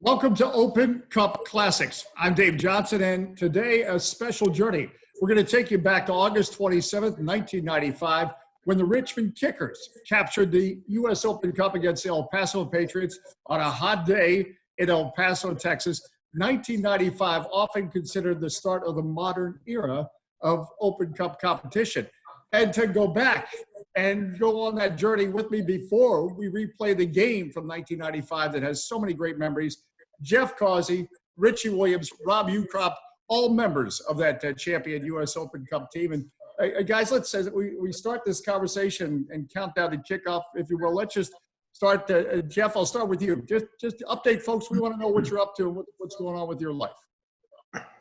Welcome to Open Cup Classics. I'm Dave Johnson, and today a special journey. We're going to take you back to August 27th, 1995, when the Richmond Kickers captured the U.S. Open Cup against the El Paso Patriots on a hot day in El Paso, Texas. 1995, often considered the start of the modern era of Open Cup competition. And to go back and go on that journey with me before we replay the game from 1995 that has so many great memories, Jeff Causey, Richie Williams, Rob Ukrop, all members of that champion U.S. Open Cup team. And guys, let's say that we start this conversation and count down to kickoff, if you will. Let's just start. Jeff, I'll start with you. Just to update folks. We want to know what you're up to and what's going on with your life.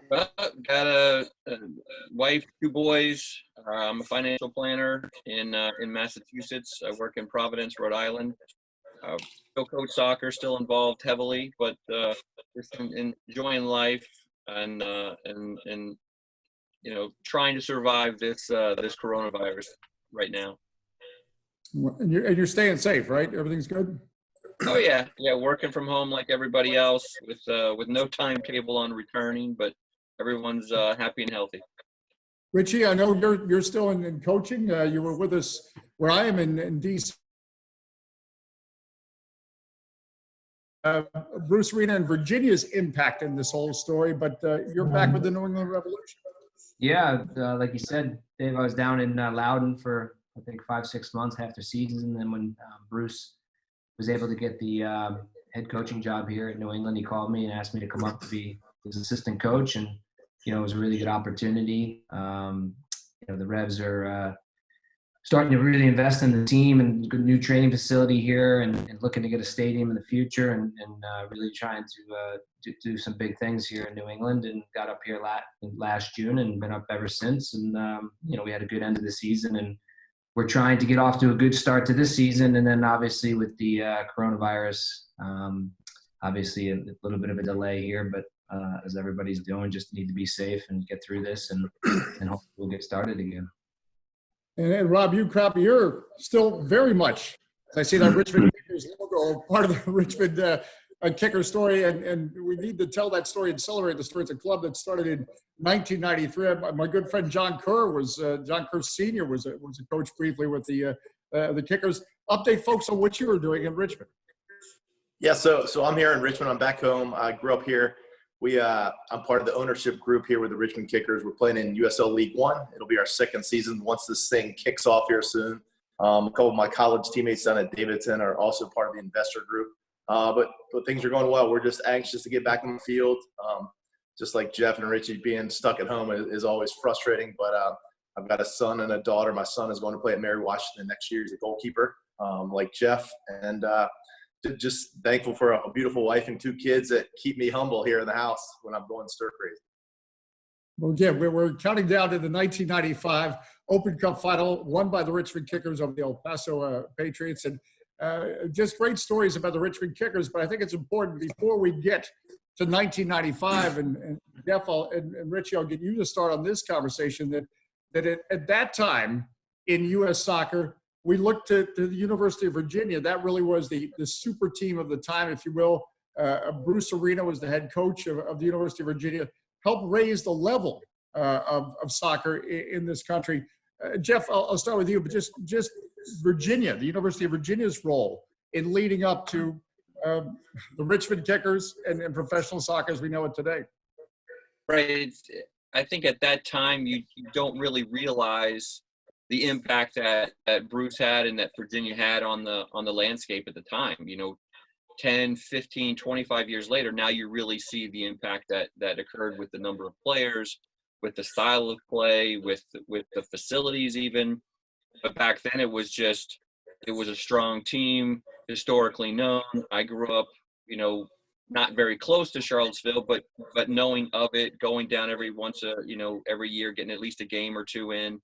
Well, got a wife, two boys. I'm a financial planner in Massachusetts. I work in Providence, Rhode Island. Still coach soccer, still involved heavily, but just enjoying life and trying to survive this coronavirus right now. And you're staying safe, right? Everything's good? Oh yeah, working from home like everybody else with no timetable on returning, but everyone's happy and healthy. Richie, I know you're still in coaching. You were with us where I am in D.C. Bruce Arena and Virginia's impact in this whole story, but you're back with the New England Revolution. Yeah, like you said, Dave, I was down in Loudon for, I think, 5-6 months, half the season. And then when Bruce was able to get the head coaching job here at New England, he called me and asked me to come up to be his assistant coach. And, it was a really good opportunity. The Revs are starting to really invest in the team and a new training facility here and looking to get a stadium in the future and really trying to do some big things here in New England, and got up here last June and been up ever since. And, we had a good end of the season, and we're trying to get off to a good start to this season. And then obviously with the coronavirus, obviously a little bit of a delay here, but as everybody's doing, just need to be safe and get through this and hopefully we'll get started again. And Rob Ukrop, you're still very much, as I see that Richmond Kickers logo, part of the Richmond Kicker story, and we need to tell that story and celebrate the story. It's a club that started in 1993. My good friend John Kerr Sr. was a coach briefly with the Kickers. Update folks on what you were doing in Richmond. Yeah, so I'm here in Richmond. I'm back home. I grew up here. I'm part of the ownership group here with the Richmond Kickers. We're playing in USL League One. It'll be our second season once this thing kicks off here soon. A couple of my college teammates down at Davidson are also part of the investor group. But things are going well. We're just anxious to get back on the field. Just like Jeff and Richie, being stuck at home is always frustrating. But I've got a son and a daughter. My son is going to play at Mary Washington next year. He's a goalkeeper, like Jeff. And just thankful for a beautiful wife and two kids that keep me humble here in the house when I'm going stir crazy. Well, again, we're counting down to the 1995 Open Cup final, won by the Richmond Kickers over the El Paso Patriots. And just great stories about the Richmond Kickers. But I think it's important before we get to 1995, and Jeff and Richie, I'll get you to start on this conversation, that at that time in U.S. soccer, we looked to the University of Virginia. That really was the super team of the time, if you will. Bruce Arena was the head coach of the University of Virginia, helped raise the level of soccer in this country. Jeff, I'll start with you, but just Virginia, the University of Virginia's role in leading up to the Richmond Kickers and professional soccer as we know it today. Right. I think at that time you don't really realize the impact that Bruce had and that Virginia had on the landscape at the time. 10, 15, 25 years later, now you really see the impact that occurred with the number of players, with the style of play, with the facilities even. But back then it was a strong team, historically known. I grew up, not very close to Charlottesville, but knowing of it, going down every year, getting at least a game or two in.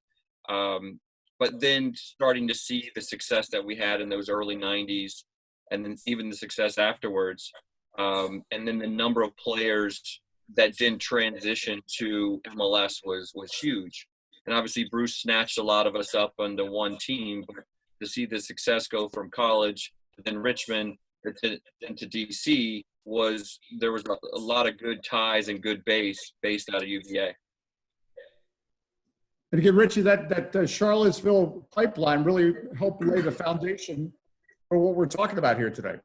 But then starting to see the success that we had in those early 90s, and then even the success afterwards. And then the number of players that didn't transition to MLS was huge. And obviously Bruce snatched a lot of us up onto one team, but to see the success go from college to then Richmond to DC there was a lot of good ties and good base based out of UVA. And again, Richie, that Charlottesville pipeline really helped lay the foundation for what we're talking about here today.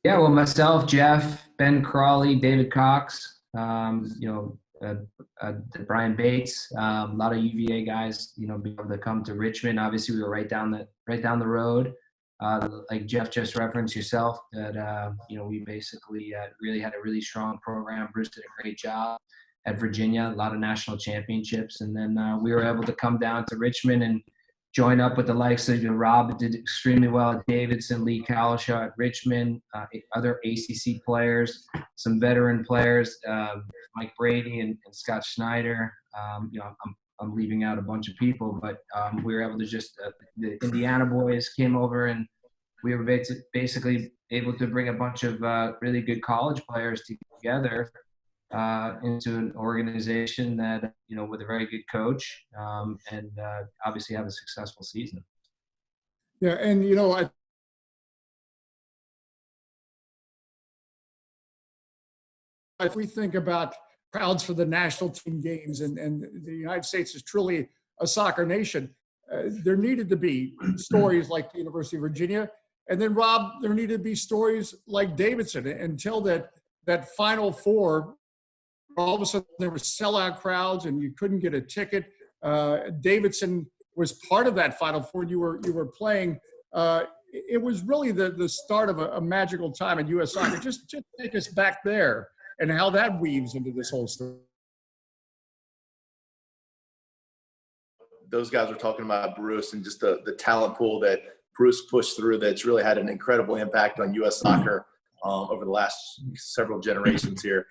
Yeah, well, myself, Jeff, Ben Crawley, David Cox, Brian Bates, a lot of UVA guys, be able to come to Richmond. Obviously, we were right down the road. Like Jeff just referenced yourself, that we basically really had a really strong program. Bruce did a great job at Virginia, a lot of national championships, and then we were able to come down to Richmond and join up with the likes of Rob did extremely well at Davidson, Lee Kalishaw at Richmond, other ACC players, some veteran players, Mike Brady and Scott Schneider. I'm leaving out a bunch of people, but we were able to the Indiana boys came over, and we were basically able to bring a bunch of really good college players together into an organization that, with a very good coach, and obviously have a successful season. Yeah, and if we think about crowds for the national team games, and the United States is truly a soccer nation, there needed to be stories like the University of Virginia, and then Rob, there needed to be stories like Davidson until that Final Four. All of a sudden, there were sellout crowds, and you couldn't get a ticket. Davidson was part of that Final Four. You were playing. It was really the start of a magical time in U.S. soccer. Just take us back there and how that weaves into this whole story. Those guys were talking about Bruce and just the talent pool that Bruce pushed through that's really had an incredible impact on U.S. soccer over the last several generations here.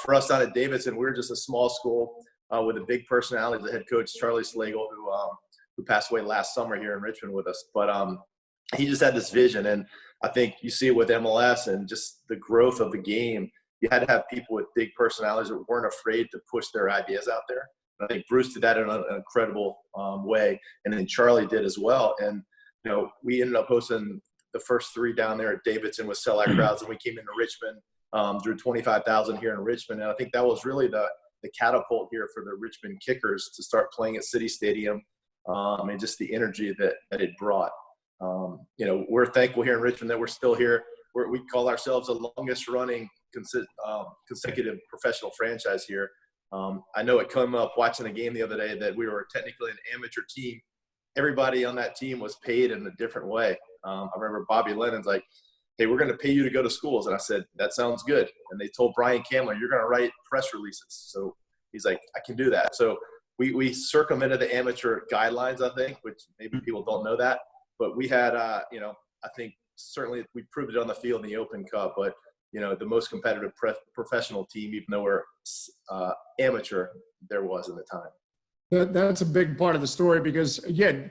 For us down at Davidson, we were just a small school with a big personality. The head coach, Charlie Slagle, who passed away last summer here in Richmond with us. But he just had this vision, and I think you see it with MLS and just the growth of the game. You had to have people with big personalities that weren't afraid to push their ideas out there. And I think Bruce did that in an incredible way, and then Charlie did as well. And we ended up hosting the first three down there at Davidson with sellout crowds, and we came into Richmond. Drew 25,000 here in Richmond. And I think that was really the catapult here for the Richmond Kickers to start playing at City Stadium, and just the energy that it brought. We're thankful here in Richmond that we're still here. We call ourselves the longest running consecutive professional franchise here. I know it came up watching a game the other day that we were technically an amateur team. Everybody on that team was paid in a different way. I remember Bobby Lennon's like, hey, we're going to pay you to go to schools. And I said, that sounds good. And they told Bryant Kammler, you're going to write press releases. So he's like, I can do that. So we circumvented the amateur guidelines, I think, which maybe people don't know that. But we had, I think certainly we proved it on the field in the Open Cup. But, the most competitive professional team, even though we're amateur, there was at the time. That's a big part of the story because, again,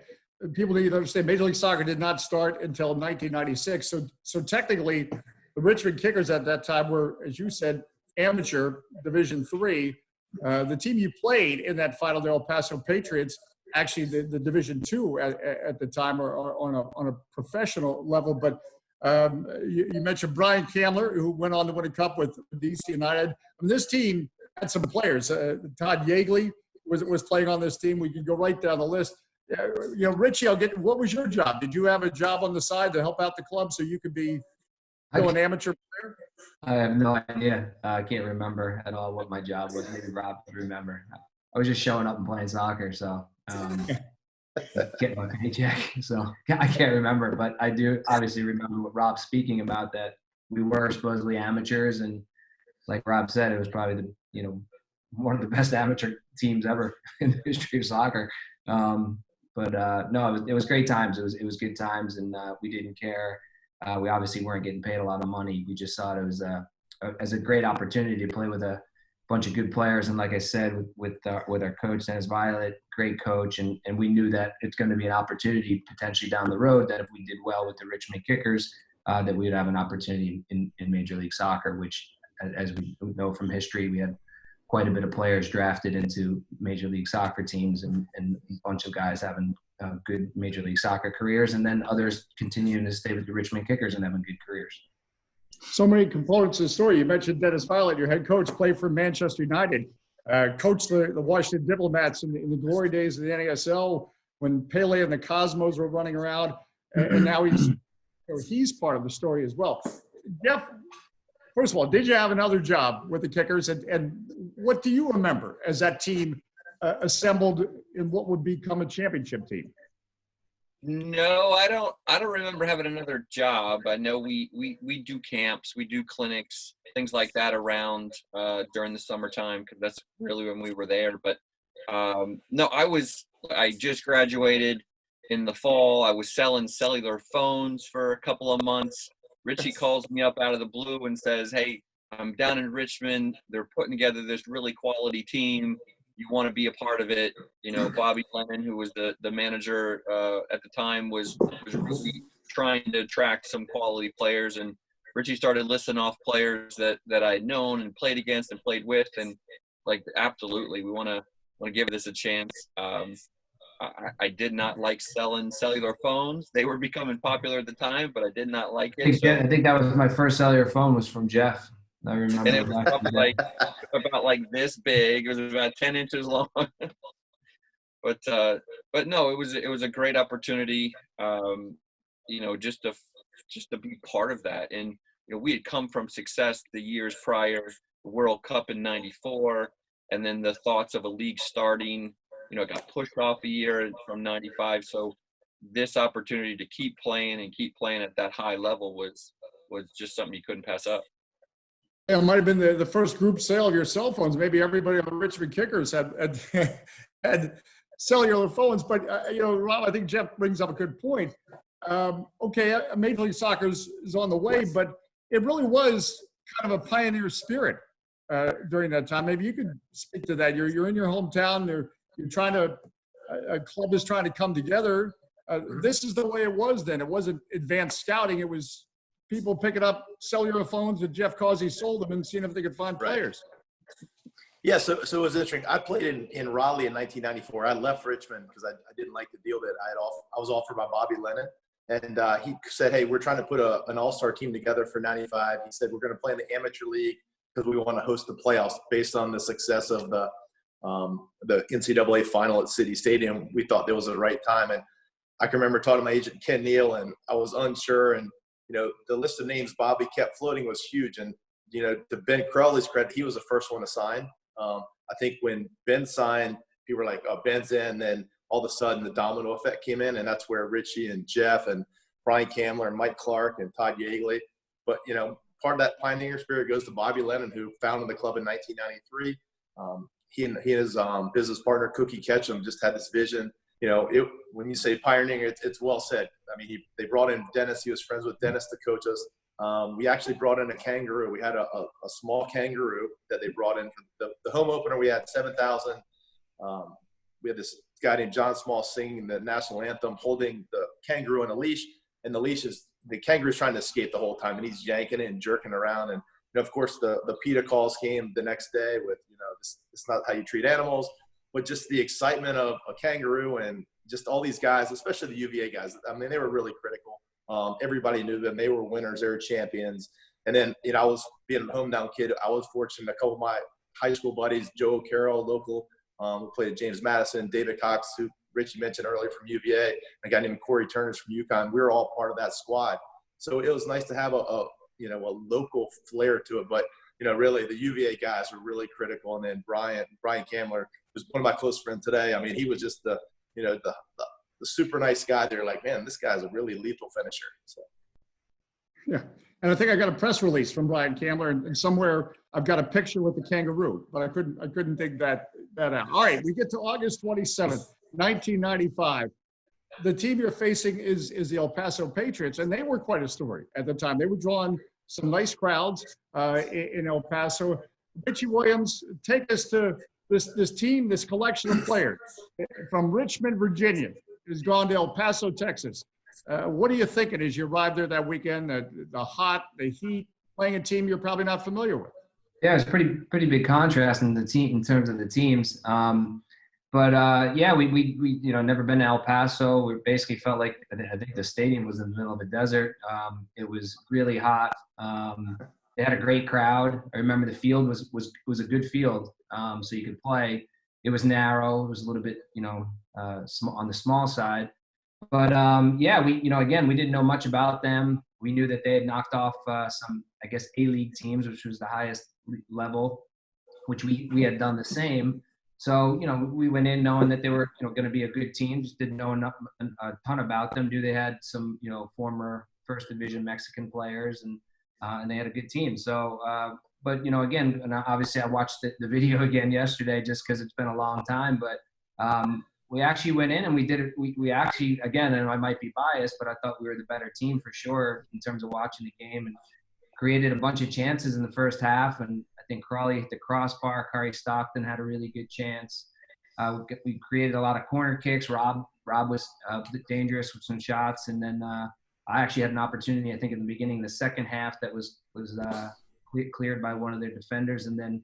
people need to understand Major League Soccer did not start until 1996. So technically, the Richmond Kickers at that time were, as you said, amateur Division III. The team you played in that final, the El Paso Patriots, actually the Division II at the time, or on a professional level. But you mentioned Bryant Kammler, who went on to win a cup with DC United. This team had some players. Todd Yeagley was playing on this team. We can go right down the list. Richie, what was your job? Did you have a job on the side to help out the club so you could be an amateur player? I have no idea. I can't remember at all what my job was. Maybe Rob would remember. I was just showing up and playing soccer, so getting my paycheck. So I can't remember, but I do obviously remember what Rob's speaking about, that we were supposedly amateurs, and like Rob said, it was probably one of the best amateur teams ever in the history of soccer. No, it was great times. It was good times, and we didn't care. We obviously weren't getting paid a lot of money. We just saw it as a great opportunity to play with a bunch of good players. And like I said, with our coach, Deniz Violet, great coach, and we knew that it's going to be an opportunity potentially down the road that if we did well with the Richmond Kickers, that we would have an opportunity in Major League Soccer, which, as we know from history, we had quite a bit of players drafted into Major League Soccer teams, and a bunch of guys having good Major League Soccer careers, and then others continuing to stay with the Richmond Kickers and having good careers. So many components of the story. You mentioned Deniz Violet, your head coach, played for Manchester United, coached the Washington Diplomats in the glory days of the NASL when Pele and the Cosmos were running around, and now he's part of the story as well. Jeff, first of all, did you have another job with the Kickers, and what do you remember as that team assembled in what would become a championship team? No, I don't remember having another job. I know we do camps, we do clinics, things like that around during the summertime, because that's really when we were there. But no, I just graduated in the fall. I was selling cellular phones for a couple of months. Richie calls me up out of the blue and says, "Hey, I'm down in Richmond. They're putting together this really quality team. You want to be a part of it." You know, Bobby Lennon, who was the manager at the time, was really trying to attract some quality players. And Richie started listing off players that I had known and played against and played with, and like, absolutely, we want to give this a chance. I did not like selling cellular phones. They were becoming popular at the time, but I did not like it. I think that was my first cellular phone was from Jeff. I remember. And it was about like this big. It was about 10 inches long. But no, it was a great opportunity. You know, just to be part of that. And you know, we had come from success the years prior, the World Cup in '94, and then the thoughts of a league starting. You know, it got pushed off a year from '95. So this opportunity to keep playing at that high level was just something you couldn't pass up. It might have been the first group sale of your cell phones. Maybe everybody on the Richmond Kickers had cellular phones. But, you know, Rob, I think Jeff brings up a good point. Okay, Major League Soccer is on the way, but it really was kind of a pioneer spirit during that time. Maybe you could speak to that. You're in your hometown. You're trying to a club is trying to come together. This is the way it was then. It wasn't advanced scouting. It was people picking up cellular phones that Jeff Causey sold them and seeing if they could find players. Yeah, so it was interesting. I played in Raleigh in 1994. I left Richmond because I didn't like the deal that I was offered by Bobby Lennon. And he said, "Hey, we're trying to put an all-star team together for '95." He said, "We're going to play in the amateur league because we want to host the playoffs based on the success of the NCAA final at City Stadium." We thought that was the right time. And I can remember talking to my agent, Ken Neal, and I was unsure. And, you know, the list of names Bobby kept floating was huge. And, you know, to Ben Crowley's credit, he was the first one to sign. I think when Ben signed, people were like, "Oh, Ben's in." Then all of a sudden the domino effect came in, and that's where Richie and Jeff and Bryant Kammler and Mike Clark and Todd Yeagley. But, you know, part of that pioneer spirit goes to Bobby Lennon, who founded the club in 1993. He and his business partner, Cookie Ketchum, just had this vision. You know, when you say pioneering, it's well said. I mean, they brought in Dennis. He was friends with Dennis to coach us. We actually brought in a kangaroo. We had a small kangaroo that they brought in for the home opener. We had 7,000. We had this guy named John Small singing the national anthem, holding the kangaroo on a leash, and the kangaroo's trying to escape the whole time, and he's yanking it and jerking around. And, you know, of course, the PETA calls came the next day with, you know, this is not how you treat animals, but just the excitement of a kangaroo and just all these guys, especially the UVA guys. I mean, they were really critical. Everybody knew them. They were winners. They were champions. And then, you know, I was being a hometown kid. I was fortunate. A couple of my high school buddies, Joe Carroll, local, we played at James Madison, David Cox, who Richie mentioned earlier from UVA, a guy named Corey Turner from UConn. We were all part of that squad. So it was nice to have a local flair to it. But, you know, really the UVA guys were really critical. And then Bryant Kammler was one of my close friends today. I mean, he was just the super nice guy. They're like, "Man, this guy's a really lethal finisher." So. Yeah. And I think I got a press release from Bryant Kammler, and somewhere I've got a picture with the kangaroo, but I couldn't dig that out. All right, we get to August 27th, 1995. The team you're facing is the El Paso Patriots, and they were quite a story at the time. They were drawing some nice crowds in El Paso. Richie Williams, take us to this team, this collection of players from Richmond, Virginia, has gone to El Paso, Texas. What are you thinking as you arrived there that weekend? The heat, playing a team you're probably not familiar with. Yeah, it's pretty big contrast in the team in terms of the teams. yeah, we never been to El Paso. We basically felt like I think the stadium was in the middle of a desert. It was really hot. They had a great crowd. I remember the field was a good field, so you could play. It was narrow. It was a little bit on the small side. But yeah, again, we didn't know much about them. We knew that they had knocked off some, I guess, A-League teams, which was the highest level, which we had done the same. So, we went in knowing that they were, going to be a good team. Just didn't know a ton about them. They had some, former First Division Mexican players, and they had a good team. So, but again, and obviously I watched the video again yesterday just because it's been a long time. But we actually went in and we did it. We actually, again, and I might be biased, but I thought we were the better team for sure in terms of watching the game, and created a bunch of chances in the first half. And I think Crawley hit the crossbar. Kari Stockton had a really good chance. We created a lot of corner kicks. Rob was dangerous with some shots. And then I actually had an opportunity, I think, in the beginning of the second half that was cleared by one of their defenders. And then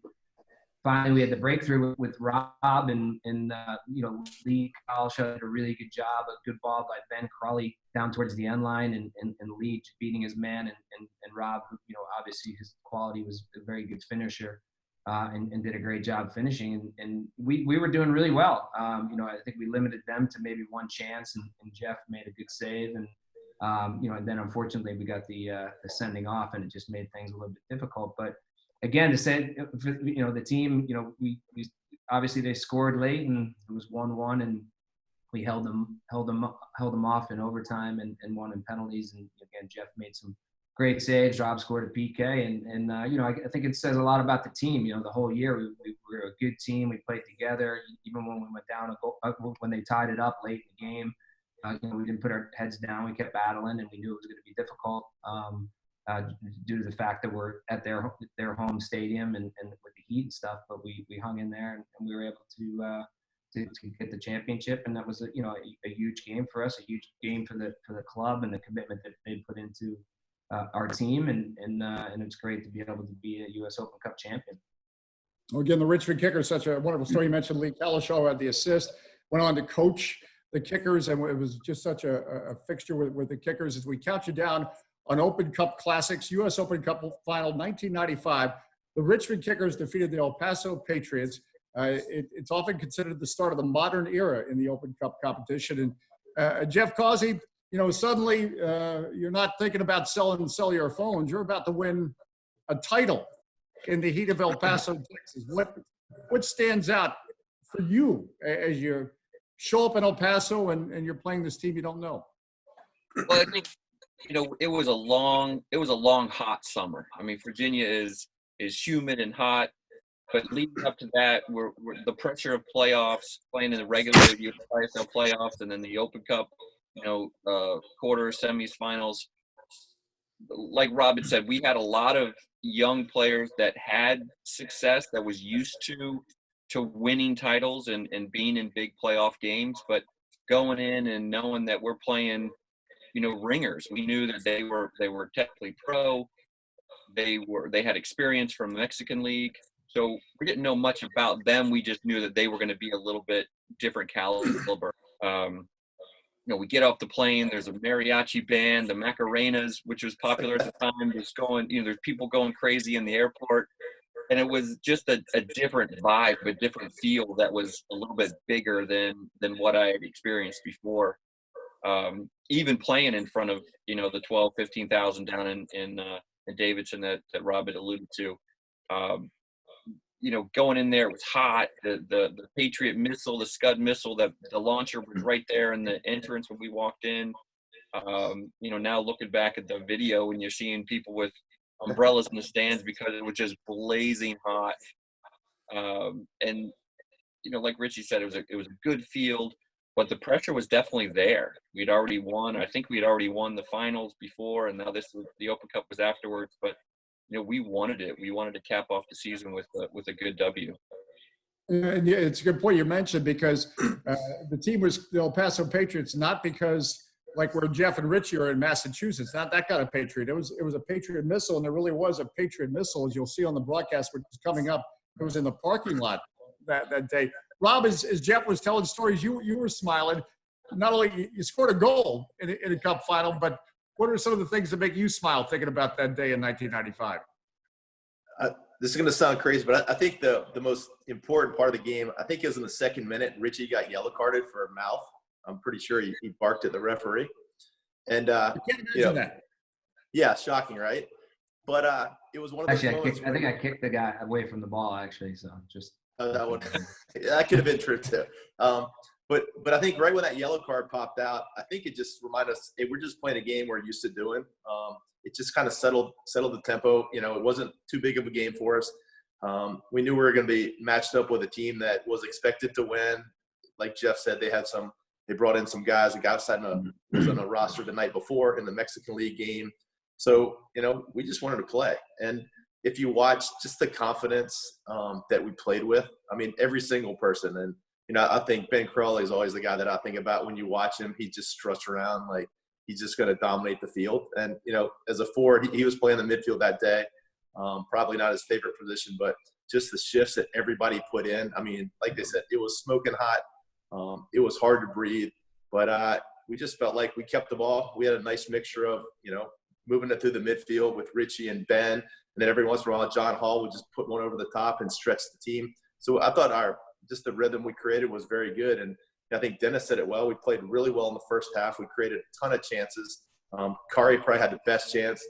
finally we had the breakthrough with Rob and Lee Kalsha did a really good job. A good ball by Ben Crawley down towards the end line, and Lee beating his man, and Rob, obviously his quality was a very good finisher, and did a great job finishing. And we were doing really well. I think we limited them to maybe one chance, and Jeff made a good save. And and then unfortunately we got the sending off, and it just made things a little bit difficult. But again, to say, the team, we obviously they scored late, and it was 1-1, and we held them off in overtime and won in penalties. And again, Jeff made some great saves. Rob scored a PK, and I think it says a lot about the team. The whole year we were a good team. We played together, even when we went down when they tied it up late in the game. We didn't put our heads down. We kept battling, and we knew it was going to be difficult. Due to the fact that we're at their home stadium and with the heat and stuff, but we hung in there, and we were able to get the championship. And that was a huge game for us, a huge game for the club, and the commitment that they put into our team, and it's great to be able to be a U.S. Open Cup champion. Well, again, the Richmond Kickers, such a wonderful story. You mentioned Lee Kalshaw had the assist, went on to coach the Kickers, and it was just such a fixture with the Kickers. As we count you down on Open Cup Classics, U.S. Open Cup Final 1995, the Richmond Kickers defeated the El Paso Patriots. It's often considered the start of the modern era in the Open Cup competition. And Jeff Causey, suddenly you're not thinking about selling cellular phones. You're about to win a title in the heat of El Paso, Texas. What stands out for you as you show up in El Paso and you're playing this team you don't know? Well, I think it was a long hot summer. I mean, Virginia is humid and hot, but leading up to that, we're the pressure of playoffs, playing in the regular USL playoffs, and then the Open Cup, quarters, semis, finals. Like Rob had said, we had a lot of young players that had success, that was used to winning titles and being in big playoff games, but going in and knowing that we're playing ringers. We knew that they were technically pro. They had experience from the Mexican League. So we didn't know much about them. We just knew that they were going to be a little bit different caliber. We get off the plane, there's a mariachi band, the Macarenas, which was popular at the time, was going, there's people going crazy in the airport. And it was just a different vibe, a different feel that was a little bit bigger than what I had experienced before. Even playing in front of the 12,000, 15,000 down in Davidson that Rob had alluded to, going in there, it was hot. The Patriot missile, the Scud missile, the launcher was right there in the entrance when we walked in. Now looking back at the video, and you're seeing people with umbrellas in the stands because it was just blazing hot. And like Richie said, it was a good field. But the pressure was definitely there. We'd already won. I think we'd already won the finals before, and now the Open Cup was afterwards. But we wanted it. We wanted to cap off the season with a good W. And yeah, it's a good point you mentioned, because the team was the El Paso Patriots, not because like where Jeff and Richie are in Massachusetts, not that kind of Patriot. It was a Patriot missile, and there really was a Patriot missile, as you'll see on the broadcast, which is coming up. It was in the parking lot that day. Rob, as Jeff was telling stories, you were smiling. Not only you scored a goal in a cup final, but what are some of the things that make you smile thinking about that day in 1995? This is going to sound crazy, but I think the most important part of the game, I think, is in the second minute. Richie got yellow carded for a mouth. I'm pretty sure he barked at the referee. And I can't imagine that. Yeah, shocking, right? But it was one of those moments. I think I kicked the guy away from the ball, actually. So just that one, that could have been true too. But I think right when that yellow card popped out, I think it just reminded us, hey, we're just playing a game we're used to doing. It just kind of settled the tempo. You know, it wasn't too big of a game for us. We knew we were going to be matched up with a team that was expected to win. Like Jeff said, they brought in some guys. A guy was on the roster the night before in the Mexican League game. So, you know, we just wanted to play. And if you watch just the confidence that we played with, I mean, every single person. And, you know, I think Ben Crawley is always the guy that I think about when you watch him. He just struts around like he's just going to dominate the field. And, you know, as a forward, he was playing the midfield that day. Probably not his favorite position, but just the shifts that everybody put in. I mean, like they said, it was smoking hot. It was hard to breathe. But we just felt like we kept the ball. We had a nice mixture of, you know, moving it through the midfield with Richie and Ben. And then every once in a while, John Hall would just put one over the top and stretch the team. So I thought just the rhythm we created was very good. And I think Dennis said it well. We played really well in the first half. We created a ton of chances. Kari probably had the best chance.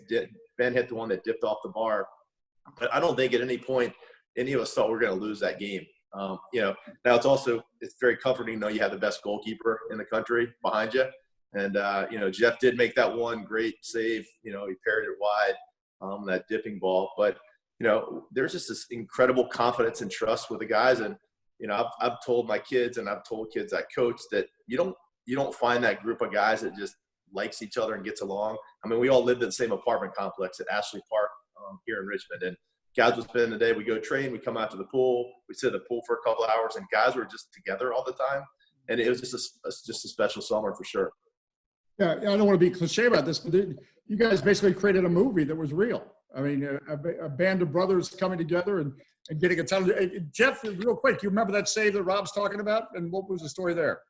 Ben hit the one that dipped off the bar. But I don't think at any point any of us thought we were going to lose that game. You know, now it's very comforting to know you have the best goalkeeper in the country behind you. And, you know, Jeff did make that one great save. You know, he parried it wide, that dipping ball. But, you know, there's just this incredible confidence and trust with the guys. And, you know, I've told my kids and I've told kids I coach that you don't find that group of guys that just likes each other and gets along. I mean, we all lived in the same apartment complex at Ashley Park here in Richmond. And guys would spend the day, we go train, we come out to the pool, we sit at the pool for a couple of hours, and guys were just together all the time. And it was just a special summer for sure. Yeah, I don't want to be cliche about this, but you guys basically created a movie that was real. I mean, a band of brothers coming together and getting a ton of – Jeff, real quick, you remember that save that Rob's talking about? And what was the story there?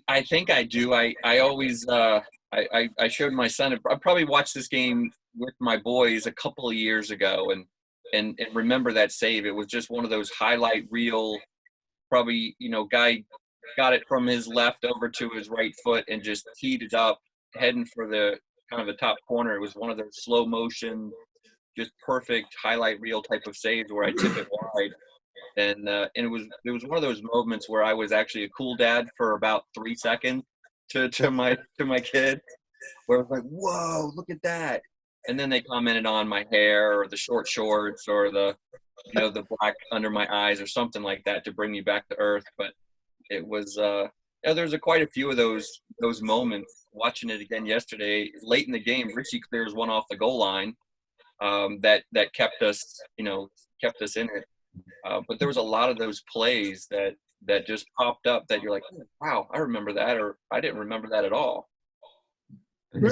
I think I do. I always I showed my son – I probably watched this game with my boys a couple of years ago and remember that save. It was just one of those highlight reel, probably, you know, guy – got it from his left over to his right foot and just teed it up, heading for the kind of the top corner. It was one of those slow motion, just perfect highlight reel type of saves where I tip it wide. And it was one of those moments where I was actually a cool dad for about 3 seconds to my kid, where I was like, whoa, look at that. And then they commented on my hair or the short shorts or the black under my eyes or something like that to bring me back to earth. But it was there's quite a few of those moments. Watching it again yesterday, late in the game, Richie clears one off the goal line that kept us in it. But there was a lot of those plays that just popped up that you're like, oh, wow, I remember that, or I didn't remember that at all. The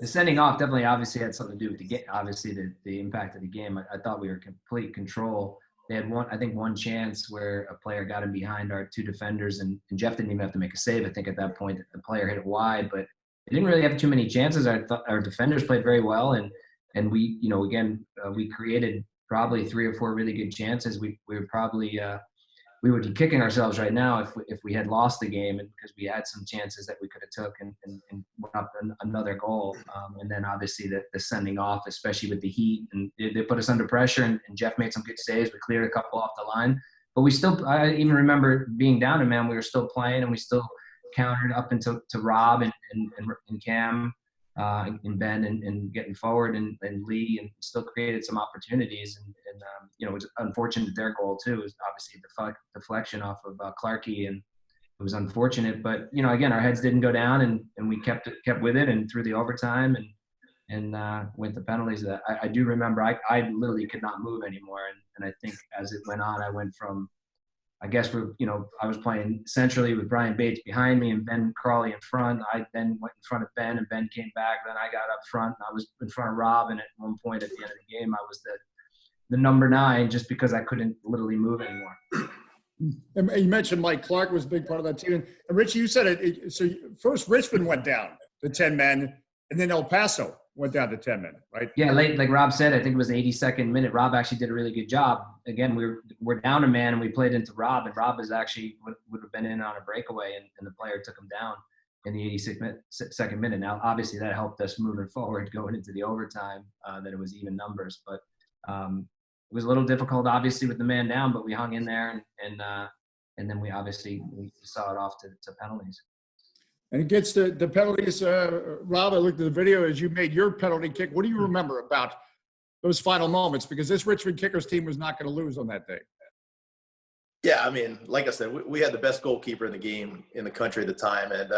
sending off definitely obviously had something to do with the game. Obviously, the impact of the game. I thought we were in complete control. They had one chance where a player got in behind our two defenders, and Jeff didn't even have to make a save. I think at that point the player hit it wide, but they didn't really have too many chances. Our defenders played very well, and we, you know, again, we created probably 3 or 4 really good chances. We were probably we would be kicking ourselves right now if we had lost the game, and because we had some chances that we could have took and went up another goal. And then obviously the sending off, especially with the heat, and they put us under pressure, and Jeff made some good saves. We cleared a couple off the line, but we still, I even remember being down and man, we were still playing, and we still countered up into Rob and Cam and Ben and getting forward and Lee, and still created some opportunities. And you know, it was unfortunate their goal too. It was obviously deflection off of Clarkey, and it was unfortunate. But you know, again, our heads didn't go down, and we kept with it, and through the overtime and went to penalties. I do remember I literally could not move anymore, and I think as it went on, I went from, I guess I was playing centrally with Brian Bates behind me and Ben Crawley in front. I then went in front of Ben, and Ben came back. Then I got up front, and I was in front of Rob. And at one point at the end of the game, I was the number 9 just because I couldn't literally move anymore. And you mentioned Mike Clark was a big part of that team. And Richie, you said it. So first Richmond went down to 10 men, and then El Paso went down to 10 men, right? Yeah, like Rob said, I think it was the 82nd minute. Rob actually did a really good job. Again, we're down a man, and we played into Rob, and Rob is actually would have been in on a breakaway, and the player took him down in the 82nd minute. Now, obviously, that helped us moving forward, going into the overtime, that it was even numbers. But it was a little difficult, obviously, with the man down, but we hung in there, and then we saw it off to penalties. And it gets to the penalties. Rob, I looked at the video as you made your penalty kick. What do you remember about those final moments? Because this Richmond Kickers team was not going to lose on that day. Yeah, I mean, like I said, we had the best goalkeeper in the game in the country at the time, and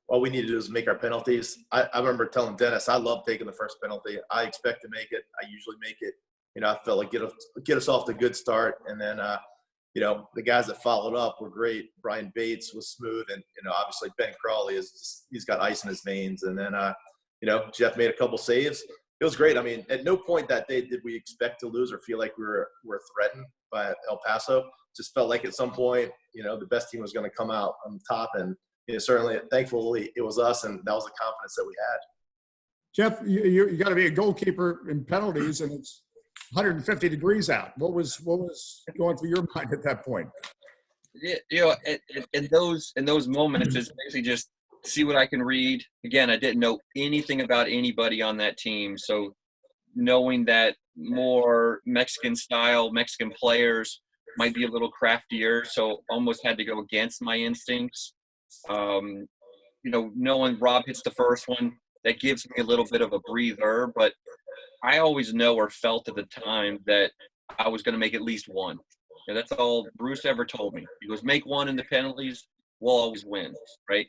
all we needed to do was make our penalties. I remember telling Dennis, I love taking the first penalty. I expect to make it. I usually make it. I felt like get us off to a good start, and then the guys that followed up were great. Brian Bates was smooth, and obviously Ben Crawley he's got ice in his veins, and then Jeff made a couple saves. It was great. I mean, at no point that day did we expect to lose or feel like we were threatened by El Paso. Just felt like at some point, the best team was going to come out on top, and certainly, thankfully, it was us, and that was the confidence that we had. Jeff, you got to be a goalkeeper in penalties, and it's 150 degrees out. What was going through your mind at that point? In those moments, it's basically just see what I can read. Again, I didn't know anything about anybody on that team, so knowing that more Mexican players might be a little craftier, so almost had to go against my instincts. Knowing Rob hits the first one, that gives me a little bit of a breather, but I always know or felt at the time that I was going to make at least one. That's all Bruce ever told me. He goes, make one in the penalties, we'll always win, right?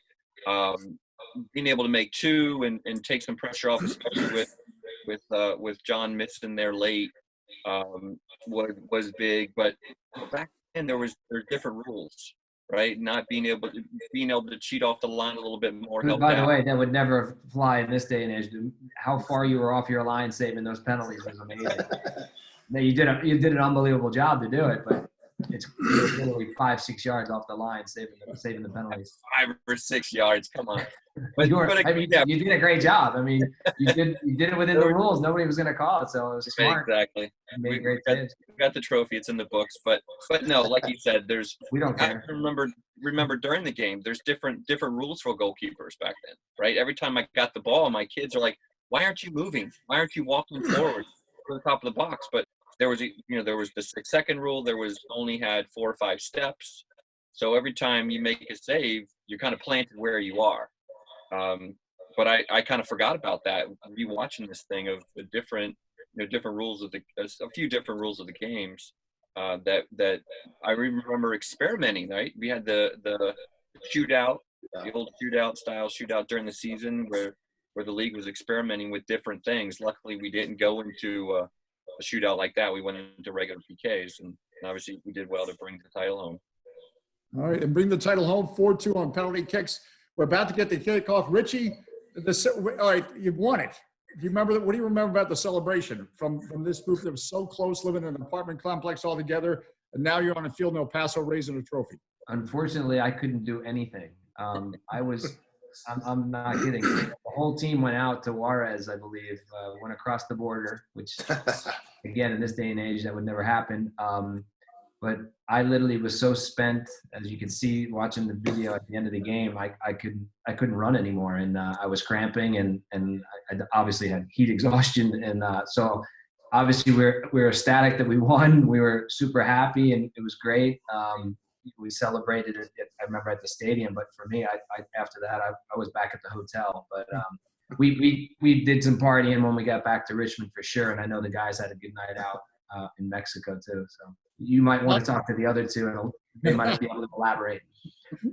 Being able to make 2 and take some pressure off, especially with John missing there late, was big. But back then there were different rules, right? Not being able to cheat off the line a little bit more. By the way, that would never fly in this day and age. How far you were off your line saving those penalties was amazing. Now, you did an unbelievable job to do it, but it's literally 5-6 yards off the line saving the penalties. 5 or 6 yards, come on. You did a great job. I mean, you did it within the rules. Nobody was going to call it, so it was smart. Exactly. We made great saves. We got the trophy. It's in the books, but no, like you said, we don't care. I remember during the game, there's different rules for goalkeepers back then, right? Every time I got the ball, my kids are like, "Why aren't you moving? Why aren't you walking forward to the top of the box?" But there was the 6-second rule. There was only had 4 or 5 steps, so every time you make a save, you're kind of planted where you are. But I kind of forgot about that. Rewatching this thing of the different rules of a few different rules of the games that I remember experimenting. Right, we had the shootout, the old shootout during the season where the league was experimenting with different things. Luckily, we didn't go into a shootout like that. We went into regular PKs, and obviously we did well to bring the title home. All right, and bring the title home 4-2 on penalty kicks. We're about to get the kickoff. Richie, all right, you've won it. Do you remember that? What do you remember about the celebration from this group that was so close, living in an apartment complex all together, and now you're on a field in El Paso raising a trophy? Unfortunately, I couldn't do anything. I'm not kidding. The whole team went out to Juarez, I believe, went across the border, which, again, in this day and age, that would never happen. But I literally was so spent, as you can see watching the video at the end of the game, I couldn't run anymore, and I was cramping, and I obviously had heat exhaustion, and so obviously we're ecstatic that we won. We were super happy, and it was great. We celebrated it, I remember, at the stadium, but for me, after that I was back at the hotel. But we did some partying when we got back to Richmond for sure, and I know the guys had a good night out in Mexico too. So you might want to talk to the other two, and they might be able to elaborate.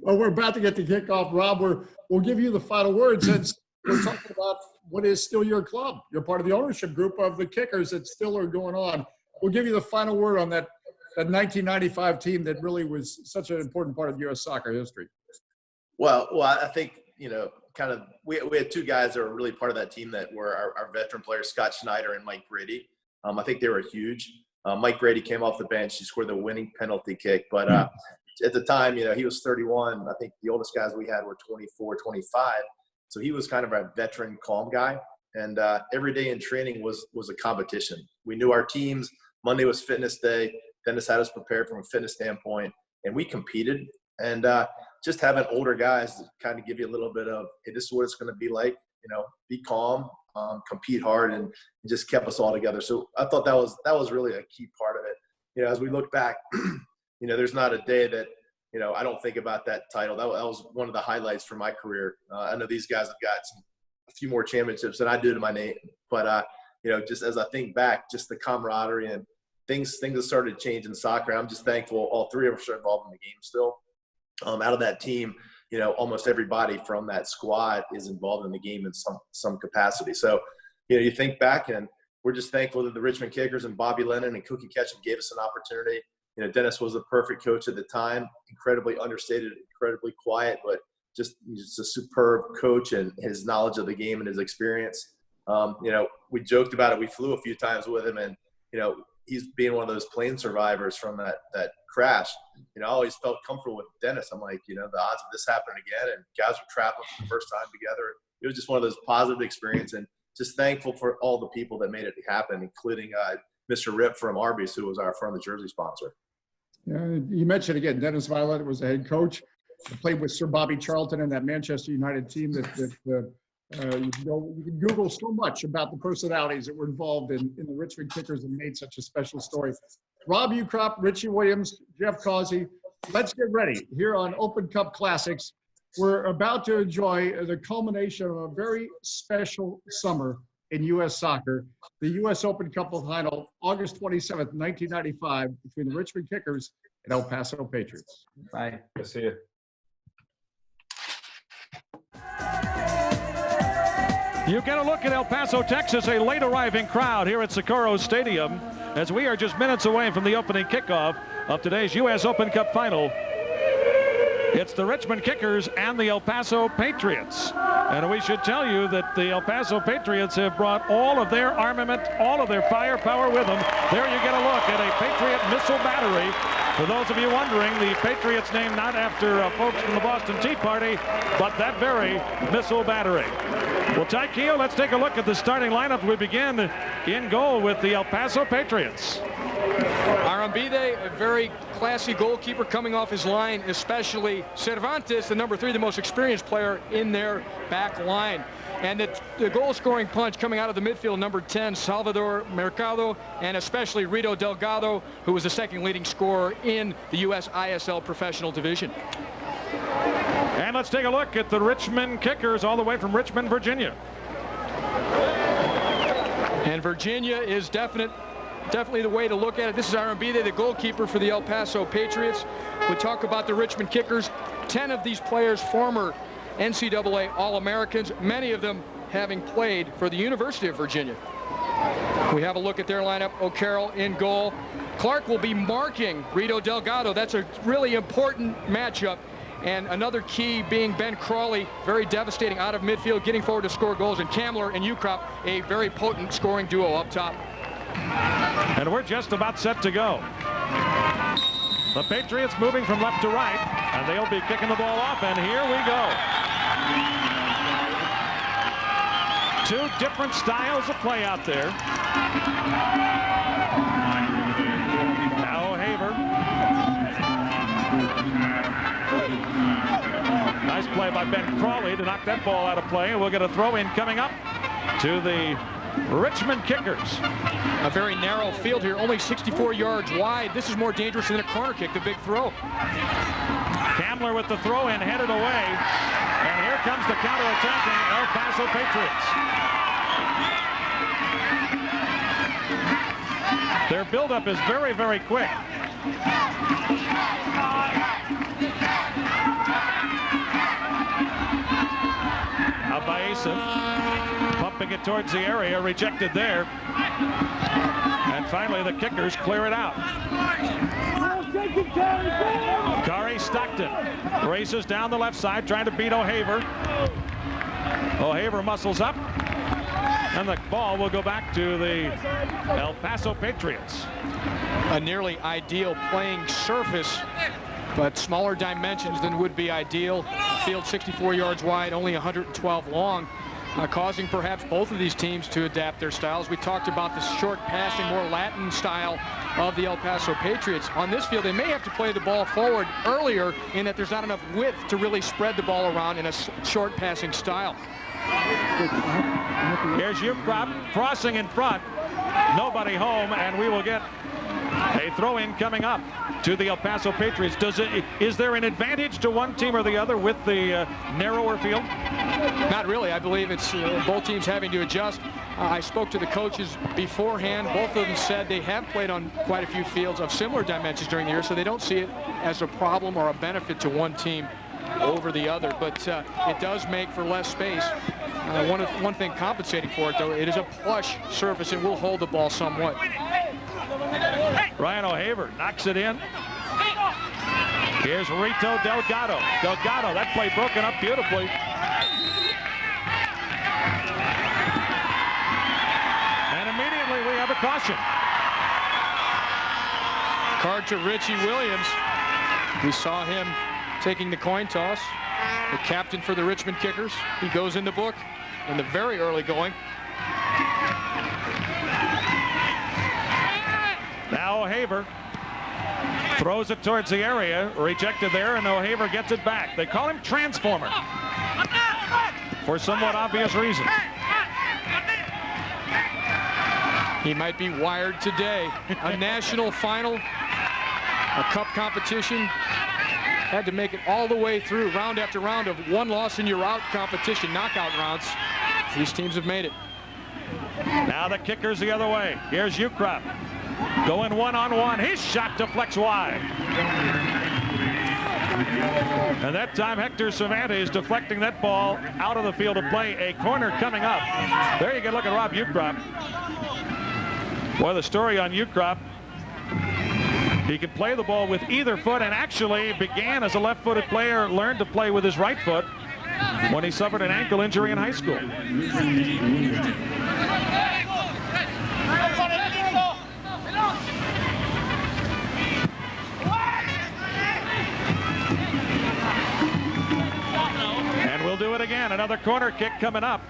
Well, we're about to get the kickoff, Rob. We'll give you the final word, since we're talking about what is still your club. You're part of the ownership group of the Kickers that still are going on. We'll give you the final word on that 1995 team that really was such an important part of U.S. soccer history. Well, I think, we had 2 guys that were really part of that team that were our veteran players, Scott Schneider and Mike Brady. I think they were huge. Mike Brady came off the bench. He scored the winning penalty kick. But at the time, he was 31. I think the oldest guys we had were 24, 25. So he was kind of a veteran, calm guy. And every day in training was a competition. We knew our teams. Monday was fitness day. Dennis had us prepared from a fitness standpoint, and we competed. And just having older guys to kind of give you a little bit of, hey, this is what it's going to be like. Be calm, compete hard, and just kept us all together. So I thought that was really a key part of it. As we look back, there's not a day that I don't think about that title. That was one of the highlights for my career. I know these guys have got a few more championships than I do to my name, but just as I think back, just the camaraderie and things that started to change in soccer. I'm just thankful all three of us are involved in the game still. Out of that team, almost everybody from that squad is involved in the game in some capacity. So, you think back, and we're just thankful that the Richmond Kickers and Bobby Lennon and Cookie Ketchum gave us an opportunity. Dennis was the perfect coach at the time, incredibly understated, incredibly quiet, but just a superb coach, and his knowledge of the game and his experience. We joked about it. We flew a few times with him, and, he's being one of those plane survivors from that crash. I always felt comfortable with Dennis. I'm like, the odds of this happening again, and guys were traveling for the first time together. It was just one of those positive experiences, and just thankful for all the people that made it happen, including Mr. Rip from Arby's, who was our front of the jersey sponsor. Yeah, you mentioned again, Deniz Violet was the head coach. He played with Sir Bobby Charlton and that Manchester United team you can Google so much about the personalities that were involved in the Richmond Kickers and made such a special story. Rob Ukrop, Richie Williams, Jeff Causey, let's get ready here on Open Cup Classics. We're about to enjoy the culmination of a very special summer in U.S. soccer, the U.S. Open Cup final, August 27th, 1995, between the Richmond Kickers and El Paso Patriots. Bye. Good to see you. You get a look at El Paso, Texas, a late arriving crowd here at Socorro Stadium, as we are just minutes away from the opening kickoff of today's U.S. Open Cup final. It's the Richmond Kickers and the El Paso Patriots. And we should tell you that the El Paso Patriots have brought all of their armament, all of their firepower with them. There you get a look at a Patriot missile battery. For those of you wondering, the Patriots named not after folks from the Boston Tea Party, but that very missile battery. Well, Ty Keogh, let's take a look at the starting lineup. We begin in goal with the El Paso Patriots. Arambide, a very classy goalkeeper coming off his line, especially Cervantes, the number 3, the most experienced player in their back line. And the goal-scoring punch coming out of the midfield, number 10, Salvador Marcado, and especially Rito Delgado, who was the second leading scorer in the U.S. ISL professional division. And let's take a look at the Richmond Kickers all the way from Richmond, Virginia. And Virginia is definitely the way to look at it. This is Arambide, the goalkeeper for the El Paso Patriots. We talk about the Richmond Kickers. 10 of these players former NCAA All-Americans, many of them having played for the University of Virginia. We have a look at their lineup. O'Carroll in goal. Clark will be marking Rito Delgado. That's a really important matchup. And another key being Ben Crawley, very devastating out of midfield, getting forward to score goals. And Kammler and Ukrop, a very potent scoring duo up top. And we're just about set to go. The Patriots moving from left to right, and they'll be kicking the ball off, and here we go. Two different styles of play out there. Now Haver. Nice play by Ben Crawley to knock that ball out of play, and we'll get a throw-in coming up to the Richmond Kickers. A very narrow field here, only 64 yards wide. This is more dangerous than a corner kick, the big throw. Kammler with the throw-in, headed away. And here comes the counter-attacking El Paso Patriots. Their buildup is very, very quick. Baeza pumping it towards the area, rejected there. And finally the Kickers clear it out. Kari Stockton races down the left side, trying to beat O'Haver. O'Haver muscles up. And the ball will go back to the El Paso Patriots. A nearly ideal playing surface, but smaller dimensions than would be ideal. Field 64 yards wide, only 112 long, causing perhaps both of these teams to adapt their styles. We talked about the short passing, more Latin style of the El Paso Patriots. On this field, they may have to play the ball forward earlier in that there's not enough width to really spread the ball around in a short passing style. Here's Ukrop crossing in front. Nobody home, and we will get a throw-in coming up to the El Paso Patriots. Is there an advantage to one team or the other with the narrower field? Not really. I believe it's both teams having to adjust. I spoke to the coaches beforehand. Both of them said they have played on quite a few fields of similar dimensions during the year, so they don't see it as a problem or a benefit to one team over the other. But it does make for less space. One thing compensating for it, though, it is a plush surface and will hold the ball somewhat. Ryan O'Haver knocks it in. Here's Rito Delgado. Delgado, that play broken up beautifully. And immediately we have a caution. Card to Richie Williams. We saw him taking the coin toss. The captain for the Richmond Kickers. He goes in the book in the very early going. Now O'Haver throws it towards the area, rejected there, and O'Haver gets it back. They call him Transformer for somewhat obvious reasons. He might be wired today. A national final, a cup competition. Had to make it all the way through round after round of one loss and you're out competition, knockout rounds. These teams have made it. Now the Kickers the other way. Here's Ukrop. Going one-on-one. His shot deflects wide. And that time Hector Cervantes deflecting that ball out of the field of play. A corner coming up. There you can look at Rob Ukrop. Boy, the story on Ukrop. He could play the ball with either foot and actually began as a left-footed player, learned to play with his right foot when he suffered an ankle injury in high school. And we'll do it again. Another corner kick coming up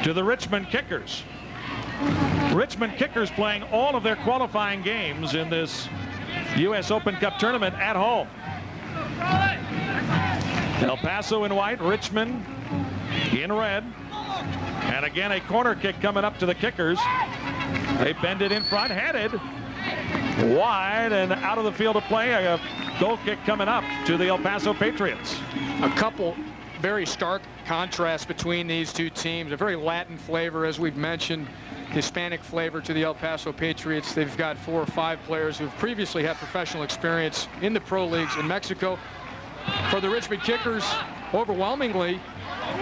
to the Richmond Kickers. Richmond Kickers playing all of their qualifying games in this U.S. Open Cup tournament at home. El Paso in white, Richmond in red. And again, a corner kick coming up to the Kickers. They bend it in front, headed wide and out of the field of play. A goal kick coming up to the El Paso Patriots. A couple very stark contrasts between these two teams. A very Latin flavor, as we've mentioned. Hispanic flavor to the El Paso Patriots. They've got 4 or 5 players who've previously had professional experience in the pro leagues in Mexico. For the Richmond Kickers, overwhelmingly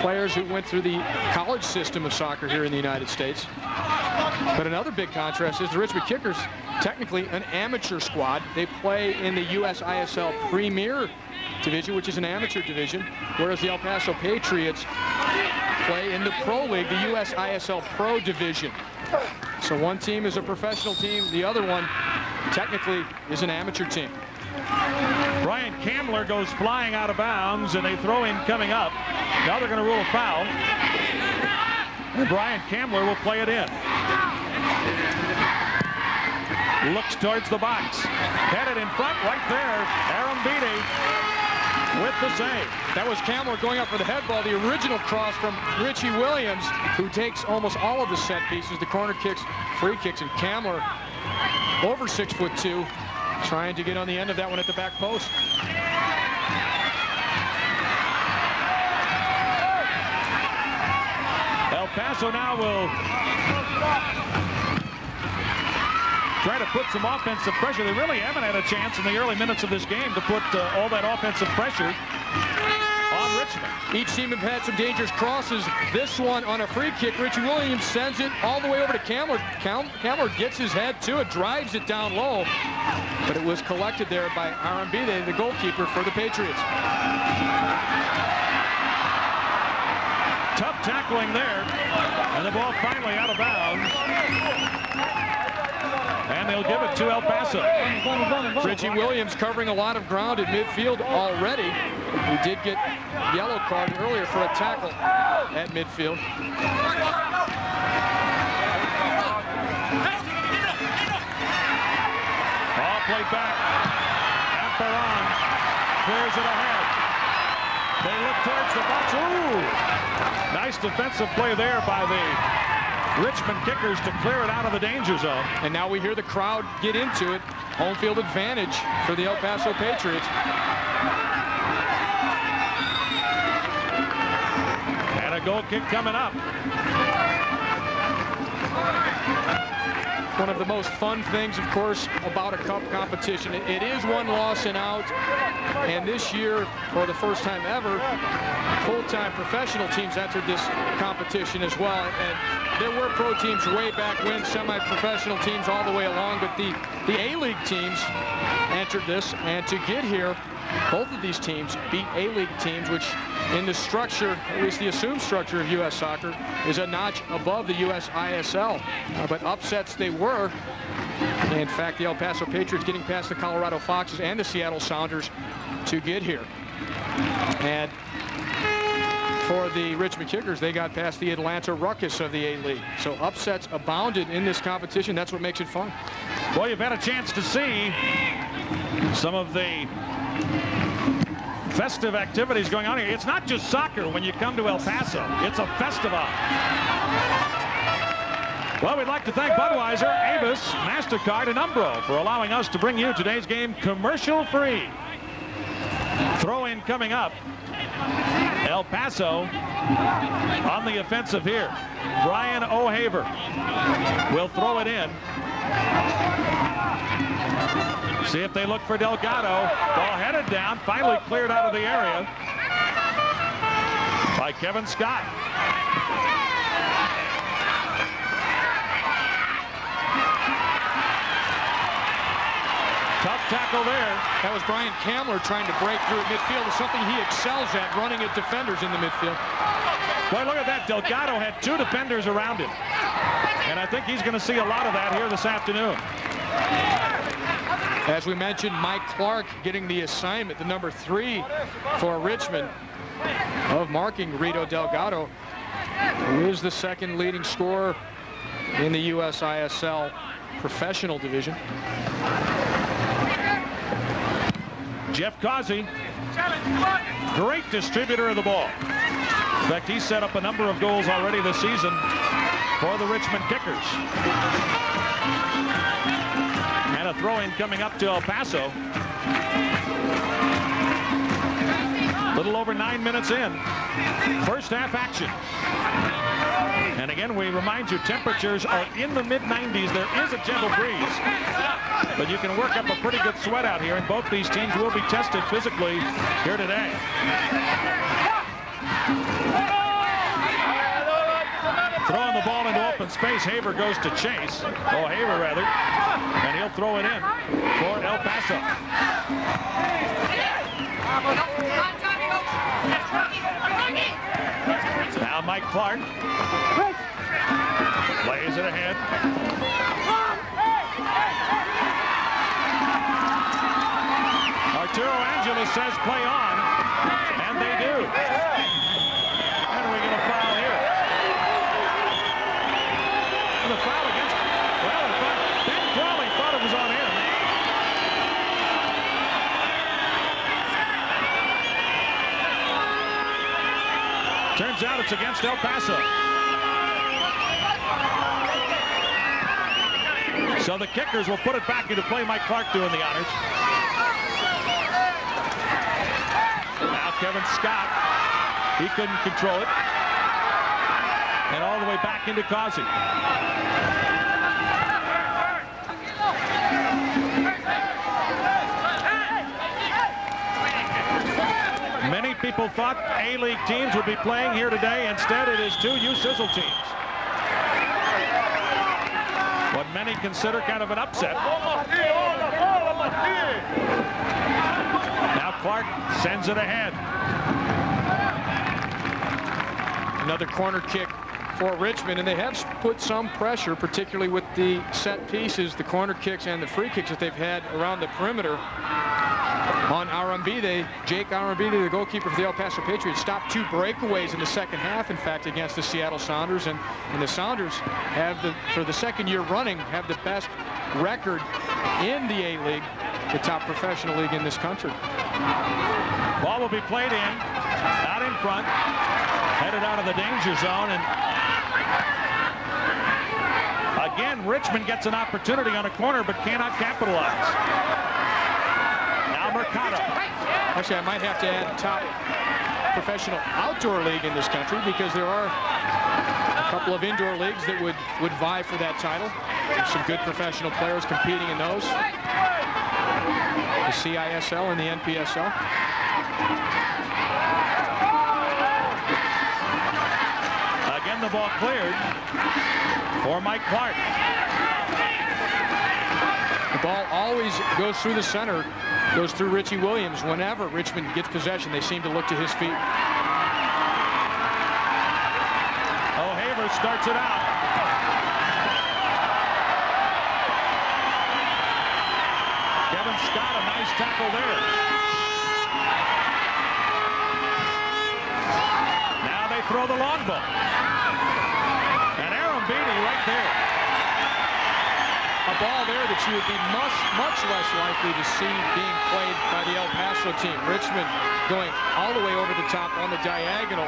players who went through the college system of soccer here in the United States. But another big contrast is the Richmond Kickers, technically an amateur squad. They play in the USISL Premier Division, which is an amateur division, whereas the El Paso Patriots play in the Pro League, the USISL Pro Division. So one team is a professional team, the other one technically is an amateur team. Bryant Kammler goes flying out of bounds, and a throw-in coming up. Now they're going to rule a foul. And Bryant Kammler will play it in. Looks towards the box. Headed in front right there. Aaron Beatty with the save. That was Kammler going up for the head ball, the original cross from Richie Williams, who takes almost all of the set pieces, the corner kicks, free kicks, and Kammler, over 6'2", trying to get on the end of that one at the back post. El Paso now will try to put some offensive pressure. They really haven't had a chance in the early minutes of this game to put all that offensive pressure on Richmond. Each team have had some dangerous crosses. This one on a free kick. Richie Williams sends it all the way over to Kammler. Kammler gets his head to it, drives it down low, but it was collected there by Arambide, the goalkeeper for the Patriots. Tough tackling there And the ball finally out of bounds. And they'll give it to El Paso. Richie Williams covering a lot of ground at midfield already. He did get yellow card earlier for a tackle at midfield. Ball played back. Amperon clears it ahead. They look towards the box. Ooh! Nice defensive play there by the Richmond Kickers to clear it out of the danger zone. And now we hear the crowd get into it. Home field advantage for the El Paso Patriots. And a goal kick coming up. One of the most fun things, of course, about a cup competition. It is one loss and out. And this year, for the first time ever, full-time professional teams entered this competition as well. And there were pro teams way back when, semi-professional teams all the way along, but the A-League teams entered this, and to get here, both of these teams beat A-League teams, which in the structure, at least the assumed structure of U.S. soccer, is a notch above the U.S. ISL. But upsets they were. In fact, the El Paso Patriots getting past the Colorado Foxes and the Seattle Sounders to get here. And for the Richmond Kickers, they got past the Atlanta Ruckus of the A-League. So upsets abounded in this competition. That's what makes it fun. Well, you've had a chance to see some of the festive activities going on here. It's not just soccer when you come to El Paso. It's a festival. Well, we'd like to thank Budweiser, Avis, MasterCard, and Umbro for allowing us to bring you today's game commercial-free. Throw-in coming up. El Paso on the offensive here. Brian O'Haver will throw it in. See if they look for Delgado. Ball headed down, finally cleared out of the area by Kevin Scott. Tough tackle there. That was Bryant Kammler trying to break through at midfield. It's something he excels at, running at defenders in the midfield. Boy, look at that. Delgado had 2 defenders around him. And I think he's going to see a lot of that here this afternoon. As we mentioned, Mike Clark getting the assignment, the number 3 for Richmond, of marking Rito Delgado, who is the second leading scorer in the U.S. ISL professional division. Jeff Causey, great distributor of the ball. In fact, he set up a number of goals already this season for the Richmond Kickers. And a throw-in coming up to El Paso. Little over 9 minutes in. First half action. And again, we remind you, temperatures are in the mid-90s. There is a gentle breeze. But you can work up a pretty good sweat out here, and both these teams will be tested physically here today. Throwing the ball into open space, Haver goes to chase. Oh, Haver rather. And he'll throw it in for El Paso. Now Mike Clark plays it ahead. Arturo Angeles says play on, and they do. And we get a foul here. And the foul against, well, in fact, Ben Crawley thought it was on him. Turns out it's against El Paso. So the Kickers will put it back into play. Mike Clark doing the honors. Now Kevin Scott, he couldn't control it. And all the way back into Causey. Many people thought A-League teams would be playing here today. Instead, it is 2 U-Sizzle teams. What many consider kind of an upset. Now Clark sends it ahead. Another corner kick for Richmond, and they have put some pressure, particularly with the set pieces, the corner kicks and the free kicks that they've had around the perimeter on Arambide. Jake Arambide, the goalkeeper for the El Paso Patriots, stopped 2 breakaways in the second half, in fact, against the Seattle Sounders, and the Sounders have, for the second year running, have the best record in the A-League, the top professional league in this country. Ball will be played in, out in front, headed out of the danger zone, and again, Richmond gets an opportunity on a corner but cannot capitalize. Now Marcado. Actually, I might have to add top professional outdoor league in this country, because there are a couple of indoor leagues that would vie for that title. There's some good professional players competing in those. The CISL and the NPSL. Again, the ball cleared for Mike Clark. The ball always goes through the center, goes through Richie Williams. Whenever Richmond gets possession, they seem to look to his feet. O'Haver starts it out. Kevin Scott, a nice tackle there. Now they throw the long ball. And Arambide right there. A ball there that you would be much less likely to see being played by the El Paso team. Richmond going all the way over the top on the diagonal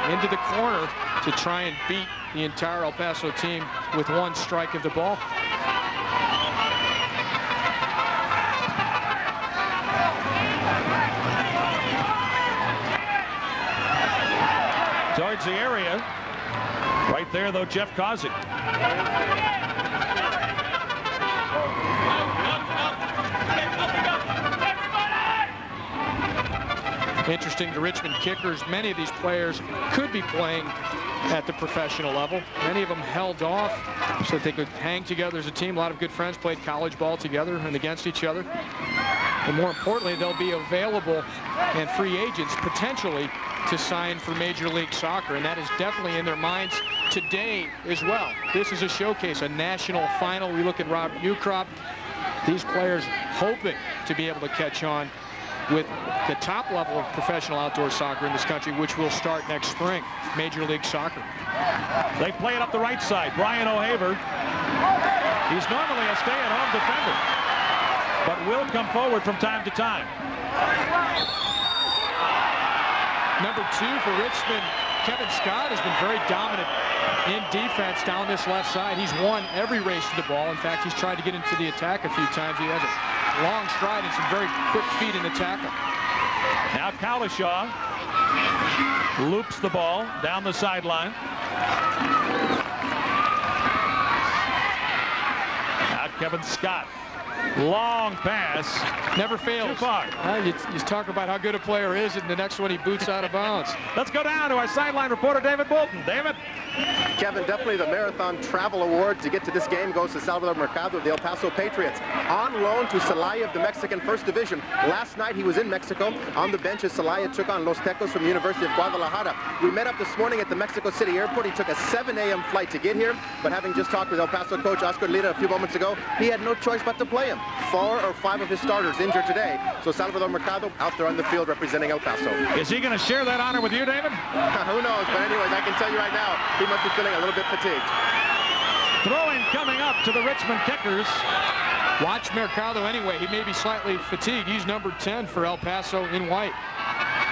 into the corner to try and beat the entire El Paso team with one strike of the ball. Towards the area. Right there, though, Jeff Causey. Interesting to Richmond kickers, many of these players could be playing at the professional level. Many of them held off so that they could hang together as a team. A lot of good friends played college ball together and against each other. And more importantly, they'll be available and free agents potentially to sign for Major League Soccer, and that is definitely in their minds today as well. This is a showcase, a national final. We look at Rob Ukrop, these players hoping to be able to catch on with the top level of professional outdoor soccer in this country, which will start next spring, Major League Soccer. They play it up the right side. Brian O'Haver. He's normally a stay-at-home defender, but will come forward from time to time. Number 2 for Richmond, Kevin Scott, has been very dominant in defense down this left side. He's won every race to the ball. In fact, he's tried to get into the attack a few times. He has a long stride and some very quick feet in the tackle. Now Cowlishaw loops the ball down the sideline. Now Kevin Scott. Long pass. Never fails. Too far. You talk about how good a player is, and the next one he boots out of bounds. Let's go down to our sideline reporter, David Bolton. David? Kevin, definitely the Marathon Travel Award to get to this game goes to Salvador Marcado of the El Paso Patriots. On loan to Celaya of the Mexican First Division. Last night he was in Mexico. On the bench as Celaya took on Los Tecos from the University of Guadalajara. We met up this morning at the Mexico City airport. He took a 7 a.m. flight to get here, but having just talked with El Paso coach Oscar Lira a few moments ago, he had no choice but to play him. 4 or 5 of his starters injured today, so Salvador Marcado out there on the field representing El Paso. Is he going to share that honor with you, David? Who knows, but anyways, I can tell you right now, he must be feeling a little bit fatigued. Throwing coming up to the Richmond Kickers. Watch Mercado anyway. He may be slightly fatigued. He's number 10 for El Paso in white.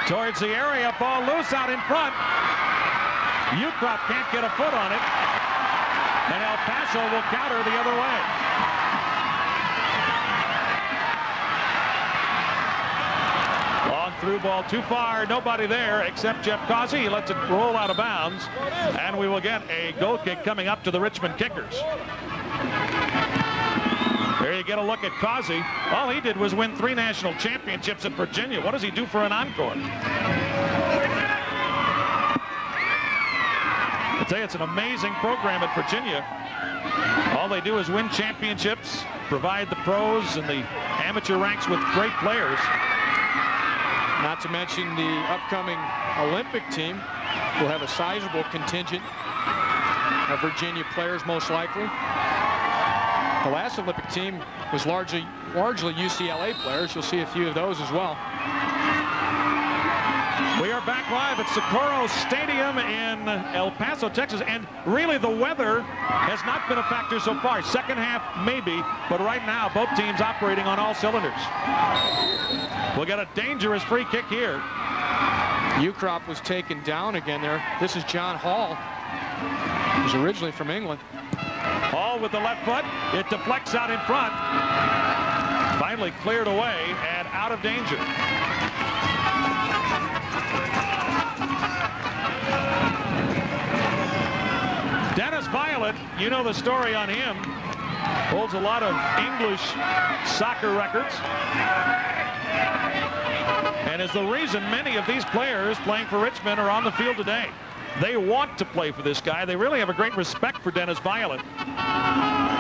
Towards the area, ball loose out in front. Ukrop can't get a foot on it. And El Paso will counter the other way. Long through ball too far. Nobody there except Jeff Causey. He lets it roll out of bounds. And we will get a goal kick coming up to the Richmond Kickers. There you get a look at Causey. All he did was win 3 national championships at Virginia. What does he do for an encore? I tell you, it's an amazing program at Virginia. All they do is win championships, provide the pros and the amateur ranks with great players. Not to mention the upcoming Olympic team. will have a sizable contingent of Virginia players, most likely. The last Olympic team was largely UCLA players. You'll see a few of those as well. We are back live at Socorro Stadium in El Paso, Texas, and really the weather has not been a factor so far. Second half, maybe, but right now both teams operating on all cylinders. We'll get a dangerous free kick here. Ukrop was taken down again there. This is John Hall. He's originally from England. Hall with the left foot. It deflects out in front. Finally cleared away and out of danger. Deniz Violet, you know the story on him. Holds a lot of English soccer records. And is the reason many of these players playing for Richmond are on the field today. They want to play for this guy. They really have a great respect for Deniz Violet.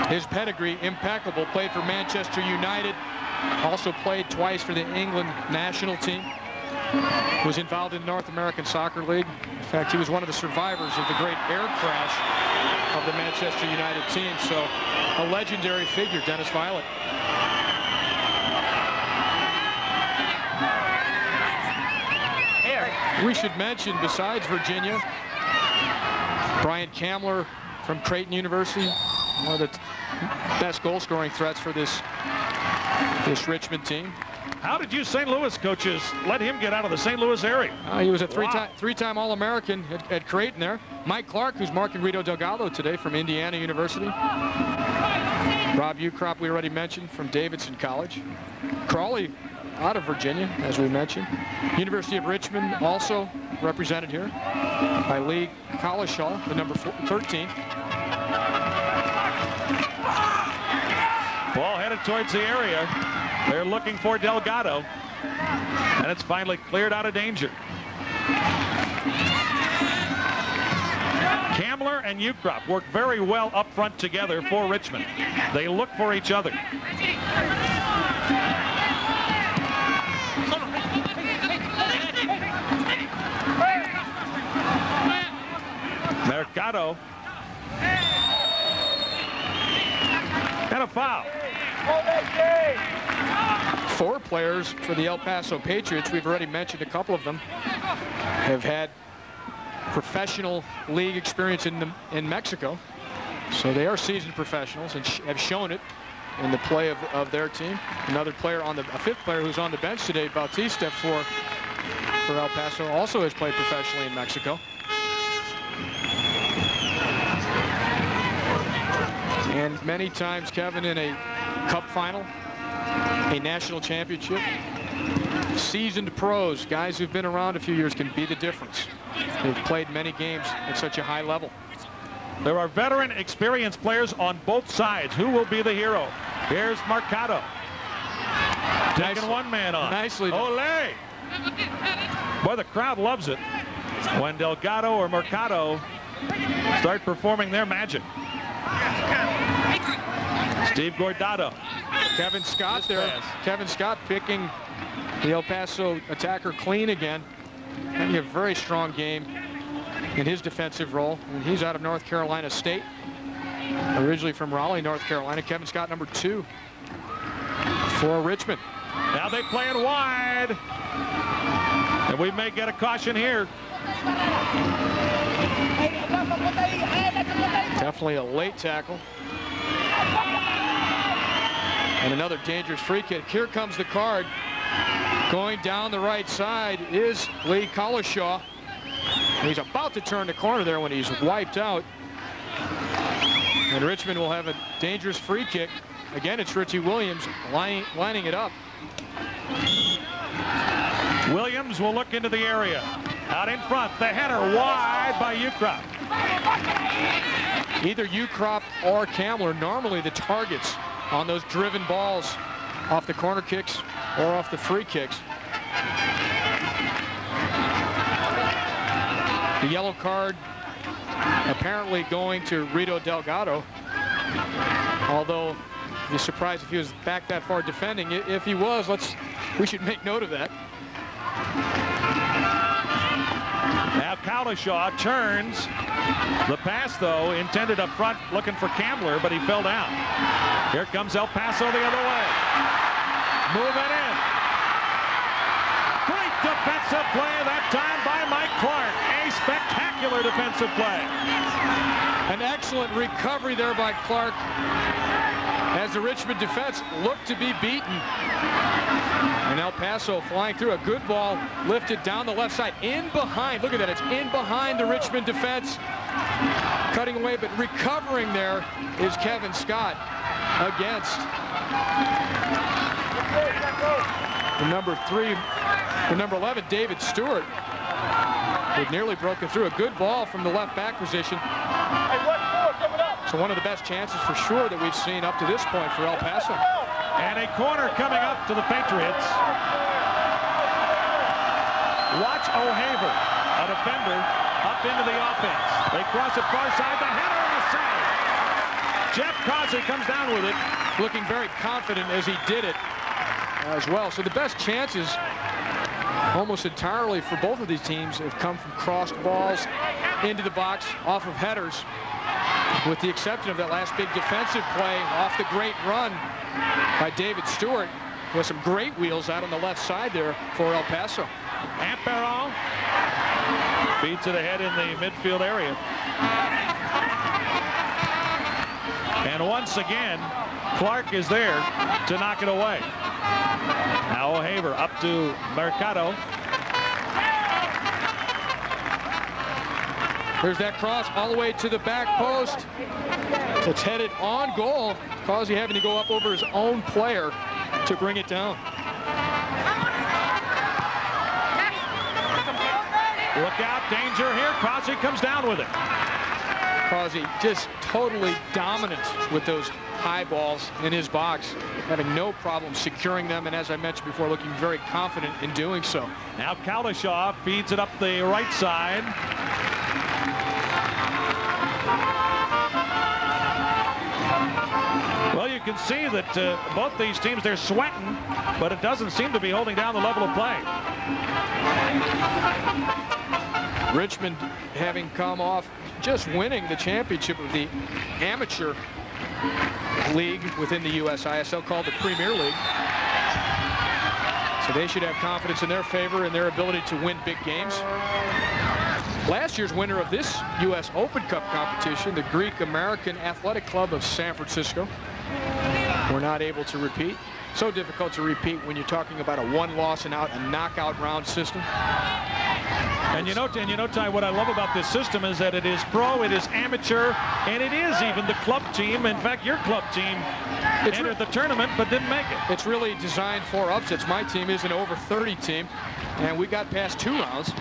His pedigree, impeccable. Played for Manchester United. Also played twice for the England national team. Was involved in the North American Soccer League. In fact, he was one of the survivors of the great air crash of the Manchester United team. So a legendary figure, Deniz Violet. We should mention, besides Virginia, Bryant Kammler from Creighton University, one of the best goal-scoring threats for this Richmond team. How did you St. Louis coaches let him get out of the St. Louis area? He was a three-time All-American at Creighton there. Mike Clark, who's marking Rito Delgado today from Indiana University. Rob Ukrop, we already mentioned, from Davidson College. Crawley, out of Virginia, as we mentioned. University of Richmond also represented here by Lee Collishaw, the number 13. Ball headed towards the area. They're looking for Delgado. And it's finally cleared out of danger. Kammler and Ukrop work very well up front together for Richmond. They look for each other. Marcado. And a foul. 4 players for the El Paso Patriots. We've already mentioned a couple of them have had professional league experience in Mexico. So they are seasoned professionals and have shown it in the play of their team. Another player on a 5th player who's on the bench today, Bautista for El Paso, also has played professionally in Mexico. And many times, Kevin, in a cup final, a national championship, seasoned pros, guys who've been around a few years, can be the difference. They've played many games at such a high level. There are veteran, experienced players on both sides. Who will be the hero? Here's Marcado. Taking one man on. Nicely done. Ole! Boy, the crowd loves it when Delgado or Marcado start performing their magic. Steve Gordado. Kevin Scott there. Kevin Scott picking the El Paso attacker clean again. Having a very strong game in his defensive role. And he's out of North Carolina State. Originally from Raleigh, North Carolina. Kevin Scott, number 2 for Richmond. Now they play it wide. And we may get a caution here. Definitely a late tackle. And another dangerous free kick. Here comes the card. Going down the right side is Lee Collishaw. He's about to turn the corner there when he's wiped out. And Richmond will have a dangerous free kick. Again, it's Richie Williams lining it up. Williams will look into the area. Out in front, the header wide by Ukrop. Either Ukrop or Kammler, normally the targets on those driven balls off the corner kicks or off the free kicks. The yellow card apparently going to Rito Delgado, although you're surprised if he was back that far defending. If he was, we should make note of that. Now Kalashaw turns. The pass, though, intended up front, looking for Kammler, but he fell down. Here comes El Paso the other way. Moving in. Great defensive play that time by Mike Clark. A spectacular defensive play. An excellent recovery there by Clark as the Richmond defense looked to be beaten. And El Paso flying through, a good ball lifted down the left side, in behind. Look at that, it's in behind the Richmond defense. Cutting away, but recovering there is Kevin Scott against the number 3, the number 11, David Stewart. Had nearly broken through. A good ball from the left back position. So one of the best chances for sure that we've seen up to this point for El Paso. And a corner coming up to the Patriots. Watch O'Haver, a defender, up into the offense. They cross it far side, the header and the save. Jeff Causey comes down with it. Looking very confident as he did it as well. So the best chances almost entirely for both of these teams have come from crossed balls into the box off of headers, with the exception of that last big defensive play off the great run by David Stewart, with some great wheels out on the left side there for El Paso. Ampero feeds it ahead in the midfield area. And once again, Clark is there to knock it away. Now O'Haver up to Marcado. There's that cross all the way to the back post. It's headed on goal. Causey having to go up over his own player to bring it down. Look out, danger here. Causey comes down with it. Causey just totally dominant with those high balls in his box, having no problem securing them, and as I mentioned before, looking very confident in doing so. Now Kalashaw feeds it up the right side. Well, you can see that both these teams, they're sweating, but it doesn't seem to be holding down the level of play. Richmond having come off just winning the championship of the amateur league within the USISL called the Premier League. So they should have confidence in their favor and their ability to win big games. Last year's winner of this U.S. Open Cup competition, the Greek-American Athletic Club of San Francisco, were not able to repeat. So difficult to repeat when you're talking about a one-loss and out, a knockout round system. And you know, Ty, what I love about this system is that it is pro, it is amateur, and it is even the club team. In fact, your club team entered the tournament but didn't make it. It's really designed for upsets. My team is an over 30 team, and we got past 2 rounds.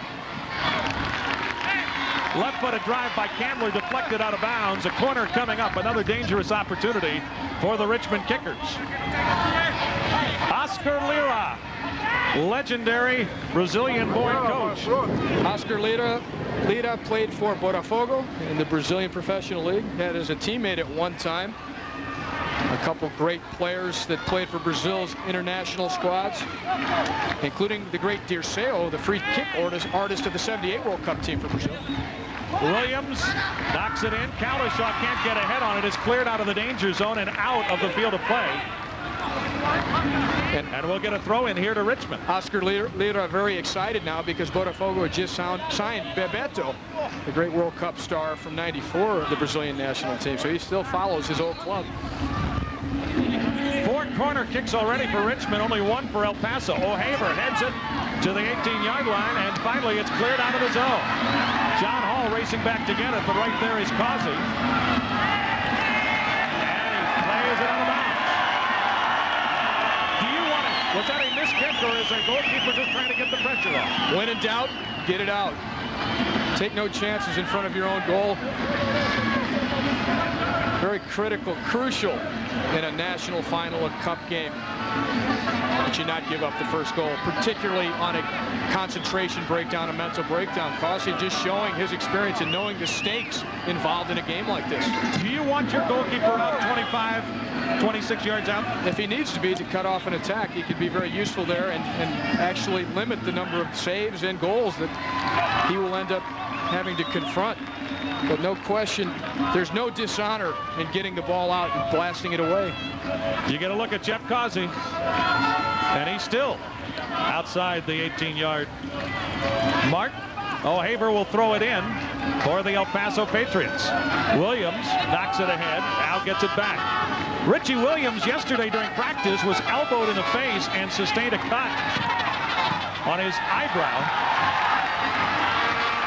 Left-footed drive by Kammler, deflected out of bounds. A corner coming up, another dangerous opportunity for the Richmond Kickers. Oscar Lira, legendary Brazilian-born coach. Oscar Lira played for Botafogo in the Brazilian Professional League. Had as a teammate at one time a couple great players that played for Brazil's international squads, including the great Dirceu, the free kick artist of the '78 World Cup team for Brazil. Williams knocks it in. Kalashaw can't get ahead on it. It's cleared out of the danger zone and out of the field of play. And we'll get a throw in here to Richmond. Oscar Lira very excited now because Botafogo had just signed Bebeto, the great World Cup star from '94 of the Brazilian national team. So he still follows his old club. 4 corner kicks already for Richmond, only 1 for El Paso. O'Haver heads it to the 18-yard line, and finally it's cleared out of the zone. John Hall racing back to get it, but right there is Causey. And he plays it out of bounds. Do you want it? Was that a missed kick, or is a goalkeeper just trying to get the pressure off? When in doubt, get it out. Take no chances in front of your own goal. Very critical, crucial in a national final, a cup game, that you not give up the first goal, particularly on a concentration breakdown, a mental breakdown. Causey just showing his experience and knowing the stakes involved in a game like this. Do you want your goalkeeper out 25, 26 yards out? If he needs to be to cut off an attack, he could be very useful there and actually limit the number of saves and goals that he will end up having to confront. But no question, there's no dishonor in getting the ball out and blasting it away. You get a look at Jeff Causey, and he's still outside the 18-yard mark. O'Haver will throw it in for the El Paso Patriots. Williams knocks it ahead. Al gets it back. Richie Williams yesterday during practice was elbowed in the face and sustained a cut on his eyebrow.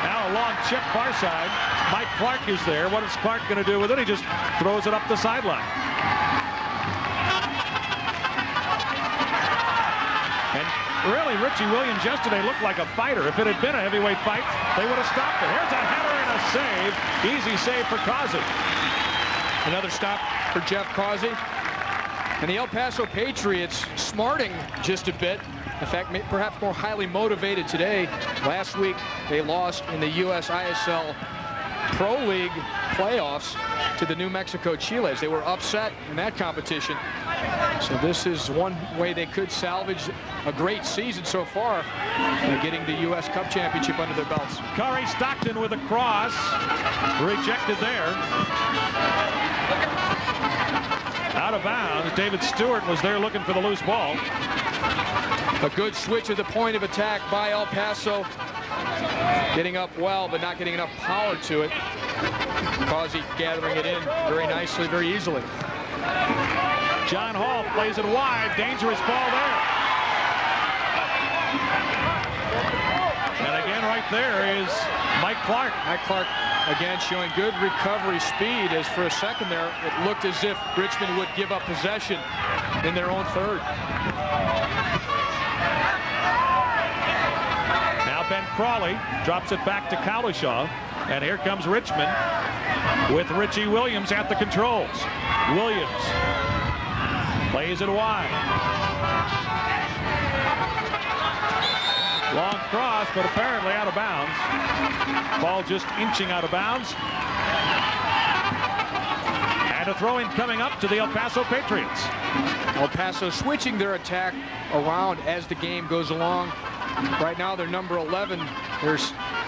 Now a long chip far side. Mike Clark is there. What is Clark going to do with it? He just throws it up the sideline. And really, Richie Williams yesterday looked like a fighter. If it had been a heavyweight fight, they would have stopped it. Here's a header and a save. Easy save for Causey. Another stop for Jeff Causey. And the El Paso Patriots smarting just a bit. In fact, perhaps more highly motivated today. Last week, they lost in the U.S. ISL Pro League playoffs to the New Mexico Chiles. They were upset in that competition. So this is one way they could salvage a great season so far, getting the U.S. Cup Championship under their belts. Corey Stockton with a cross. Rejected there. Out of bounds. David Stewart was there looking for the loose ball. A good switch at the point of attack by El Paso. Getting up well, but not getting enough power to it. Causey gathering it in very nicely, very easily. John Hall plays it wide. Dangerous ball there. And again, right there is Mike Clark. Mike Clark, again, showing good recovery speed, as for a second there, it looked as if Richmond would give up possession in their own third. Now Ben Crawley drops it back to Cowlishaw, and here comes Richmond with Richie Williams at the controls. Williams plays it wide. Long cross, but apparently out of bounds. Ball just inching out of bounds. And a throw-in coming up to the El Paso Patriots. El Paso switching their attack around as the game goes along. Right now, they're number 11.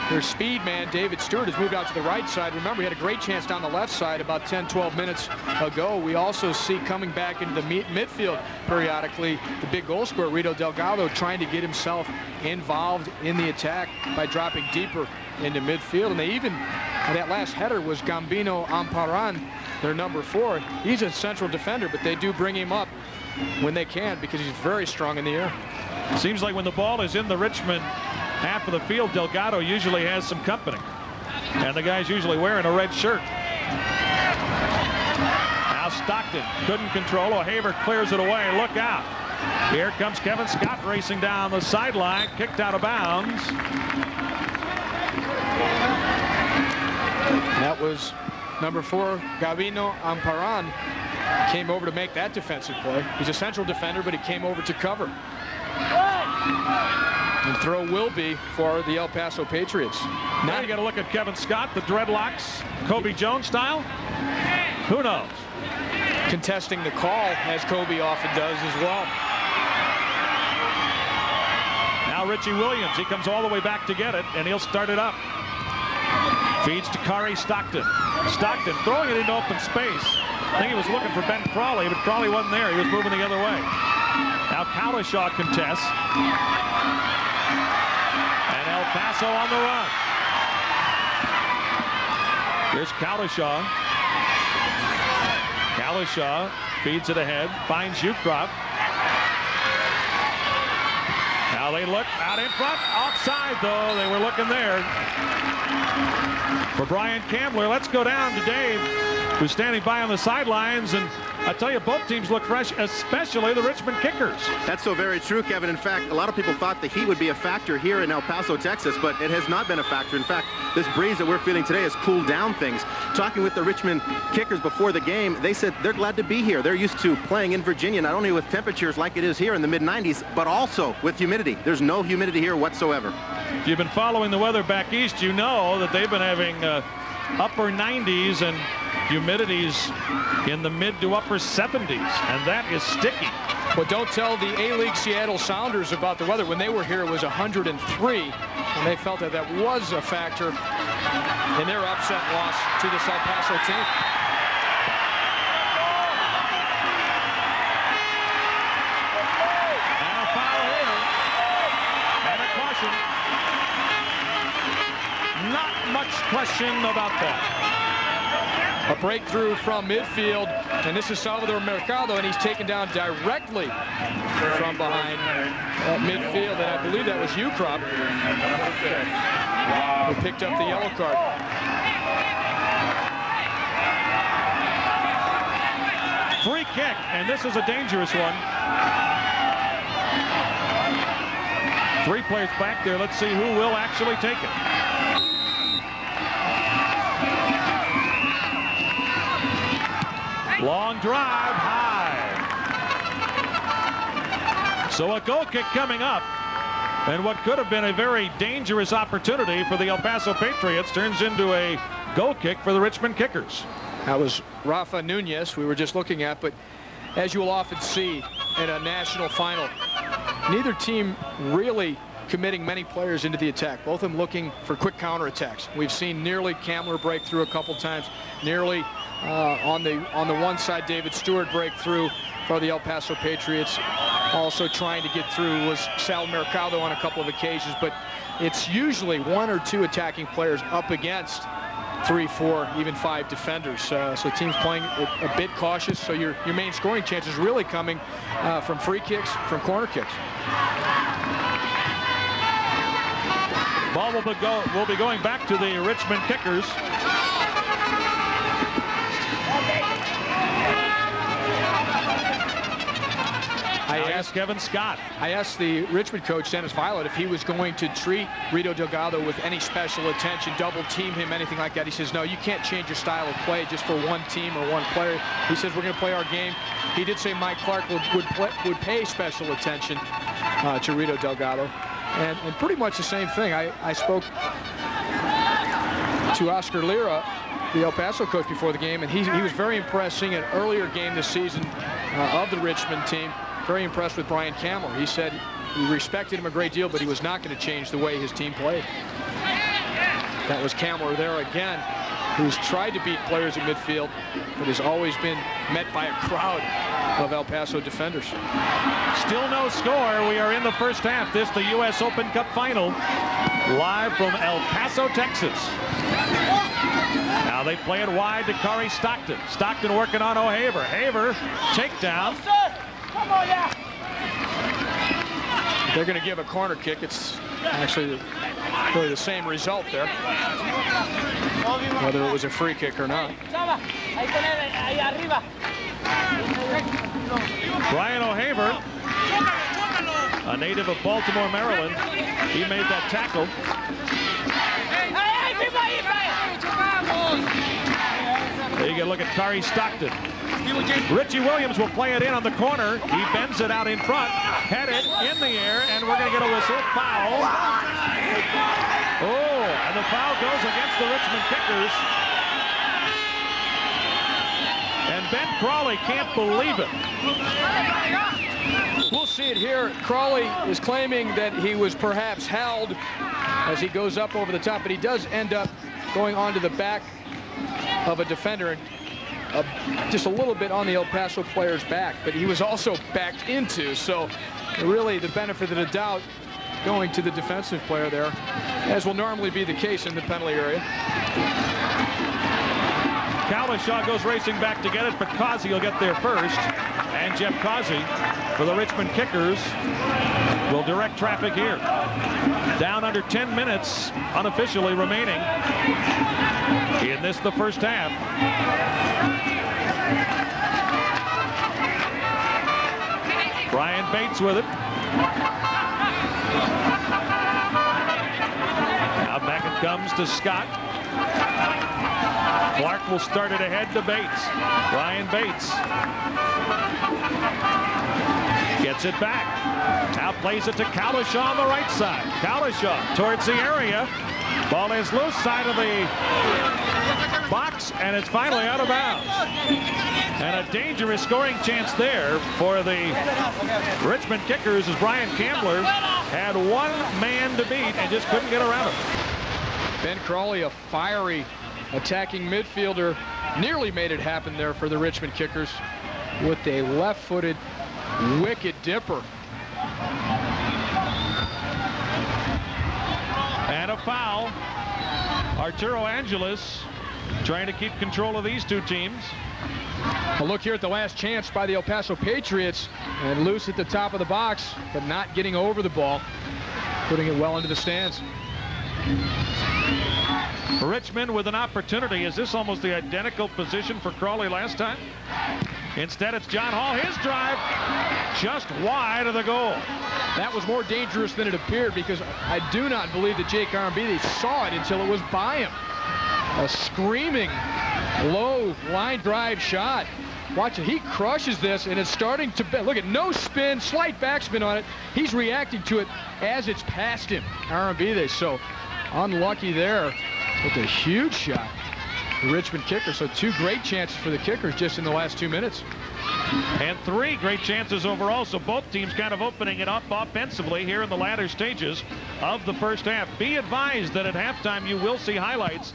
Their speed man, David Stewart, has moved out to the right side. Remember, he had a great chance down the left side about 10, 12 minutes ago. We also see coming back into the midfield periodically the big goal scorer, Rito Delgado, trying to get himself involved in the attack by dropping deeper into midfield. And they even, that last header was Gambino Amparan, their number 4. He's a central defender, but they do bring him up when they can because he's very strong in the air. Seems like when the ball is in the Richmond half of the field, Delgado usually has some company. And the guy's usually wearing a red shirt. Now Stockton couldn't control. O'Haver clears it away. Look out. Here comes Kevin Scott racing down the sideline. Kicked out of bounds. That was number 4, Gabino Amparan. Came over to make that defensive play. He's a central defender, but he came over to cover. And throw will be for the El Paso Patriots. Now you got to look at Kevin Scott, the dreadlocks, Kobe Jones style. Who knows? Contesting the call, as Kobe often does as well. Now Richie Williams, he comes all the way back to get it, and he'll start it up. Feeds to Corey Stockton. Stockton throwing it into open space. I think he was looking for Ben Crawley, but Crawley wasn't there. He was moving the other way. Now Cowlishaw contests. And El Paso on the run. Here's Cowlishaw. Cowlishaw feeds it ahead, finds Ukrop. Now they look out in front. Offside, though. They were looking there. For Bryant Kammler, let's go down to Dave, who's standing by on the sidelines. And I tell you, both teams look fresh, especially the Richmond Kickers. That's so very true, Kevin. In fact, a lot of people thought the heat would be a factor here in El Paso, Texas, but it has not been a factor. In fact, this breeze that we're feeling today has cooled down things. Talking with the Richmond Kickers before the game, they said they're glad to be here. They're used to playing in Virginia, not only with temperatures like it is here in the mid-90s, but also with humidity. There's no humidity here whatsoever. If you've been following the weather back east, you know that they've been having upper 90s and humidities in the mid to upper 70s, and that is sticky. But don't tell the A-League Seattle Sounders about the weather. When they were here, it was 103, and they felt that that was a factor in their upset loss to this El Paso team. And a foul here. And a caution. Not much question about that. A breakthrough from midfield, and this is Salvador Marcado, and he's taken down directly from behind midfield, and I believe that was Ukrop who picked up the yellow card. Free kick, and this is a dangerous one. 3 players back there. Let's see who will actually take it. Long drive, high. So a goal kick coming up. And what could have been a very dangerous opportunity for the El Paso Patriots turns into a goal kick for the Richmond Kickers. That was Rafa Nunez we were just looking at, but as you will often see in a national final, neither team really committing many players into the attack. Both of them looking for quick counterattacks. We've seen nearly Kammler break through a couple times, nearly on the one side David Stewart break through for the El Paso Patriots. Also trying to get through was Sal Marcado on a couple of occasions, but it's usually 1 or 2 attacking players up against 3, 4, even 5 defenders. So teams playing a bit cautious. So your main scoring chance is really coming from free kicks, from corner kicks. Ball will be going back to the Richmond Kickers. I asked Kevin Scott. I asked the Richmond coach, Deniz Violet, if he was going to treat Rito Delgado with any special attention, double team him, anything like that. He says, no, you can't change your style of play just for one team or one player. He says, we're going to play our game. He did say Mike Clark would pay special attention to Rito Delgado. And pretty much the same thing. I spoke to Oscar Lira, the El Paso coach, before the game, and he was very impressed seeing an earlier game this season of the Richmond team. Very impressed with Bryant Kammler. He said he respected him a great deal, but he was not going to change the way his team played. That was Kammler there again, who's tried to beat players at midfield, but has always been met by a crowd of El Paso defenders. Still no score. We are in the first half. This the U.S. Open Cup final, live from El Paso, Texas. Now they play it wide to Kari Stockton. Stockton working on O'Haver. Haver, takedown. They're going to give a corner kick. It's actually really the same result there, whether it was a free kick or not. Brian O'Haver, a native of Baltimore, Maryland. He made that tackle. There you get a look at Kari Stockton. Richie Williams will play it in on the corner. He bends it out in front, headed in the air, and we're going to get a whistle. Foul. Oh, and the foul goes against the Richmond Kickers. And Ben Crawley can't believe it. We'll see it here. Crawley is claiming that he was perhaps held as he goes up over the top, but he does end up going onto the back of a defender and just a little bit on the El Paso player's back, but he was also backed into, so really the benefit of the doubt going to the defensive player there, as will normally be the case in the penalty area. Kalashaw goes racing back to get it, but Causey will get there first. And Jeff Causey for the Richmond Kickers will direct traffic here. Down under 10 minutes unofficially remaining in this, the first half. Brian Bates with it. Now back it comes to Scott. Clark will start it ahead to Bates. Brian Bates gets it back. Now plays it to Kalashaw on the right side. Kalashaw towards the area. Ball is loose side of the box, and it's finally out of bounds. And a dangerous scoring chance there for the Richmond Kickers as Bryant Kammler had one man to beat and just couldn't get around him. Ben Crawley, a fiery attacking midfielder, nearly made it happen there for the Richmond Kickers with a left-footed wicked dipper. And a foul. Arturo Angeles trying to keep control of these two teams. A look here at the last chance by the El Paso Patriots, and loose at the top of the box, but not getting over the ball, putting it well into the stands. Richmond with an opportunity. Is this almost the identical position for Crawley last time? Instead, it's John Hall. His drive just wide of the goal. That was more dangerous than it appeared, because I do not believe that Jake Arambide saw it until it was by him. A screaming, low line drive shot. Watch it. He crushes this, and it's starting to bend. Look at no spin, slight backspin on it. He's reacting to it as it's past him, Arambide. So unlucky there with a huge shot. The Richmond Kickers. So 2 great chances for the Kickers just in the last 2 minutes. And 3 great chances overall. So both teams kind of opening it up offensively here in the latter stages of the first half. Be advised that at halftime you will see highlights,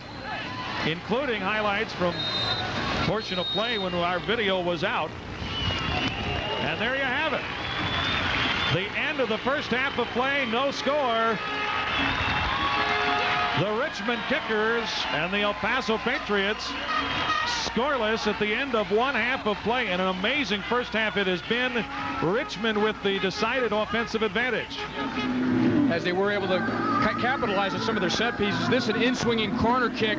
including highlights from portion of play when our video was out. And there you have it. The end of the first half of play, no score. The Richmond Kickers and the El Paso Patriots scoreless at the end of one half of play. And an amazing first half it has been. Richmond with the decided offensive advantage. As they were able to capitalize on some of their set pieces. This an in-swinging corner kick.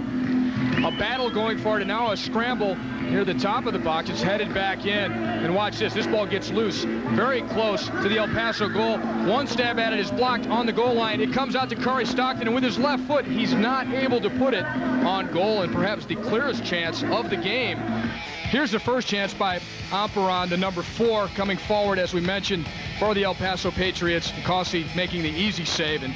A battle going for it, and now a scramble near the top of the box. It's headed back in. And watch this. This ball gets loose very close to the El Paso goal. One stab at it is blocked on the goal line. It comes out to Curry Stockton, and with his left foot, he's not able to put it on goal, and perhaps the clearest chance of the game. Here's the first chance by Amperon, the number 4, coming forward, as we mentioned, for the El Paso Patriots. Causey making the easy save, and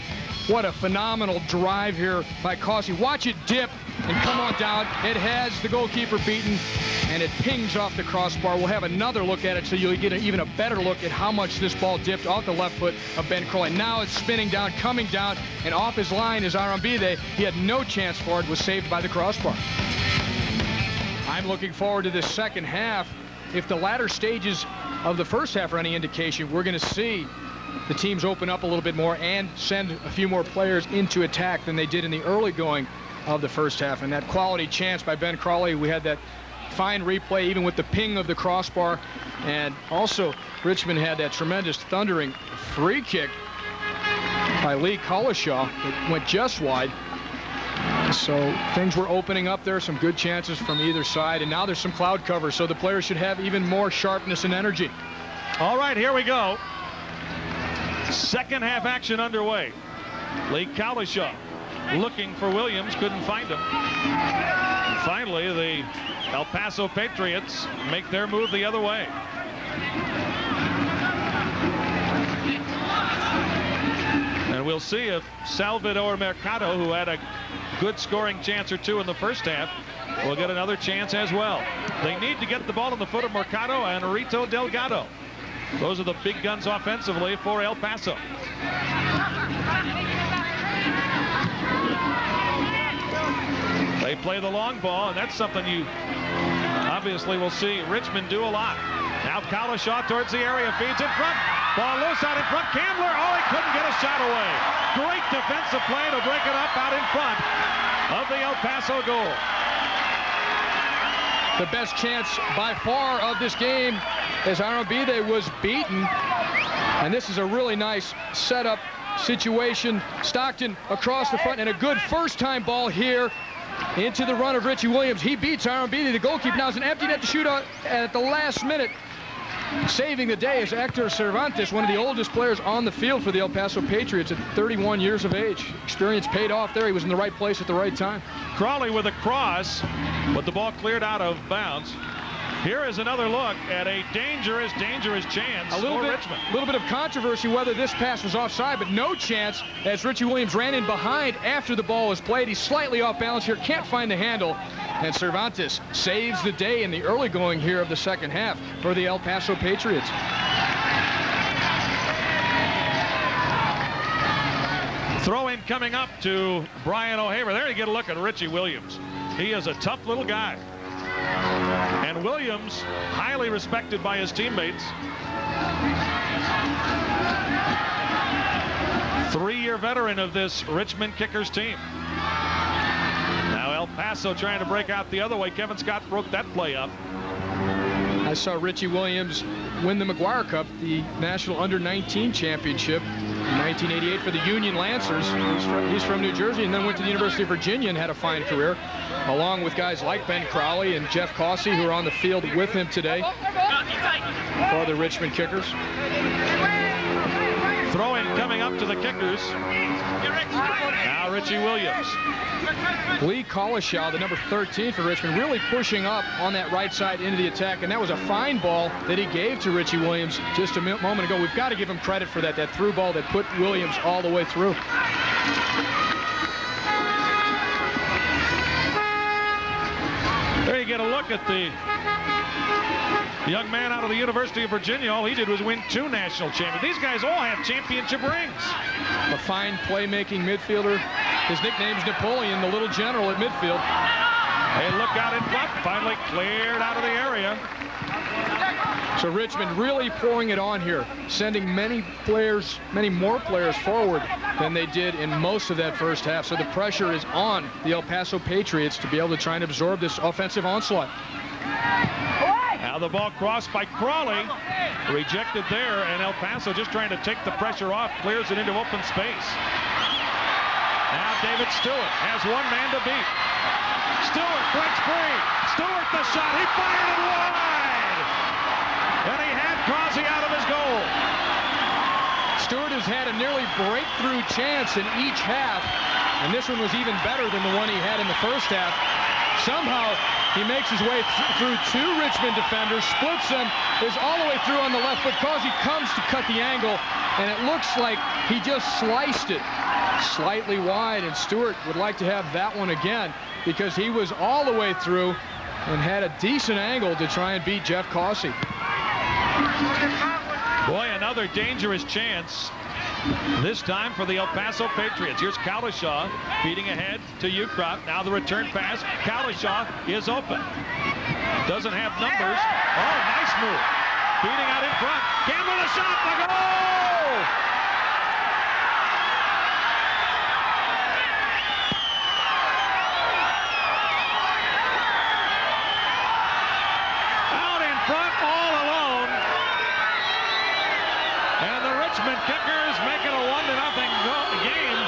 what a phenomenal drive here by Causey. Watch it dip and come on down. It has the goalkeeper beaten, and it pings off the crossbar. We'll have another look at it so you'll get even a better look at how much this ball dipped off the left foot of Ben Crawley. Now it's spinning down, coming down, and off his line is Arambide. He had no chance for it, was saved by the crossbar. I'm looking forward to this second half. If the latter stages of the first half are any indication, we're going to see the teams open up a little bit more and send a few more players into attack than they did in the early going of the first half. And that quality chance by Ben Crawley, we had that fine replay even with the ping of the crossbar. And also Richmond had that tremendous thundering free kick by Lee Collishaw that went just wide. So things were opening up there, some good chances from either side, and now there's some cloud cover, so the players should have even more sharpness and energy. All right, here we go. Second half action underway. Lee Collishaw looking for Williams, couldn't find him. Finally, the El Paso Patriots make their move the other way. And we'll see if Salvador Marcado, who had a good scoring chance or two in the first half, will get another chance as well. They need to get the ball in the foot of Marcado and Rito Delgado. Those are the big guns offensively for El Paso. They play the long ball, and that's something you obviously will see Richmond do a lot. Now Collishaw towards the area, feeds in front. Ball loose out in front. Kammler, oh, he couldn't get a shot away. Great defensive play to break it up out in front of the El Paso goal. The best chance by far of this game as Arambide was beaten. And this is a really nice setup situation. Stockton across the front, and a good first-time ball here into the run of Richie Williams. He beats Arambide. The goalkeeper now is an empty net to shoot at the last minute. Saving the day is Hector Cervantes, one of the oldest players on the field for the El Paso Patriots at 31 years of age. Experience paid off there. He was in the right place at the right time. Crawley with a cross, but the ball cleared out of bounds. Here is another look at a dangerous chance for Richmond. A little bit of controversy whether this pass was offside, but no chance as Richie Williams ran in behind after the ball was played. He's slightly off balance here, can't find the handle, and Cervantes saves the day in the early going here of the second half for the El Paso Patriots. Throw in coming up to Brian O'Haver. There you get a look at Richie Williams. He is a tough little guy. And Williams, highly respected by his teammates. 3-year veteran of this Richmond Kickers team. Now El Paso trying to break out the other way. Kevin Scott broke that play up. I saw Richie Williams win the McGuire Cup, the National Under-19 Championship in 1988 for the Union Lancers. He's from New Jersey and then went to the University of Virginia and had a fine career, along with guys like Ben Crowley and Jeff Cossey, who are on the field with him today for the Richmond Kickers. Throwing coming up to the Kickers. Now Richie Williams. Lee Collishaw, the number 13 for Richmond, really pushing up on that right side into the attack, and that was a fine ball that he gave to Richie Williams just a moment ago. We've got to give him credit for that through ball that put Williams all the way through. There you get a look at the young man out of the University of Virginia. All he did was win 2 national championships. These guys all have championship rings. A fine playmaking midfielder. His nickname's Napoleon, the little general at midfield. They look out in front, finally cleared out of the area. So Richmond really pouring it on here, sending many more players forward than they did in most of that first half. So the pressure is on the El Paso Patriots to be able to try and absorb this offensive onslaught. Now the ball crossed by Crawley, rejected there, and El Paso just trying to take the pressure off, clears it into open space. Now David Stewart has one man to beat. Stewart breaks free. Stewart the shot, he fired it wide! And he had Crosby out of his goal. Stewart has had a nearly breakthrough chance in each half, and this one was even better than the one he had in the first half. Somehow he makes his way through 2 Richmond defenders, splits them, is all the way through on the left, but Causey comes to cut the angle, and it looks like he just sliced it slightly wide, and Stewart would like to have that one again because he was all the way through and had a decent angle to try and beat Jeff Causey. Boy, another dangerous chance. This time for the El Paso Patriots. Here's Collishaw feeding ahead to Ukrop. Now the return pass. Collishaw is open. Doesn't have numbers. Oh, nice move. Feeding out in front. Kammler the shot. The goal! Out in front all alone. And the Richmond Kickers making a 1-0 game.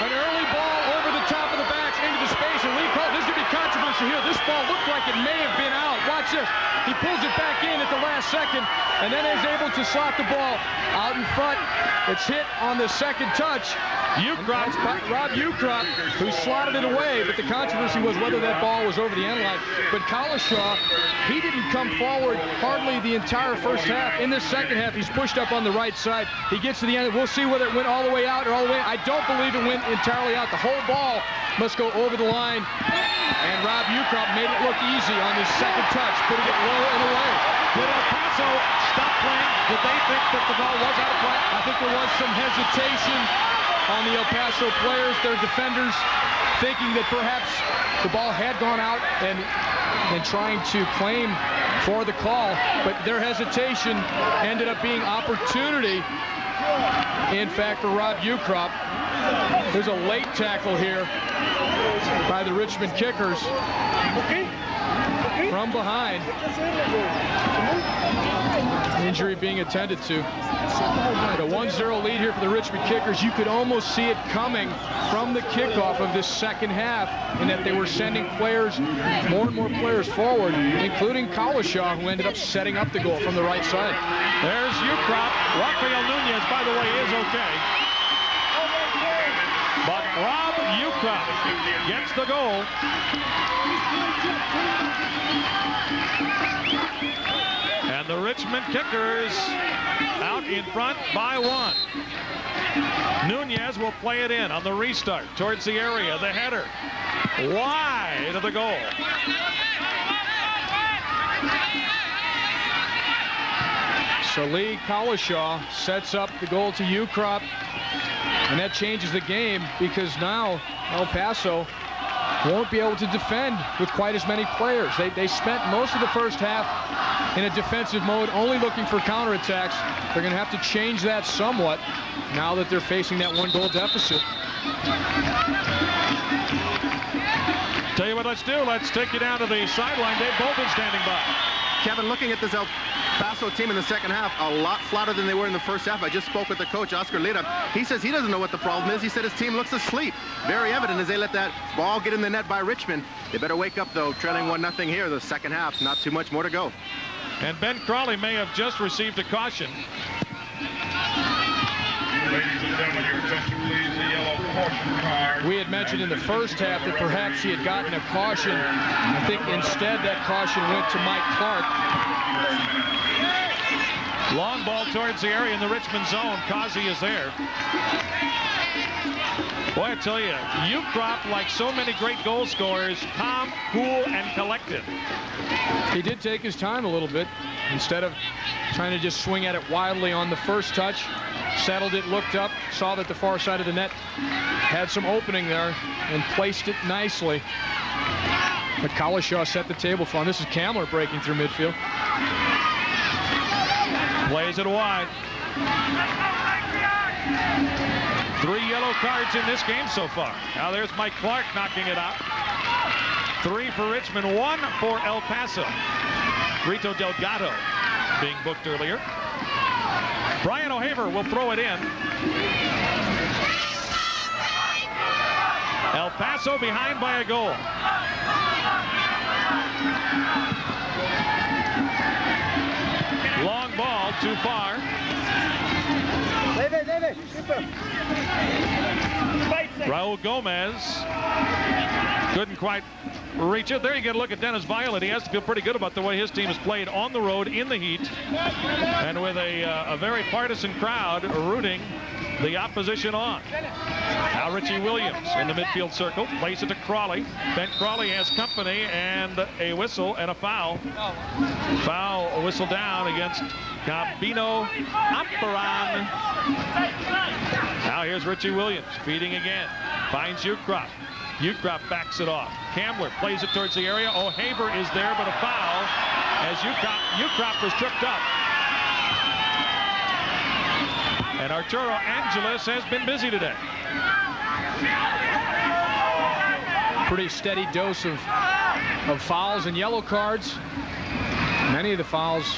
An early ball over the top of the backs into the space, and Lee called. There's going to be controversy here. This ball looked like it may have been out. Watch this. He pulls it back in at the last second, and then is able to slot the ball out in front. It's hit on the second touch. Rob Ukrop, who slotted it away, but the controversy was whether that ball was over the end line. But Collishaw, he didn't come forward hardly the entire first half. In the second half, he's pushed up on the right side. He gets to the end. We'll see whether it went all the way out or all the way. I don't believe it went entirely out. The whole ball must go over the line. And Rob Ukrop made it look easy on his second touch, putting it low and away. Did El Paso stop playing? Did they think that the ball was out of play? I think there was some hesitation on the El Paso players, their defenders, thinking that perhaps the ball had gone out and trying to claim for the call, but their hesitation ended up being opportunity, in fact, for Rob Ukrop. There's a late tackle here by the Richmond Kickers from behind. Injury being attended to. The 1-0 lead here for the Richmond Kickers. You could almost see it coming from the kickoff of this second half, in that they were sending players, more and more players forward, including Collishaw, who ended up setting up the goal from the right side. There's Ukrop. Rafael Nunez, by the way, is okay. But Rob Ukrop gets the goal. And the Richmond Kickers out in front by 1. Nunez will play it in on the restart towards the area. The header wide of the goal. So Lee Collishaw sets up the goal to Ukrop. And that changes the game because now El Paso won't be able to defend with quite as many players. They spent most of the first half in a defensive mode, only looking for counterattacks. They're going to have to change that somewhat now that they're facing that 1-goal deficit. Tell you what, let's do. Let's take you down to the sideline. Dave Bolton standing by. Kevin, looking at this El Paso team in the second half, a lot flatter than they were in the first half. I just spoke with the coach, Oscar Lira. He says he doesn't know what the problem is. He said his team looks asleep. Very evident as they let that ball get in the net by Richmond. They better wake up, though, trailing 1-0 here. The second half, not too much more to go. And Ben Crawley may have just received a caution. Ladies and gentlemen, your attention, please. The yellow caution card. We had mentioned in the first half that perhaps he had gotten a caution. I think instead that caution went to Mike Clark. Long ball towards the area in the Richmond zone. Causey is there. Boy, I tell you, Ukropp, like so many great goal scorers, calm, cool, and collected. He did take his time a little bit. Instead of trying to just swing at it wildly on the first touch, settled it, looked up, saw that the far side of the net had some opening there, and placed it nicely. But Kalashaw set the table for him. This is Kammler breaking through midfield. Plays it wide. 3 yellow cards in this game so far. Now there's Mike Clark knocking it out. 3 for Richmond, 1 for El Paso. Rito Delgado being booked earlier. Brian O'Haver will throw it in. El Paso behind by a goal. Long ball, too far. Raul Gomez couldn't quite reach it. There you get a look at Deniz Violet. He has to feel pretty good about the way his team has played on the road in the heat and with a very partisan crowd rooting the opposition on. Now Richie Williams in the midfield circle, plays it to Crawley. Ben Crawley has company and a whistle and a foul. Foul whistle down against Gabino Amperan. Now here's Richie Williams feeding again. Finds Ukropp. Ukropp backs it off. Kammler plays it towards the area. O'Haver is there, but a foul as Ukropp was tripped up. And Arturo Angeles has been busy today. Pretty steady dose of fouls and yellow cards. Many of the fouls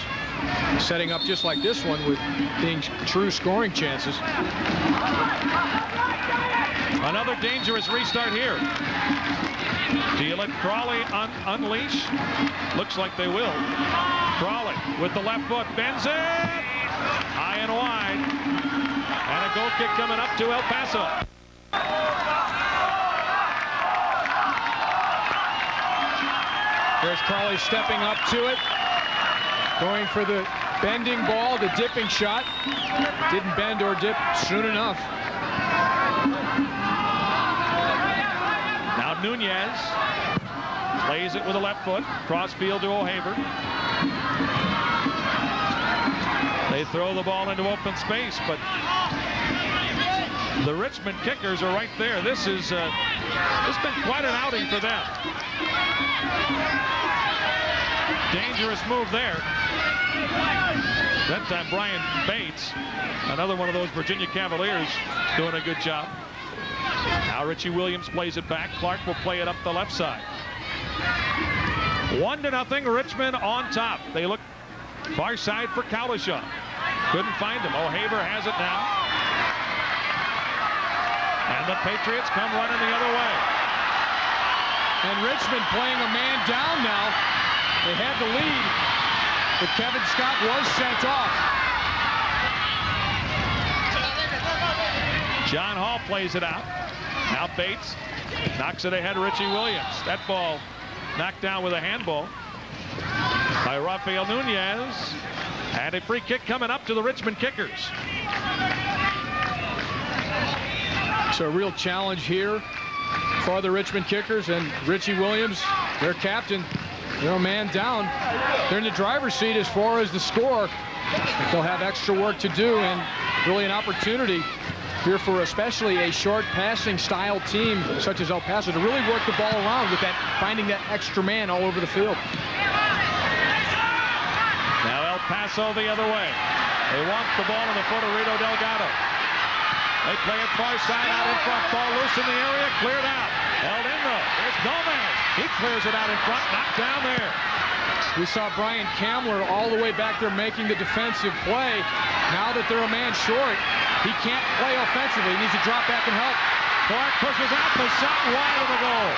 setting up just like this one with being true scoring chances. Another dangerous restart here. Do you let Crawley unleash? Looks like they will. Crawley with the left foot, bends it high and wide. And a goal kick coming up to El Paso. There's Crawley stepping up to it. Going for the bending ball, the dipping shot. Didn't bend or dip soon enough. Now Nunez plays it with a left foot. Cross field to O'Haver. They throw the ball into open space, but the Richmond Kickers are right there. This has been quite an outing for them. Dangerous move there. That time Brian Bates, another one of those Virginia Cavaliers, doing a good job. Now Richie Williams plays it back. Clark will play it up the left side. 1-0, Richmond on top. They look far side for Kalashaw. Couldn't find him. O'Haver has it now. And the Patriots come running the other way. And Richmond playing a man down now. They had the lead, but Kevin Scott was sent off. John Hall plays it out. Now Bates knocks it ahead of Richie Williams. That ball knocked down with a handball by Rafael Nunez. And a free kick coming up to the Richmond Kickers. So a real challenge here for the Richmond Kickers, and Richie Williams, their captain, they're a man down. They're in the driver's seat as far as the score. They'll have extra work to do and really an opportunity here for especially a short passing style team such as El Paso to really work the ball around with that, finding that extra man all over the field. Now El Paso the other way. They want the ball in the foot of Rito Delgado. They play it far side out in front. Ball loose in the area, cleared out. Held in though. There's Gomez. He clears it out in front, knocked down there. We saw Bryant Kammler all the way back there making the defensive play. Now that they're a man short, he can't play offensively. He needs to drop back and help. Clark pushes out the shot wide of the goal.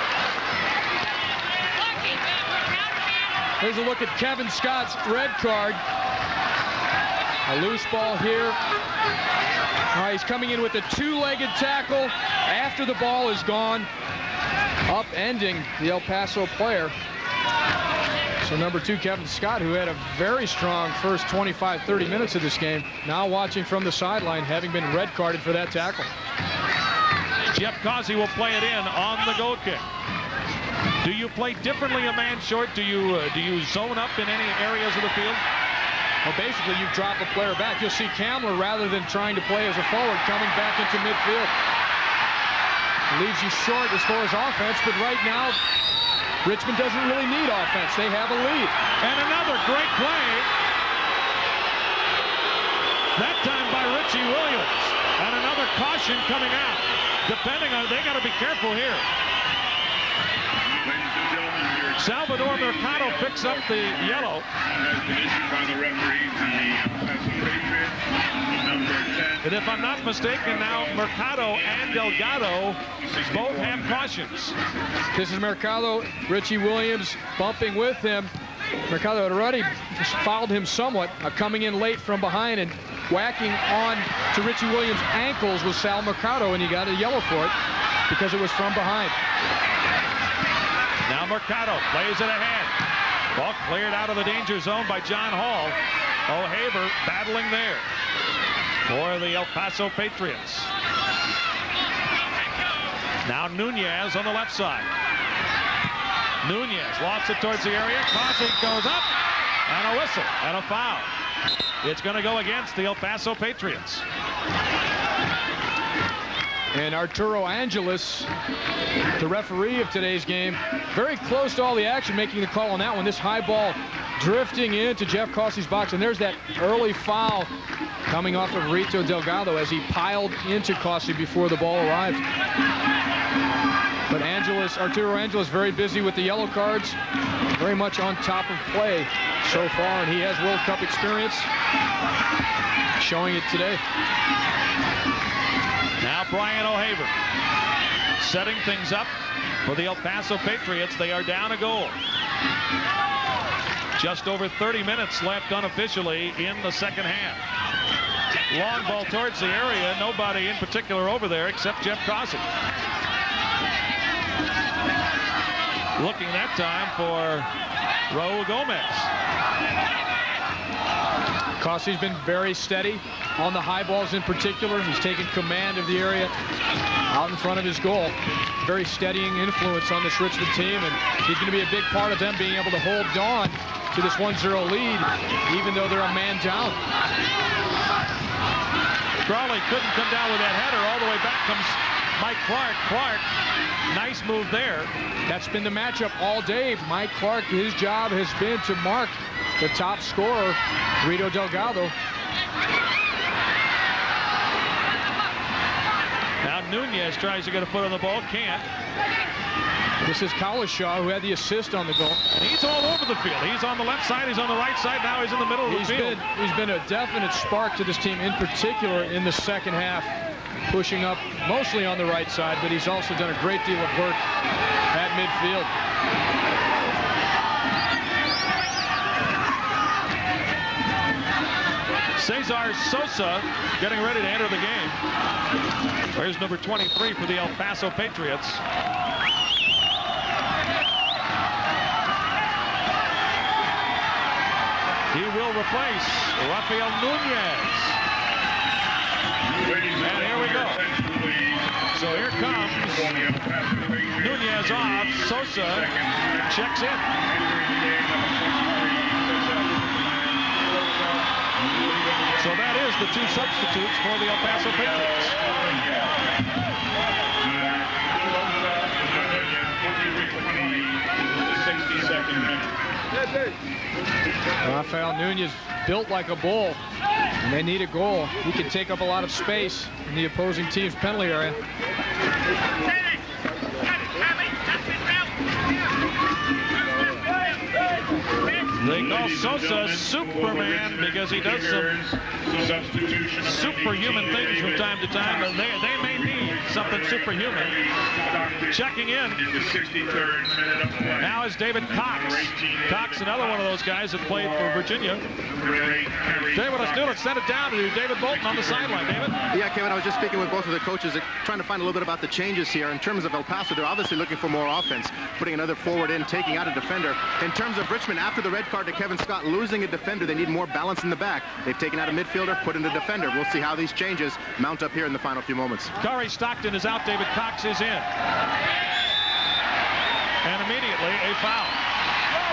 Here's a look at Kevin Scott's red card. A loose ball here. All right, he's coming in with a two-legged tackle after the ball is gone, upending the El Paso player. So number 2, Kevin Scott, who had a very strong first 25-30 minutes of this game, now watching from the sideline, having been red carded for that tackle. Jeff Causey will play it in on the goal kick. Do you play differently a man short? Do you zone up in any areas of the field? Well, basically, you drop a player back. You'll see Kammler, rather than trying to play as a forward, coming back into midfield. Leaves you short as far as offense, but right now, Richmond doesn't really need offense. They have a lead. And another great play. That time by Richie Williams. And another caution coming out. Depending on, they got to be careful here. Salvador Marcado picks up the yellow. Has been issued by the referee to the Paso Patriots, number 10. And if I'm not mistaken, now Marcado and Delgado both have cautions. This is Marcado, Richie Williams bumping with him. Marcado had already fouled him somewhat, coming in late from behind and whacking on to Richie Williams' ankles was Sal Marcado, and he got a yellow for it because it was from behind. Now Marcado plays it ahead. Ball cleared out of the danger zone by John Hall. O'Haver battling there for the El Paso Patriots. Now Nunez on the left side. Nunez lofts it towards the area. Causey goes up, and a whistle and a foul. It's going to go against the El Paso Patriots. And Arturo Angeles, the referee of today's game, very close to all the action, making the call on that one. This high ball drifting into Jeff Causey's box, and there's that early foul coming off of Rito Delgado as he piled into Causey before the ball arrived. But Arturo Angeles, very busy with the yellow cards, very much on top of play so far, and he has World Cup experience, showing it today. Now Brian O'Haver setting things up for the El Paso Patriots. They are down a goal. Just over 30 minutes left unofficially in the second half. Long ball towards the area. Nobody in particular over there except Jeff Causey. Looking that time for Raul Gomez. Causey's been very steady on the high balls in particular. He's taken command of the area out in front of his goal. Very steadying influence on this Richmond team, and he's going to be a big part of them being able to hold on to this 1-0 lead, even though they're a man down. Crawley couldn't come down with that header. All the way back comes Mike Clark. Clark, nice move there. That's been the matchup all day. Mike Clark, his job has been to mark the top scorer, Rito Delgado. Now Nunez tries to get a foot on the ball, can't. This is Collishaw, who had the assist on the goal. And he's all over the field. He's on the left side, he's on the right side, now he's in the middle of the field. He's been a definite spark to this team, in particular in the second half, pushing up mostly on the right side, but he's also done a great deal of work at midfield. Cesar Sosa getting ready to enter the game. There's number 23 for the El Paso Patriots. He will replace Rafael Nunez. And here we go. So here comes Nunez off. Sosa checks in. So that is the two substitutes for the El Paso Patriots. Rafael Nunez built like a bull, and they need a goal. He can take up a lot of space in the opposing team's penalty area. They call Sosa Superman because he does some superhuman things from time to time, but they may need something superhuman. Checking in now is David Cox. Cox, another one of those guys that played for Virginia. David, let's send it down to David Bolton on the sideline. David? Yeah, Kevin, I was just speaking with both of the coaches, trying to find a little bit about the changes here. In terms of El Paso, they're obviously looking for more offense, putting another forward in, taking out a defender. In terms of Richmond, after the red card to Kevin Scott, losing a defender, they need more balance in the back. They've taken out a midfielder, put in a defender. We'll see how these changes mount up here in the final few moments. Corey Stockton is out. David Cox is in. And immediately a foul.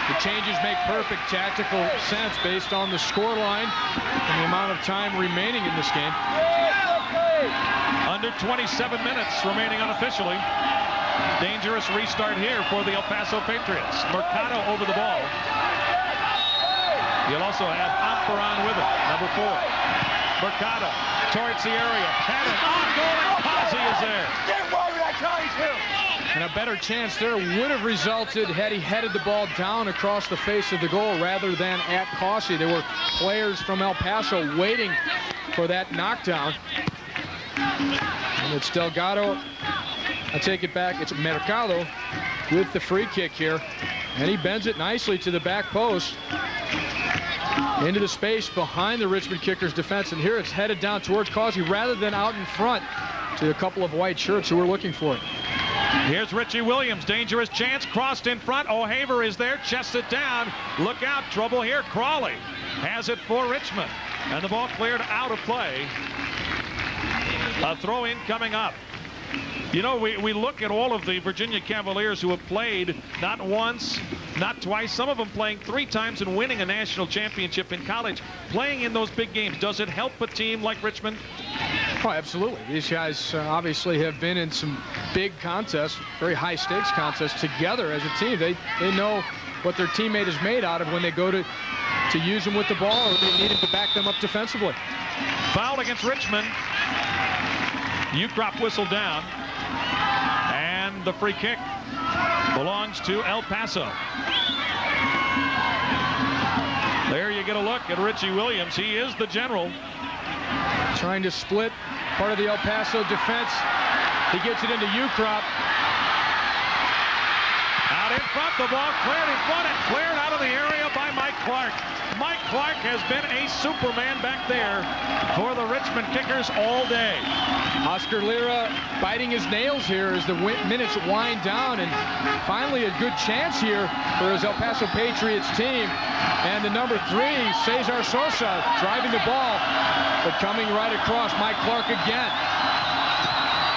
The changes make perfect tactical sense based on the score line and the amount of time remaining in this game. Under 27 minutes remaining unofficially. Dangerous restart here for the El Paso Patriots. Marcado over the ball. You'll also have Amperon with it, number 4. Mercado towards the area. Cannon on goal, and Paso is there. And a better chance there would have resulted had he headed the ball down across the face of the goal rather than at Cossey. There were players from El Paso waiting for that knockdown. And it's Delgado. I take it back. It's Mercado with the free kick here. And he bends it nicely to the back post. Into the space behind the Richmond Kickers defense. And here it's headed down towards Cossey rather than out in front to a couple of white shirts who were looking for it. Here's Richie Williams. Dangerous chance. Crossed in front. O'Haver is there. Chests it down. Look out. Trouble here. Crawley has it for Richmond. And the ball cleared out of play. A throw-in coming up. You know, we look at all of the Virginia Cavaliers who have played not once, not twice, some of them playing 3 times and winning a national championship in college. Playing in those big games, does it help a team like Richmond? Oh, absolutely. These guys obviously have been in some big contests, very high stakes contests together as a team. They know what their teammate is made out of when they go to use them with the ball or they need to back them up defensively. Foul against Richmond. Ukrop whistle down. And the free kick belongs to El Paso. There you get a look at Richie Williams. He is the general. Trying to split part of the El Paso defense. He gets it into Ukrop. Out in front, the ball cleared in front and cleared out of the area by Mike Clark. Mike Clark has been a Superman back there for the Richmond Kickers all day. Oscar Lira biting his nails here as the minutes wind down, and finally a good chance here for his El Paso Patriots team. And the number 3, Cesar Sosa, driving the ball, but coming right across. Mike Clark again.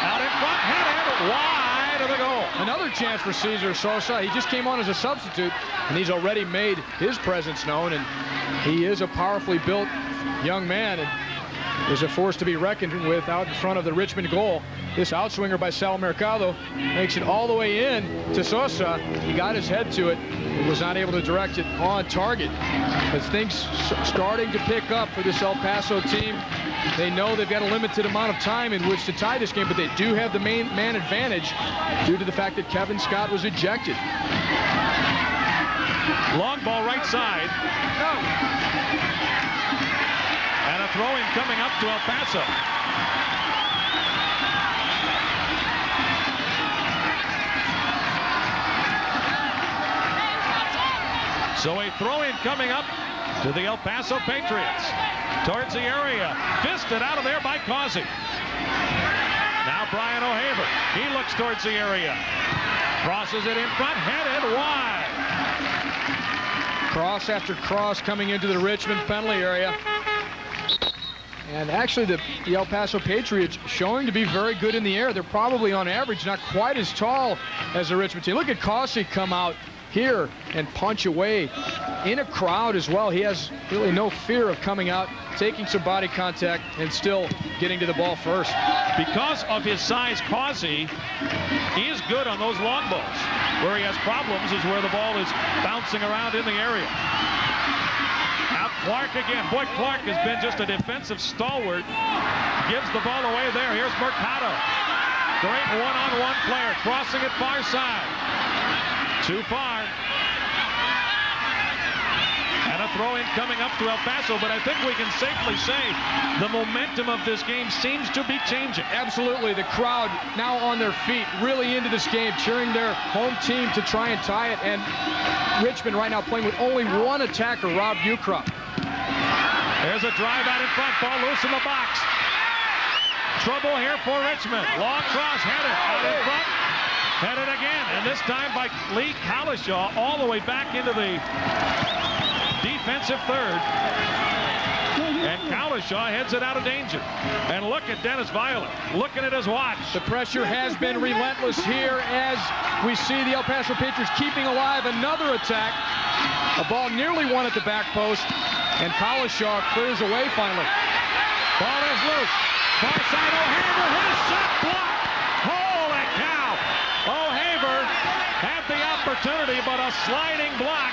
Out in front, headed wide of the goal. Another chance for Cesar Sosa. He just came on as a substitute, and he's already made his presence known, and he is a powerfully built young man and is a force to be reckoned with out in front of the Richmond goal. This outswinger by Sal Mercado makes it all the way in to Sosa. He got his head to it and was not able to direct it on target. But things starting to pick up for this El Paso team. They know they've got a limited amount of time in which to tie this game, but they do have the main man advantage due to the fact that Kevin Scott was ejected. Long ball right side. And a throw-in coming up to El Paso. So a throw-in coming up to the El Paso Patriots. Towards the area. Fisted out of there by Causey. Now Brian O'Haver. He looks towards the area. Crosses it in front. Headed wide. Cross after cross coming into the Richmond penalty area. And actually the El Paso Patriots showing to be very good in the air. They're probably on average not quite as tall as the Richmond team. Look at Causey come out here and punch away in a crowd as well. He has really no fear of coming out, taking some body contact, and still getting to the ball first. Because of his size, Causey, he is good on those long balls. Where he has problems is where the ball is bouncing around in the area. Now Clark again. Boy, Clark has been just a defensive stalwart. Gives the ball away there. Here's Marcado. Great one-on-one player, crossing it far side. Too far. And a throw-in coming up to El Paso, but I think we can safely say the momentum of this game seems to be changing. Absolutely. The crowd now on their feet, really into this game, cheering their home team to try and tie it. And Richmond right now playing with only one attacker, Rob Ukrop. There's a drive out in front, ball loose in the box. Trouble here for Richmond. Long cross headed out in front. Headed again, and this time by Lee Kalishaw all the way back into the defensive third. And Kalishaw heads it out of danger. And look at Deniz Violet looking at his watch. The pressure has been relentless here as we see the El Paso Patriots keeping alive another attack. A ball nearly won at the back post, and Kalishaw clears away finally. Ball is loose. Far side, O'Haver, his shot blocked. Holy cow. O'Haver had the opportunity, but a sliding block.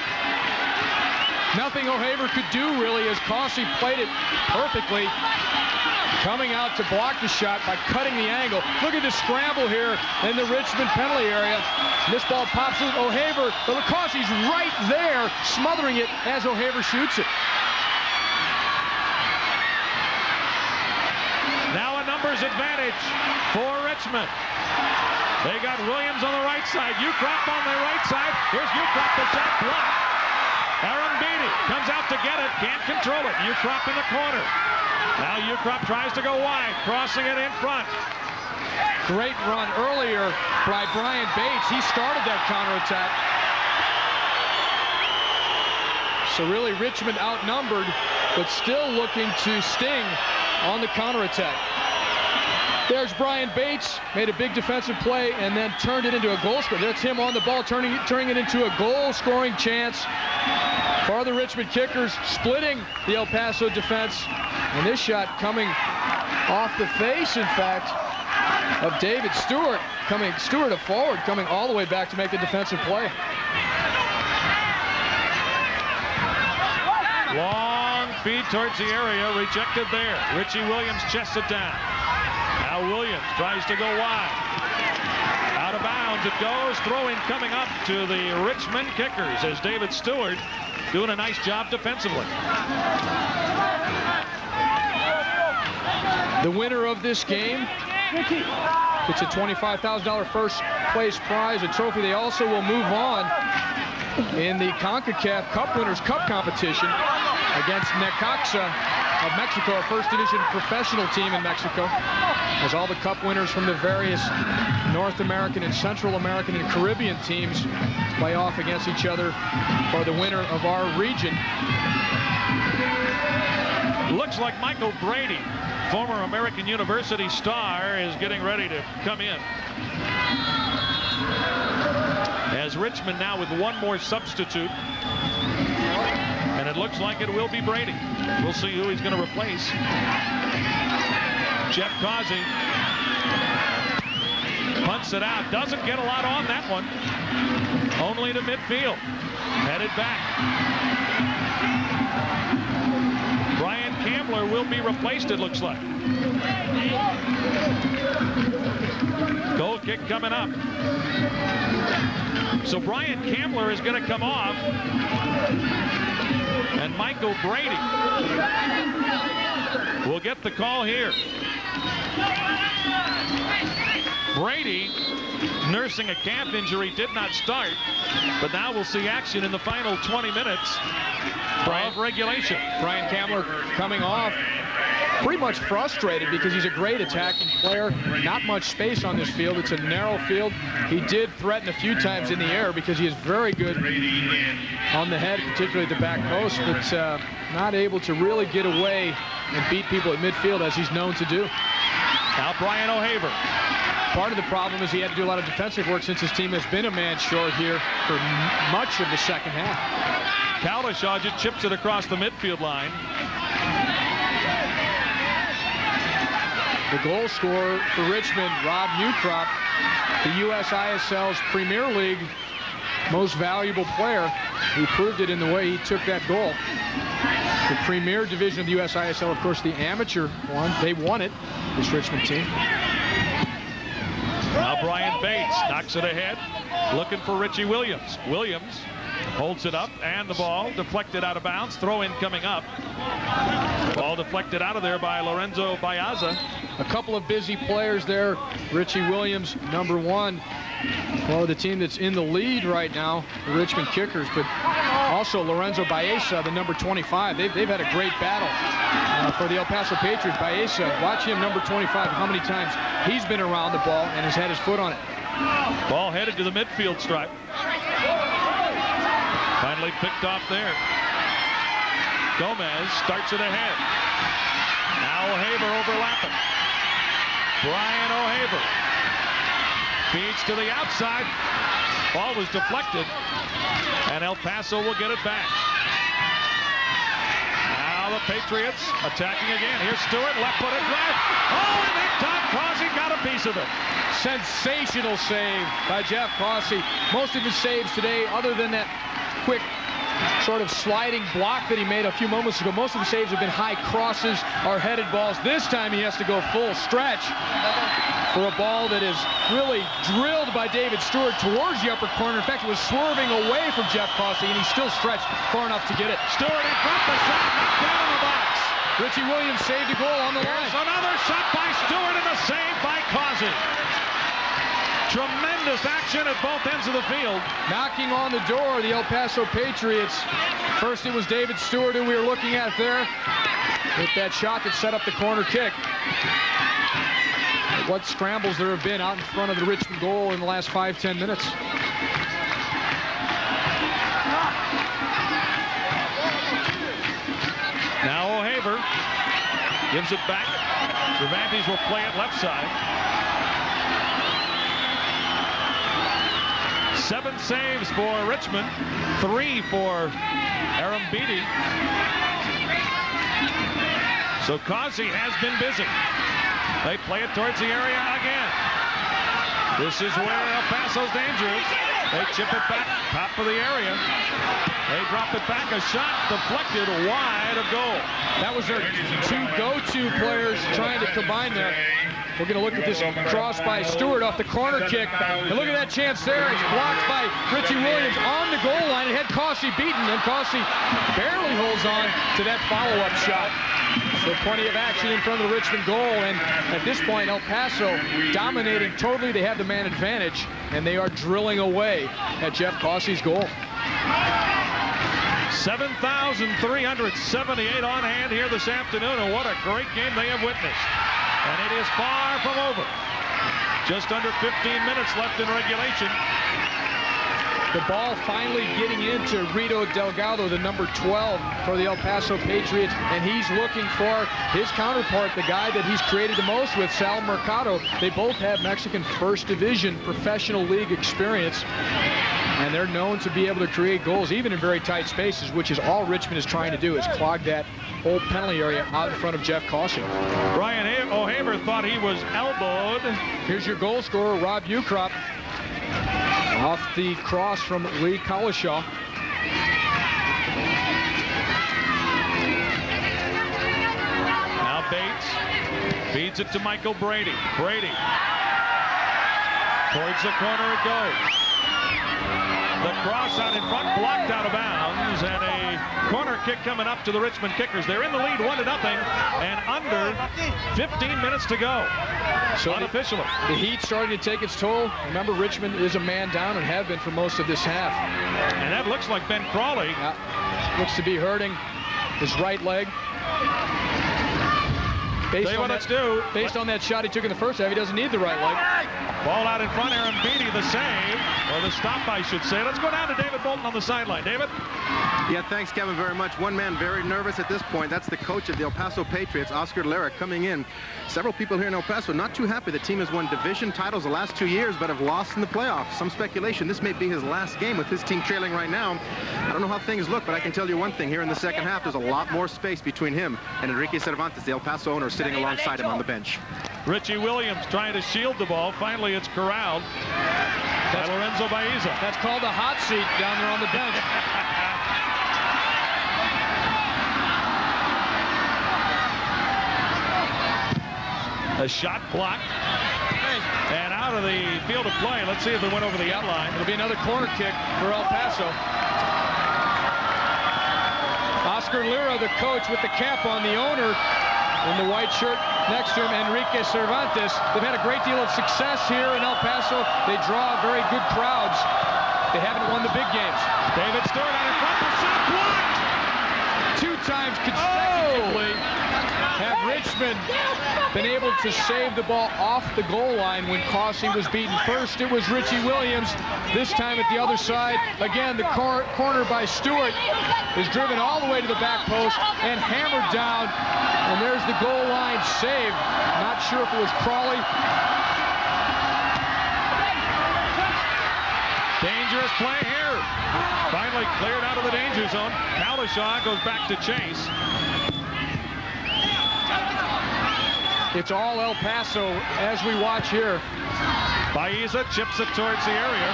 Nothing O'Haver could do really as Causey played it perfectly. Coming out to block the shot by cutting the angle. Look at the scramble here in the Richmond penalty area. This ball pops in. O'Haver, but Causey's right there smothering it as O'Haver shoots it. Now a numbers advantage for Richmond. They got Williams on the right side, Ukrop on the right side. Here's Ukrop, the shot blocked. Aaron Beatty comes out to get it, can't control it. Ukrop in the corner. Now Ukrop tries to go wide, crossing it in front. Great run earlier by Brian Bates. He started that counterattack. So really Richmond outnumbered, but still looking to sting on the counterattack. There's Brian Bates, made a big defensive play and then turned it into a goal score. That's him on the ball, turning it into a goal-scoring chance for the Richmond Kickers, splitting the El Paso defense. And this shot coming off the face, in fact, of David Stewart. Stewart a forward, coming all the way back to make the defensive play. Long feed towards the area, rejected there. Richie Williams chests it down. Now Williams tries to go wide. Out of bounds it goes. Throwing coming up to the Richmond Kickers as David Stewart doing a nice job defensively. The winner of this game gets a $25,000 first place prize, a trophy. They also will move on in the CONCACAF Cup Winners' Cup competition against Necaxa of Mexico, a first division professional team in Mexico, as all the cup winners from the various North American and Central American and Caribbean teams play off against each other for the winner of our region. Looks like Michael Brady, former American University star, is getting ready to come in. As Richmond now with one more substitute. And it looks like it will be Brady. We'll see who he's going to replace. Jeff Causey punts it out. Doesn't get a lot on that one. Only to midfield. Headed back. Bryant Kammler will be replaced, it looks like. Goal kick coming up. So Bryant Kammler is going to come off. And Michael Brady will get the call here. Brady, nursing a calf injury, did not start, but now we'll see action in the final 20 minutes of regulation. Bryant Kammler coming off, pretty much frustrated because he's a great attacking player. Not much space on this field. It's a narrow field. He did threaten a few times in the air because he is very good on the head, particularly at the back post, but not able to really get away and beat people at midfield as he's known to do. Now Brian O'Haver Part of the problem is he had to do a lot of defensive work since his team has been a man short here for much of the second half. Kalashaw just chips it across the midfield line. The goal scorer for Richmond, Rob Newcrop, the USISL's Premier League most valuable player. He proved it in the way he took that goal. The Premier Division of the USISL, of course, the amateur one. They won it, this Richmond team. Now Brian Bates knocks it ahead, looking for Richie Williams. Williams holds it up, and the ball deflected out of bounds. Throw in coming up. Ball deflected out of there by Lorenzo Bayaza. A couple of busy players there. Richie Williams, number 1. Well, the team that's in the lead right now, the Richmond Kickers, but also Lorenzo Baeza, the number 25. They've had a great battle for the El Paso Patriots. Baeza, watch him, number 25, how many times he's been around the ball and has had his foot on it. Ball headed to the midfield stripe. Finally picked off there. Gomez starts it ahead. Now O'Haver overlapping. Brian O'Haver feeds to the outside. Ball was deflected, and El Paso will get it back. Now the Patriots attacking again. Here's Stewart, left-footed drive. Oh, and that time Causey got a piece of it. Sensational save by Jeff Causey. Most of his saves today, other than that quick sort of sliding block that he made a few moments ago, most of the saves have been high crosses or headed balls. This time he has to go full stretch for a ball that is really drilled by David Stewart towards the upper corner. In fact, it was swerving away from Jeff Causey, and he still stretched far enough to get it. Stewart in front, the shot knocked down in the box. Richie Williams saved a goal on the line. Here's another shot by Stewart and a save by Causey. Tremendous action at both ends of the field. Knocking on the door of the El Paso Patriots. First it was David Stewart, who we were looking at there, with that shot that set up the corner kick. What scrambles there have been out in front of the Richmond goal in the last 5-10 minutes. Now O'Haver gives it back. Cervantes will play it left side. 7 saves for Richmond, 3 for Arambidi. So Causey has been busy. They play it towards the area again. This is where El Paso's dangerous. They chip it back, top of the area. They drop it back, a shot deflected wide of goal. That was their 2 go-to players trying to combine there. We're going to look at this cross by Stewart off the corner kick. And look at that chance there. It's blocked by Richie Williams on the goal line. It had Causey beaten, and Causey barely holds on to that follow-up shot. So plenty of action in front of the Richmond goal, and at this point, El Paso dominating totally. They have the man advantage, and they are drilling away at Jeff Causey's goal. 7,378 on hand here this afternoon, and what a great game they have witnessed. And it is far from over. Just under 15 minutes left in regulation. The ball finally getting into Rito Delgado, the number 12 for the El Paso Patriots, and he's looking for his counterpart, the guy that he's created the most with, Sal Marcado. They both have Mexican First Division professional league experience, and they're known to be able to create goals even in very tight spaces, which is all Richmond is trying to do, is clog that whole penalty area out in front of Jeff Causey. Brian O'Haver thought he was elbowed. Here's your goal scorer, Rob Ukrop, off the cross from Lee Kalashaw. Now Bates feeds it to Michael Brady. Brady towards the corner it goes. The cross out in front, blocked out of bounds, and a corner kick coming up to the Richmond Kickers. They're in the lead 1-0, and under 15 minutes to go. So unofficially, the heat starting to take its toll. Remember, Richmond is a man down and have been for most of this half. And that looks like Ben Crawley. Looks to be hurting his right leg. Based on that shot he took in the first half, he doesn't need the right leg. Ball out in front, Arambidi the save, or the stop, I should say. Let's go down to David Bolton on the sideline. David? Yeah, thanks, Kevin, very much. One man very nervous at this point. That's the coach of the El Paso Patriots, Oscar Lara, coming in. Several people here in El Paso not too happy. The team has won division titles the last 2 years, but have lost in the playoffs. Some speculation this may be his last game with his team trailing right now. I don't know how things look, but I can tell you one thing. Here in the second half, there's a lot more space between him and Enrique Cervantes, the El Paso owner, sitting alongside him on the bench. Richie Williams trying to shield the ball. Finally, it's corralled by Lorenzo Baeza. That's called a hot seat down there on the bench. A shot blocked and out of the field of play. Let's see if it went over the outline. It'll be another corner kick for El Paso. Oscar Lara, the coach, with the cap on, the owner in the white shirt next to him, Enrique Cervantes. They've had a great deal of success here in El Paso. They draw very good crowds. They haven't won the big games. David Stewart on a front shot blocked. 2 times consecutively have Richmond been able to save the ball off the goal line when Causey was beaten. First, it was Richie Williams. This time at the other side, again, the corner by Stewart is driven all the way to the back post and hammered down. And there's the goal line save. Not sure if it was Crawley. Dangerous play here. Finally cleared out of the danger zone. Kalashaw goes back to chase. It's all El Paso as we watch here. Baeza chips it towards the area.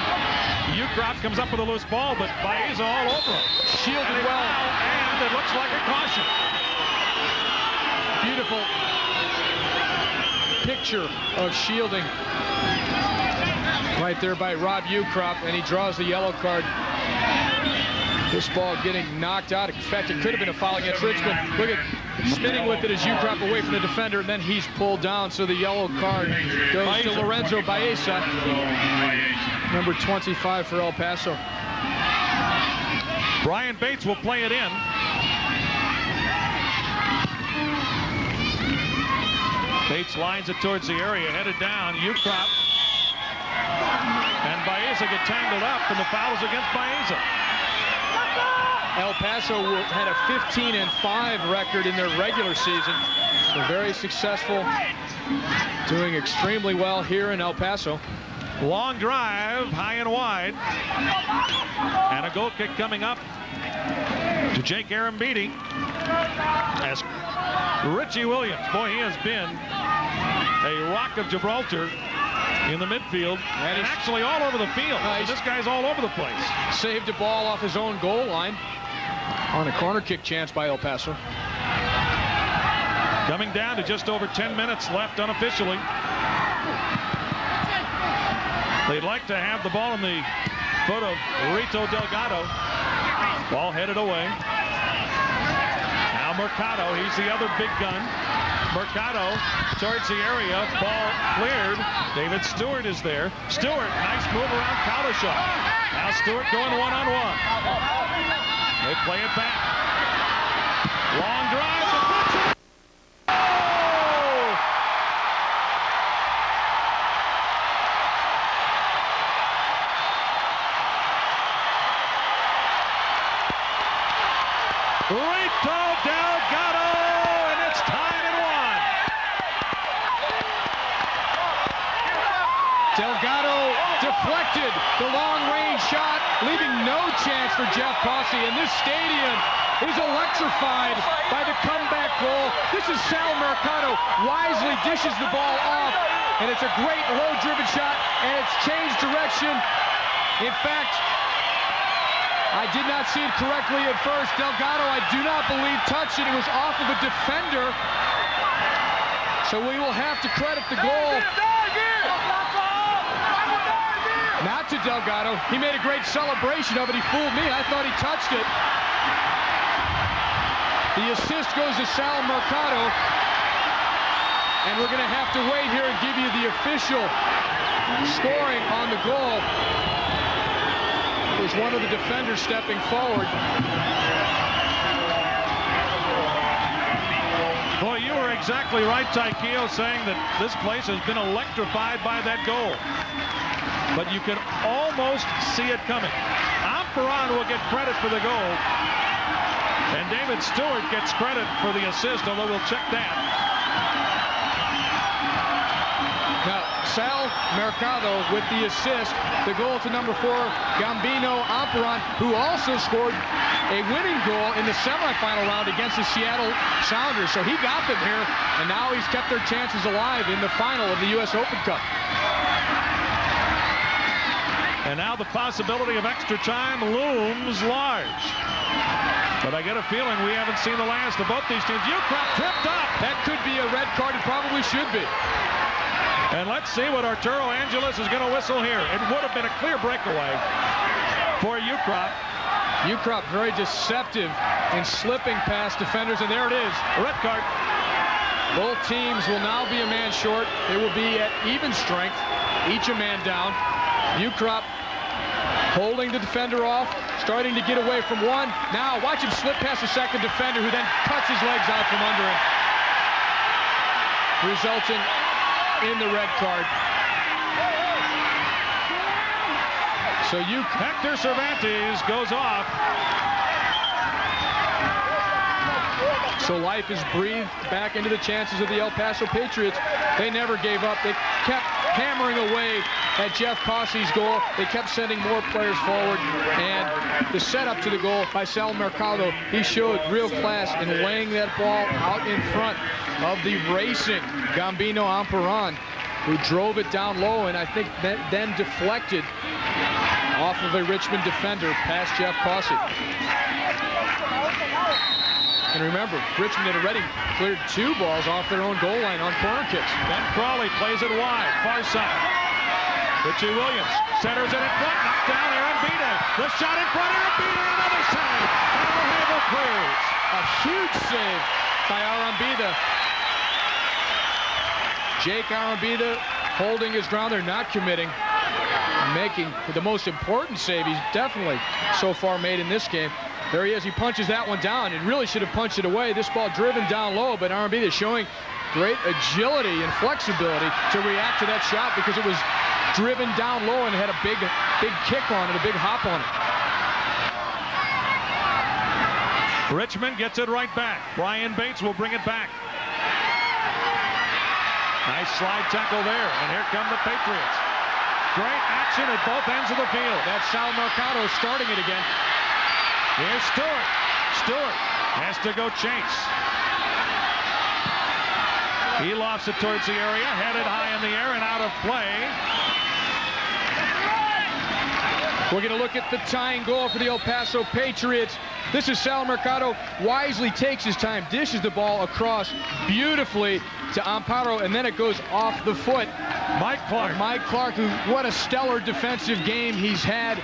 Ukrop comes up with a loose ball, but Baeza all over him. Shielded well. And it looks like a caution. Beautiful picture of shielding right there by Rob Ukrop, and he draws the yellow card. This ball getting knocked out. In fact, it could have been a foul against Richmond. Look at spinning with it as Ukrop away from the defender, and then he's pulled down. So the yellow card goes to Lorenzo Baeza, number 25 for El Paso. Brian Bates will play it in. Bates lines it towards the area, headed down. Ukrop and Baeza get tangled up, and the foul is against Baeza. El Paso had a 15-5 record in their regular season. So very successful, doing extremely well here in El Paso. Long drive, high and wide. And a goal kick coming up to Jake Arambidi. As Richie Williams, boy, he has been a rock of Gibraltar in the midfield and actually all over the field. This guy's all over the place. Saved a ball off his own goal line on a corner kick chance by El Paso. Coming down to just over 10 minutes left unofficially. They'd like to have the ball in the foot of Rito Delgado. Ball headed away. Now Marcado, he's the other big gun. Marcado towards the area, ball cleared. David Stewart is there. Stewart, nice move around Kalashaw. Now Stewart going one-on-one. They play it back. Long drive. Rito Delgado, and it's tied at 1. Delgado deflected the long-range shot, leaving no chance for Jeff Causey, and this stadium is electrified by the comeback goal. This is Sal Marcado, wisely dishes the ball off, and it's a great low-driven shot, and it's changed direction. In fact, I did not see it correctly at first. Delgado, I do not believe, touched it. It was off of a defender. So we will have to credit the goal not to Delgado. He made a great celebration of it. He fooled me. I thought he touched it. The assist goes to Sal Marcado. And we're going to have to wait here and give you the official scoring on the goal. It was one of the defenders stepping forward. Boy, you were exactly right, Taikio, saying that this place has been electrified by that goal. But you can almost see it coming. I'm Aperon will get credit for the goal. And David Stewart gets credit for the assist, although we'll check that. Now, Sal Marcado with the assist. The goal to number 4, Gambino Aperon, who also scored a winning goal in the semifinal round against the Seattle Sounders. So he got them here, and now he's kept their chances alive in the final of the U.S. Open Cup. And now the possibility of extra time looms large. But I get a feeling we haven't seen the last of both these teams. Ukrapp tripped up. That could be a red card. It probably should be. And let's see what Arturo Angeles is going to whistle here. It would have been a clear breakaway for Ukrapp. Ukrapp very deceptive in slipping past defenders, and there it is. A red card. Both teams will now be a man short. They will be at even strength, each a man down. Ukrapp holding the defender off, starting to get away from one. Now watch him slip past the second defender, who then cuts his legs out from under him, resulting in the red card. So Hector Cervantes goes off. So life is breathed back into the chances of the El Paso Patriots. They never gave up. They kept hammering away at Jeff Cossey's goal. They kept sending more players forward. And the setup to the goal by Sal Marcado, he showed real class in laying that ball out in front of the racing Gambino Aperon, who drove it down low, and I think that then deflected off of a Richmond defender past Jeff Cossey. And remember, Richmond had already cleared 2 balls off their own goal line on corner kicks. Ben Crawley plays it wide, far side. Richie Williams centers it in front, knocked down Arambida. The shot in front, Arambida, another save. And O'Havel clears. A huge save by Arambida. Jake Arambida holding his ground there, not committing, making the most important save he's definitely so far made in this game. There he is. He punches that one down and really should have punched it away. This ball driven down low, but Arambida showing great agility and flexibility to react to that shot, because it was driven down low and had a big kick on it, a big hop on it. Richmond gets it right back. Brian Bates will bring it back. Nice slide tackle there, and here come the Patriots. Great action at both ends of the field. That's Sal Marcado starting it again. Here's Stewart. Stewart has to go chase. He lofts it towards the area, headed high in the air and out of play. We're going to look at the tying goal for the El Paso Patriots. This is Sal Marcado. Wisely takes his time, dishes the ball across beautifully to Amparo, and then it goes off the foot. Mike Clark, who, what a stellar defensive game he's had.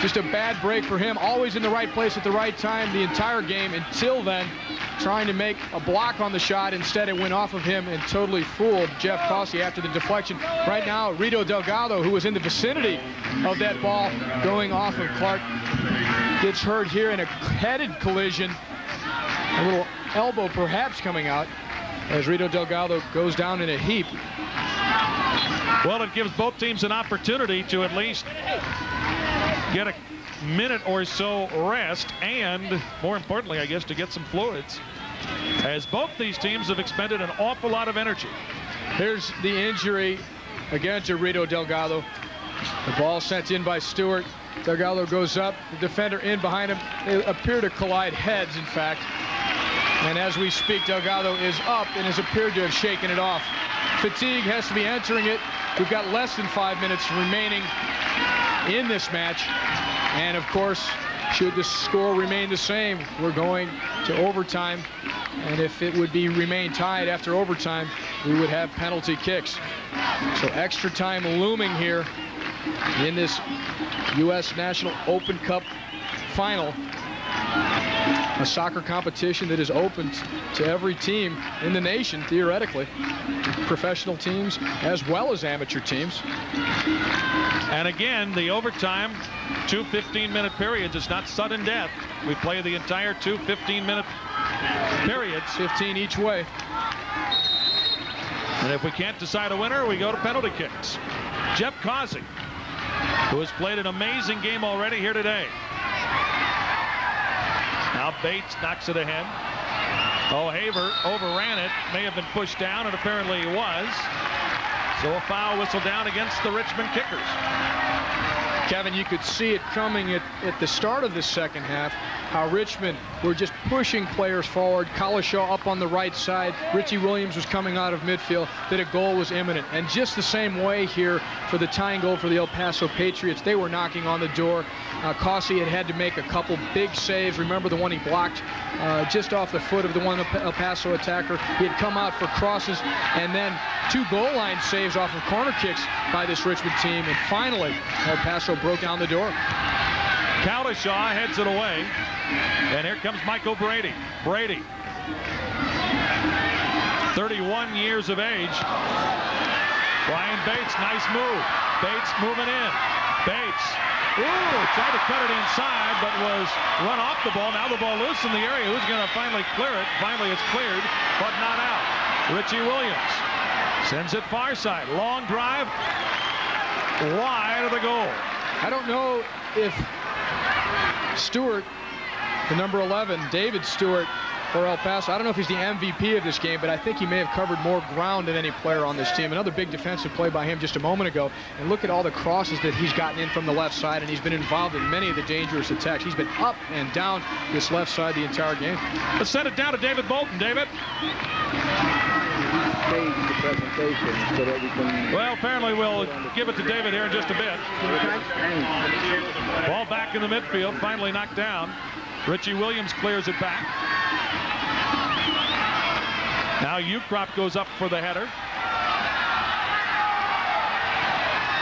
Just a bad break for him. Always in the right place at the right time the entire game until then. Trying to make a block on the shot. Instead, it went off of him and totally fooled Jeff Cossey after the deflection. Right now, Rito Delgado, who was in the vicinity of that ball going off of Clark, gets hurt here in a headed collision. A little elbow perhaps coming out as Rito Delgado goes down in a heap. Well, it gives both teams an opportunity to at least get a minute or so rest, and more importantly, I guess, to get some fluids, as both these teams have expended an awful lot of energy. Here's the injury again to Rito Delgado. The ball sent in by Stewart. Delgado goes up, the defender in behind him. They appear to collide heads, in fact. And as we speak, Delgado is up and has appeared to have shaken it off. Fatigue has to be entering it. We've got less than 5 minutes remaining in this match. And of course, should the score remain the same, we're going to overtime. And if it would remain tied after overtime, we would have penalty kicks. So extra time looming here in this U.S. National Open Cup final. A soccer competition that is open to every team in the nation, theoretically. Professional teams as well as amateur teams. And again, the overtime, 2 15-minute periods. It's not sudden death. We play the entire 2 15-minute periods. 15 each way. And if we can't decide a winner, we go to penalty kicks. Jeff Cossey, who has played an amazing game already here today. Now Bates knocks it ahead. Oh, Haver overran it. May have been pushed down, and apparently he was. So a foul whistle down against the Richmond Kickers. Kevin, you could see it coming at the start of the second half, how Richmond were just pushing players forward. Collishaw up on the right side. Richie Williams was coming out of midfield, that a goal was imminent. And just the same way here for the tying goal for the El Paso Patriots. They were knocking on the door. Causey had to make a couple big saves. Remember the one he blocked just off the foot of the one El Paso attacker. He had come out for crosses, and then 2 goal line saves off of corner kicks by this Richmond team. And finally, El Paso broke down the door. Collishaw heads it away. And here comes Michael Brady. Brady, 31 years of age. Brian Bates, nice move. Bates moving in. Bates, tried to cut it inside, but was run off the ball. Now the ball loose in the area. Who's going to finally clear it? Finally, it's cleared, but not out. Richie Williams sends it far side. Long drive, wide of the goal. I don't know if Stewart, the number 11, David Stewart for El Paso, I don't know if he's the MVP of this game, but I think he may have covered more ground than any player on this team. Another big defensive play by him just a moment ago. And look at all the crosses that he's gotten in from the left side, and he's been involved in many of the dangerous attacks. He's been up and down this left side the entire game. Let's send it down to David Bolton. David? The presentation so that we can... Well, apparently we'll give it to David here in just a bit. Ball back in the midfield, finally knocked down. Richie Williams clears it back. Now Ukrop goes up for the header.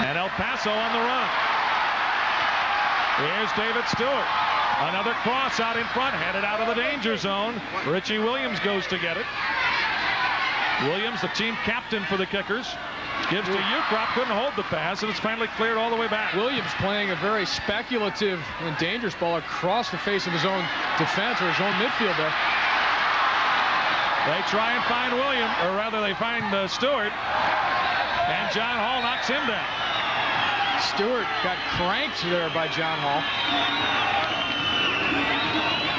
And El Paso on the run. Here's David Stewart. Another cross out in front, headed out of the danger zone. Richie Williams goes to get it. Williams, the team captain for the Kickers, gives to Ukrop, couldn't hold the pass, and it's finally cleared all the way back. Williams playing a very speculative and dangerous ball across the face of his own defense, or his own midfield there. They try and find Williams, or rather they find Stewart, and John Hall knocks him down. Stewart got cranked there by John Hall.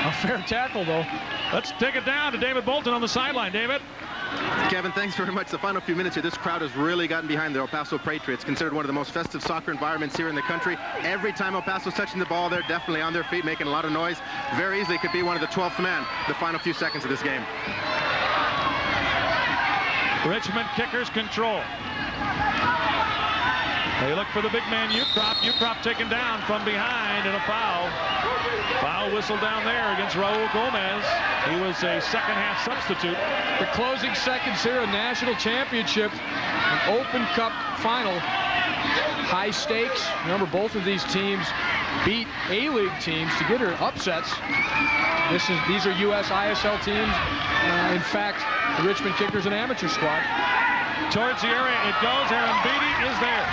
A fair tackle, though. Let's take it down to David Bolton on the sideline. David? Kevin, thanks very much. The final few minutes here, this crowd has really gotten behind the El Paso Patriots, considered one of the most festive soccer environments here in the country. Every time El Paso's touching the ball, they're definitely on their feet, making a lot of noise. Very easily could be one of the 12th men the final few seconds of this game. Richmond Kickers control. They look for the big man, Ukrop. Ukrop taken down from behind, and a foul. Foul whistle down there against Raul Gomez. He was a second-half substitute. The closing seconds here, a national championship, an Open Cup final. High stakes. Remember, both of these teams beat A-League teams to get her upsets. These are U.S. ISL teams. In fact, the Richmond Kickers, an amateur squad. Towards the area it goes. Arambidi is there.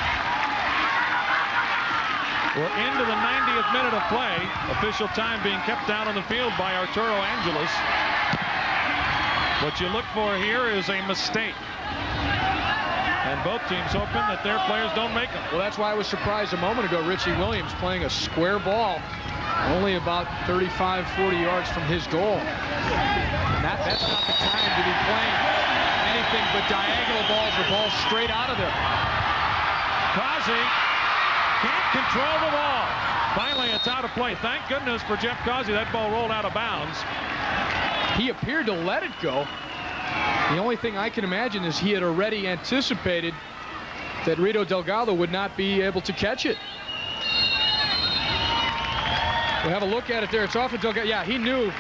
We're into the 90th minute of play. Official time being kept down on the field by Arturo Angeles. What you look for here is a mistake. And both teams hoping that their players don't make them. Well, that's why I was surprised a moment ago. Richie Williams playing a square ball, only about 35, 40 yards from his goal. And that's not the time to be playing anything but diagonal balls, the ball straight out of there. Causey can't control the ball. Finally, it's out of play. Thank goodness for Jeff Causey. That ball rolled out of bounds. He appeared to let it go. The only thing I can imagine is he had already anticipated that Rito Delgado would not be able to catch it. We'll have a look at it there. It's off of Delgado. Yeah, he knew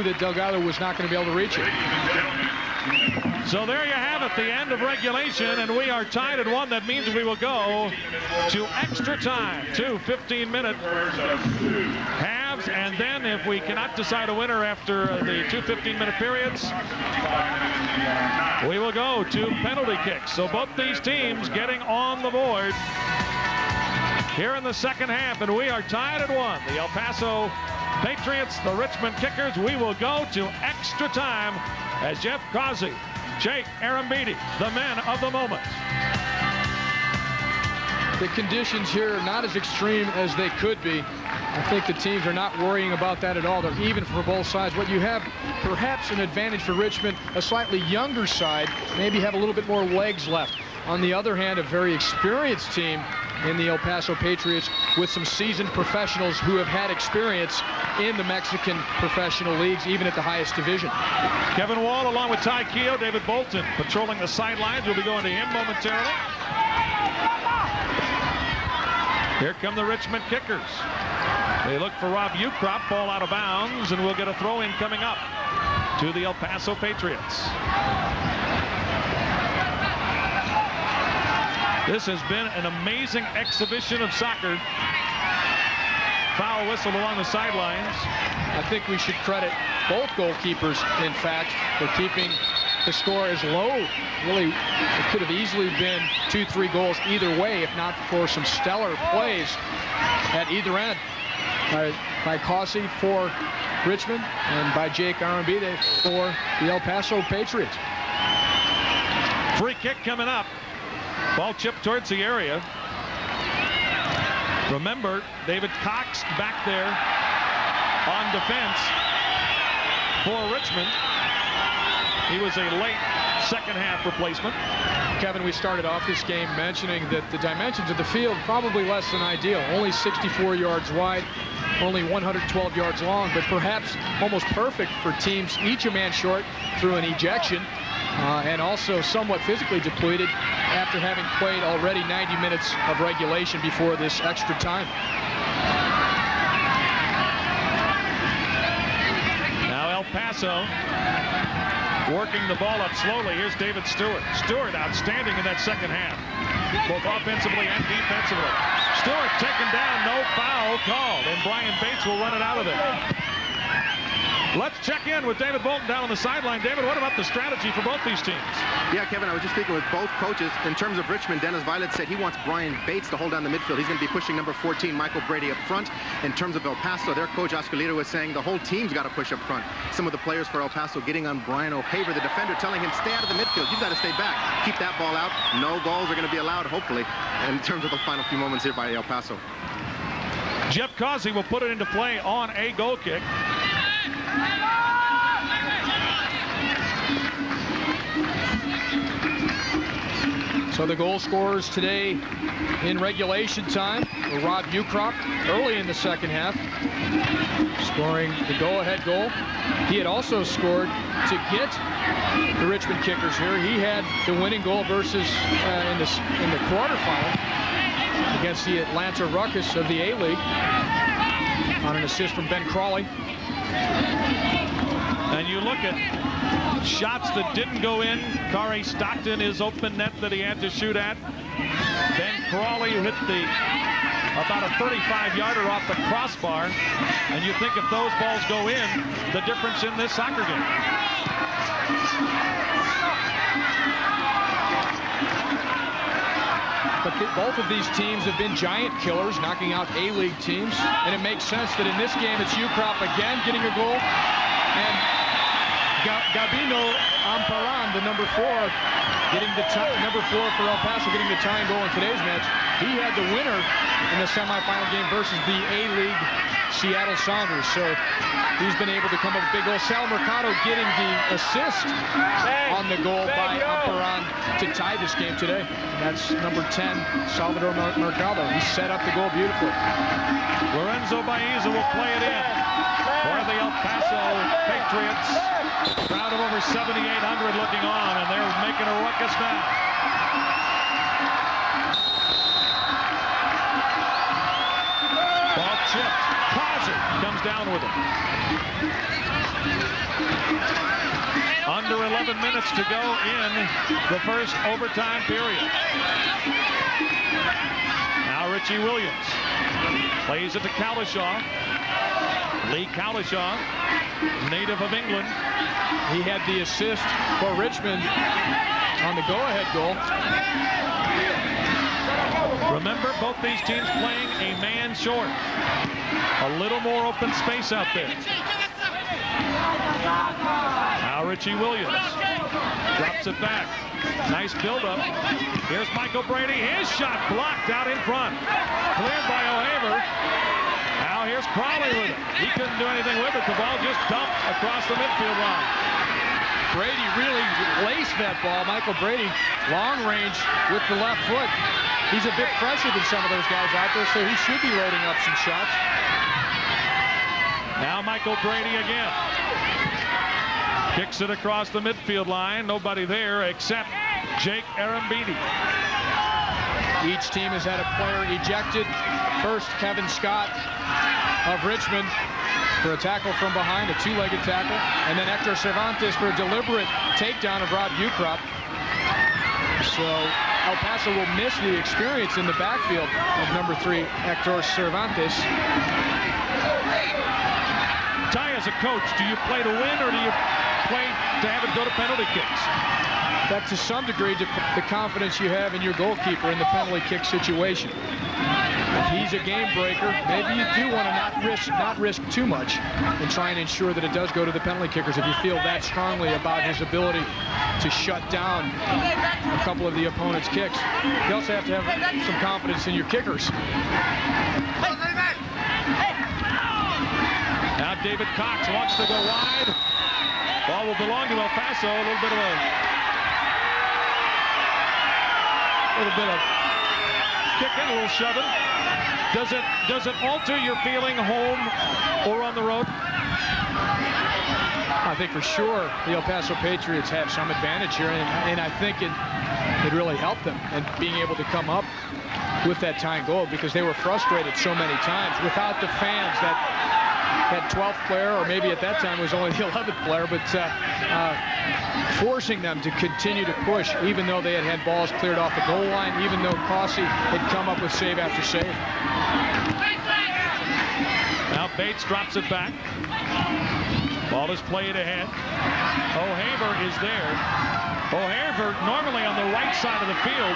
that Delgado was not going to be able to reach it. So there you have it, the end of regulation, and we are tied at 1. That means we will go to extra time, 2 15-minute halves, and then if we cannot decide a winner after the 2 15-minute periods, we will go to penalty kicks. So both these teams getting on the board here in the second half, and we are tied at 1. The El Paso Patriots, the Richmond Kickers. We will go to extra time as Jeff Causey, Jake Arambidi, the men of the moment. The conditions here are not as extreme as they could be. I think the teams are not worrying about that at all. They're even for both sides. What you have, perhaps an advantage for Richmond, a slightly younger side, maybe have a little bit more legs left. On the other hand, a very experienced team in the El Paso Patriots with some seasoned professionals who have had experience in the Mexican professional leagues, even at the highest division. Kevin Wall along with Ty Keogh, David Bolton patrolling the sidelines. We'll be going to him momentarily. Here come the Richmond Kickers. They look for Rob Ukrop, ball out of bounds, and we'll get a throw-in coming up to the El Paso Patriots. This has been an amazing exhibition of soccer. Foul whistle along the sidelines. I think we should credit both goalkeepers, in fact, for keeping the score as low. Really, it could have easily been 2-3 goals either way, if not for some stellar plays at either end by Causey for Richmond and by Jake Arambide for the El Paso Patriots. Free kick coming up. Ball chipped towards the area. Remember, David Cox back there on defense for Richmond. He was a late second half replacement. Kevin, we started off this game mentioning that the dimensions of the field probably less than ideal. Only 64 yards wide, only 112 yards long, but perhaps almost perfect for teams each a man short through an ejection. And also somewhat physically depleted after having played already 90 minutes of regulation before this extra time. Now El Paso working the ball up slowly. Here's David Stewart. Stewart outstanding in that second half, both offensively and defensively. Stewart taken down, no foul called, and Brian Bates will run it out of there. Let's check in with David Bolton down on the sideline. David, what about the strategy for both these teams? Yeah, Kevin, I was just speaking with both coaches. In terms of Richmond, Deniz Violet said he wants Brian Bates to hold down the midfield. He's going to be pushing number 14, Michael Brady, up front. In terms of El Paso, their coach, Osculito, was saying the whole team's got to push up front. Some of the players for El Paso getting on Brian O'Haver, the defender, telling him, stay out of the midfield. You've got to stay back. Keep that ball out. No goals are going to be allowed, hopefully, in terms of the final few moments here by El Paso. Jeff Causey will put it into play on a goal kick. So the goal scorers today in regulation time were Rob Ukrop early in the second half, scoring the go-ahead goal. He had also scored to get the Richmond Kickers here. He had the winning goal versus in the quarterfinal against the Atlanta Ruckus of the A-League on an assist from Ben Crawley. And you look at shots that didn't go in. Kari Stockton, his open net that he had to shoot at. Ben Crawley hit about a 35-yarder off the crossbar. And you think if those balls go in, the difference in this soccer game. But both of these teams have been giant killers, knocking out A-League teams. And it makes sense that in this game, it's Ukrop again getting a goal. And Gabino Amparan, the number 4, getting the number 4 for El Paso, getting the tying goal in today's match. He had the winner in the semifinal game versus the A-League Seattle Sounders. So he's been able to come up with big goals. Salvador Marcado getting the assist on the goal by Amparan to tie this game today. And that's number 10, Salvador Marcado. He set up the goal beautifully. Lorenzo Baeza will play it in for the El Paso Patriots. Crowd of over 7,800 looking on, and they're making a ruckus now. Ball chipped. Causey comes down with it. Under 11 minutes to go in the first overtime period. Now Richie Williams plays it to Cowlishaw. Lee Cowlishaw, native of England. He had the assist for Richmond on the go-ahead goal. Remember, both these teams playing a man short. A little more open space out there. Now Richie Williams drops it back. Nice build-up. Here's Michael Brady. His shot blocked out in front. Cleared by O'Haver. Now here's Crawley with it. He couldn't do anything with it. The ball just dumped across the midfield line. Brady really laced that ball. Michael Brady, long range with the left foot. He's a bit fresher than some of those guys out there, so he should be loading up some shots. Now Michael Brady again. Kicks it across the midfield line. Nobody there except Jake Arambidi. Each team has had a player ejected. First, Kevin Scott of Richmond for a tackle from behind, a two-legged tackle. And then Hector Cervantes for a deliberate takedown of Rob Ukrop. So El Paso will miss the experience in the backfield of number 3, Hector Cervantes. Ty, as a coach, do you play to win or do you play to have it go to penalty kicks? That to some degree the confidence you have in your goalkeeper in the penalty kick situation. If he's a game breaker, maybe you do want to not risk too much and try and ensure that it does go to the penalty kickers if you feel that strongly about his ability to shut down a couple of the opponent's kicks. You also have to have some confidence in your kickers. Now David Cox wants to go wide. Ball will belong to El Paso. A little bit of kicking, a little shoving. Does it alter your feeling home or on the road? I think for sure the El Paso Patriots have some advantage here, and I think it really helped them in being able to come up with that tying goal because they were frustrated so many times without the fans. That 12th player, or maybe at that time it was only the 11th player, but forcing them to continue to push, even though they had balls cleared off the goal line, even though Cossey had come up with save after save. Now Bates drops it back. Ball is played ahead. O'Haver is there. O'Haver normally on the right side of the field,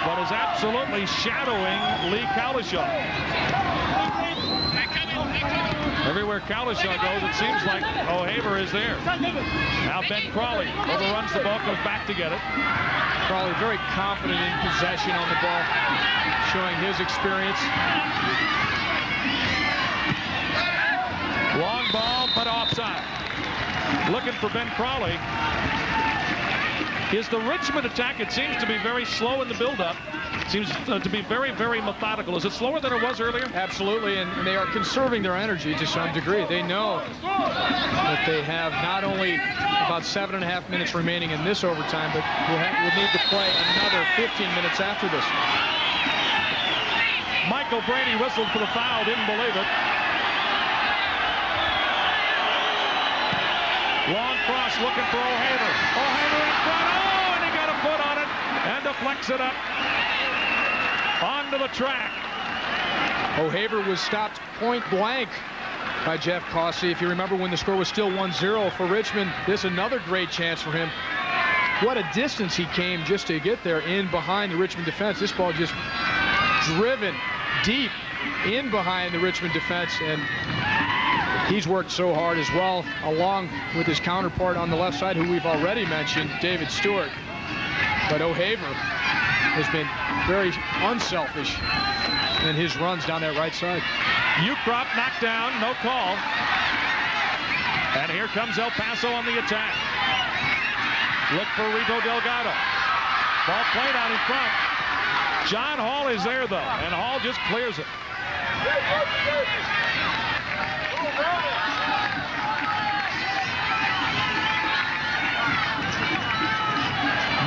but is absolutely shadowing Lee Cowlishaw. Everywhere Cowlishaw goes, it seems like O'Haver is there. Now Ben Crawley overruns the ball, comes back to get it. Crawley very confident in possession on the ball, showing his experience. Long ball, but offside. Looking for Ben Crawley. Is the Richmond attack, it seems to be very slow in the build-up. Seems to be very, very methodical. Is it slower than it was earlier? Absolutely, and they are conserving their energy to some degree. They know that they have not only about 7.5 minutes remaining in this overtime, but will need to play another 15 minutes after this. Michael Brady whistled for the foul, didn't believe it. Long cross looking for O'Haver. O'Haver in front. Oh, and he got a foot on it and deflects it up onto the track. O'Haver was stopped point blank by Jeff Cossey. If you remember when the score was still 1-0 for Richmond, this is another great chance for him. What a distance he came just to get there in behind the Richmond defense. This ball just driven deep in behind the Richmond defense, and he's worked so hard as well, along with his counterpart on the left side, who we've already mentioned, David Stewart. But O'Haver has been very unselfish in his runs down that right side. Ukrop knocked down, no call. And here comes El Paso on the attack. Look for Rito Delgado. Ball played out in front. John Hall is there, though, and Hall just clears it.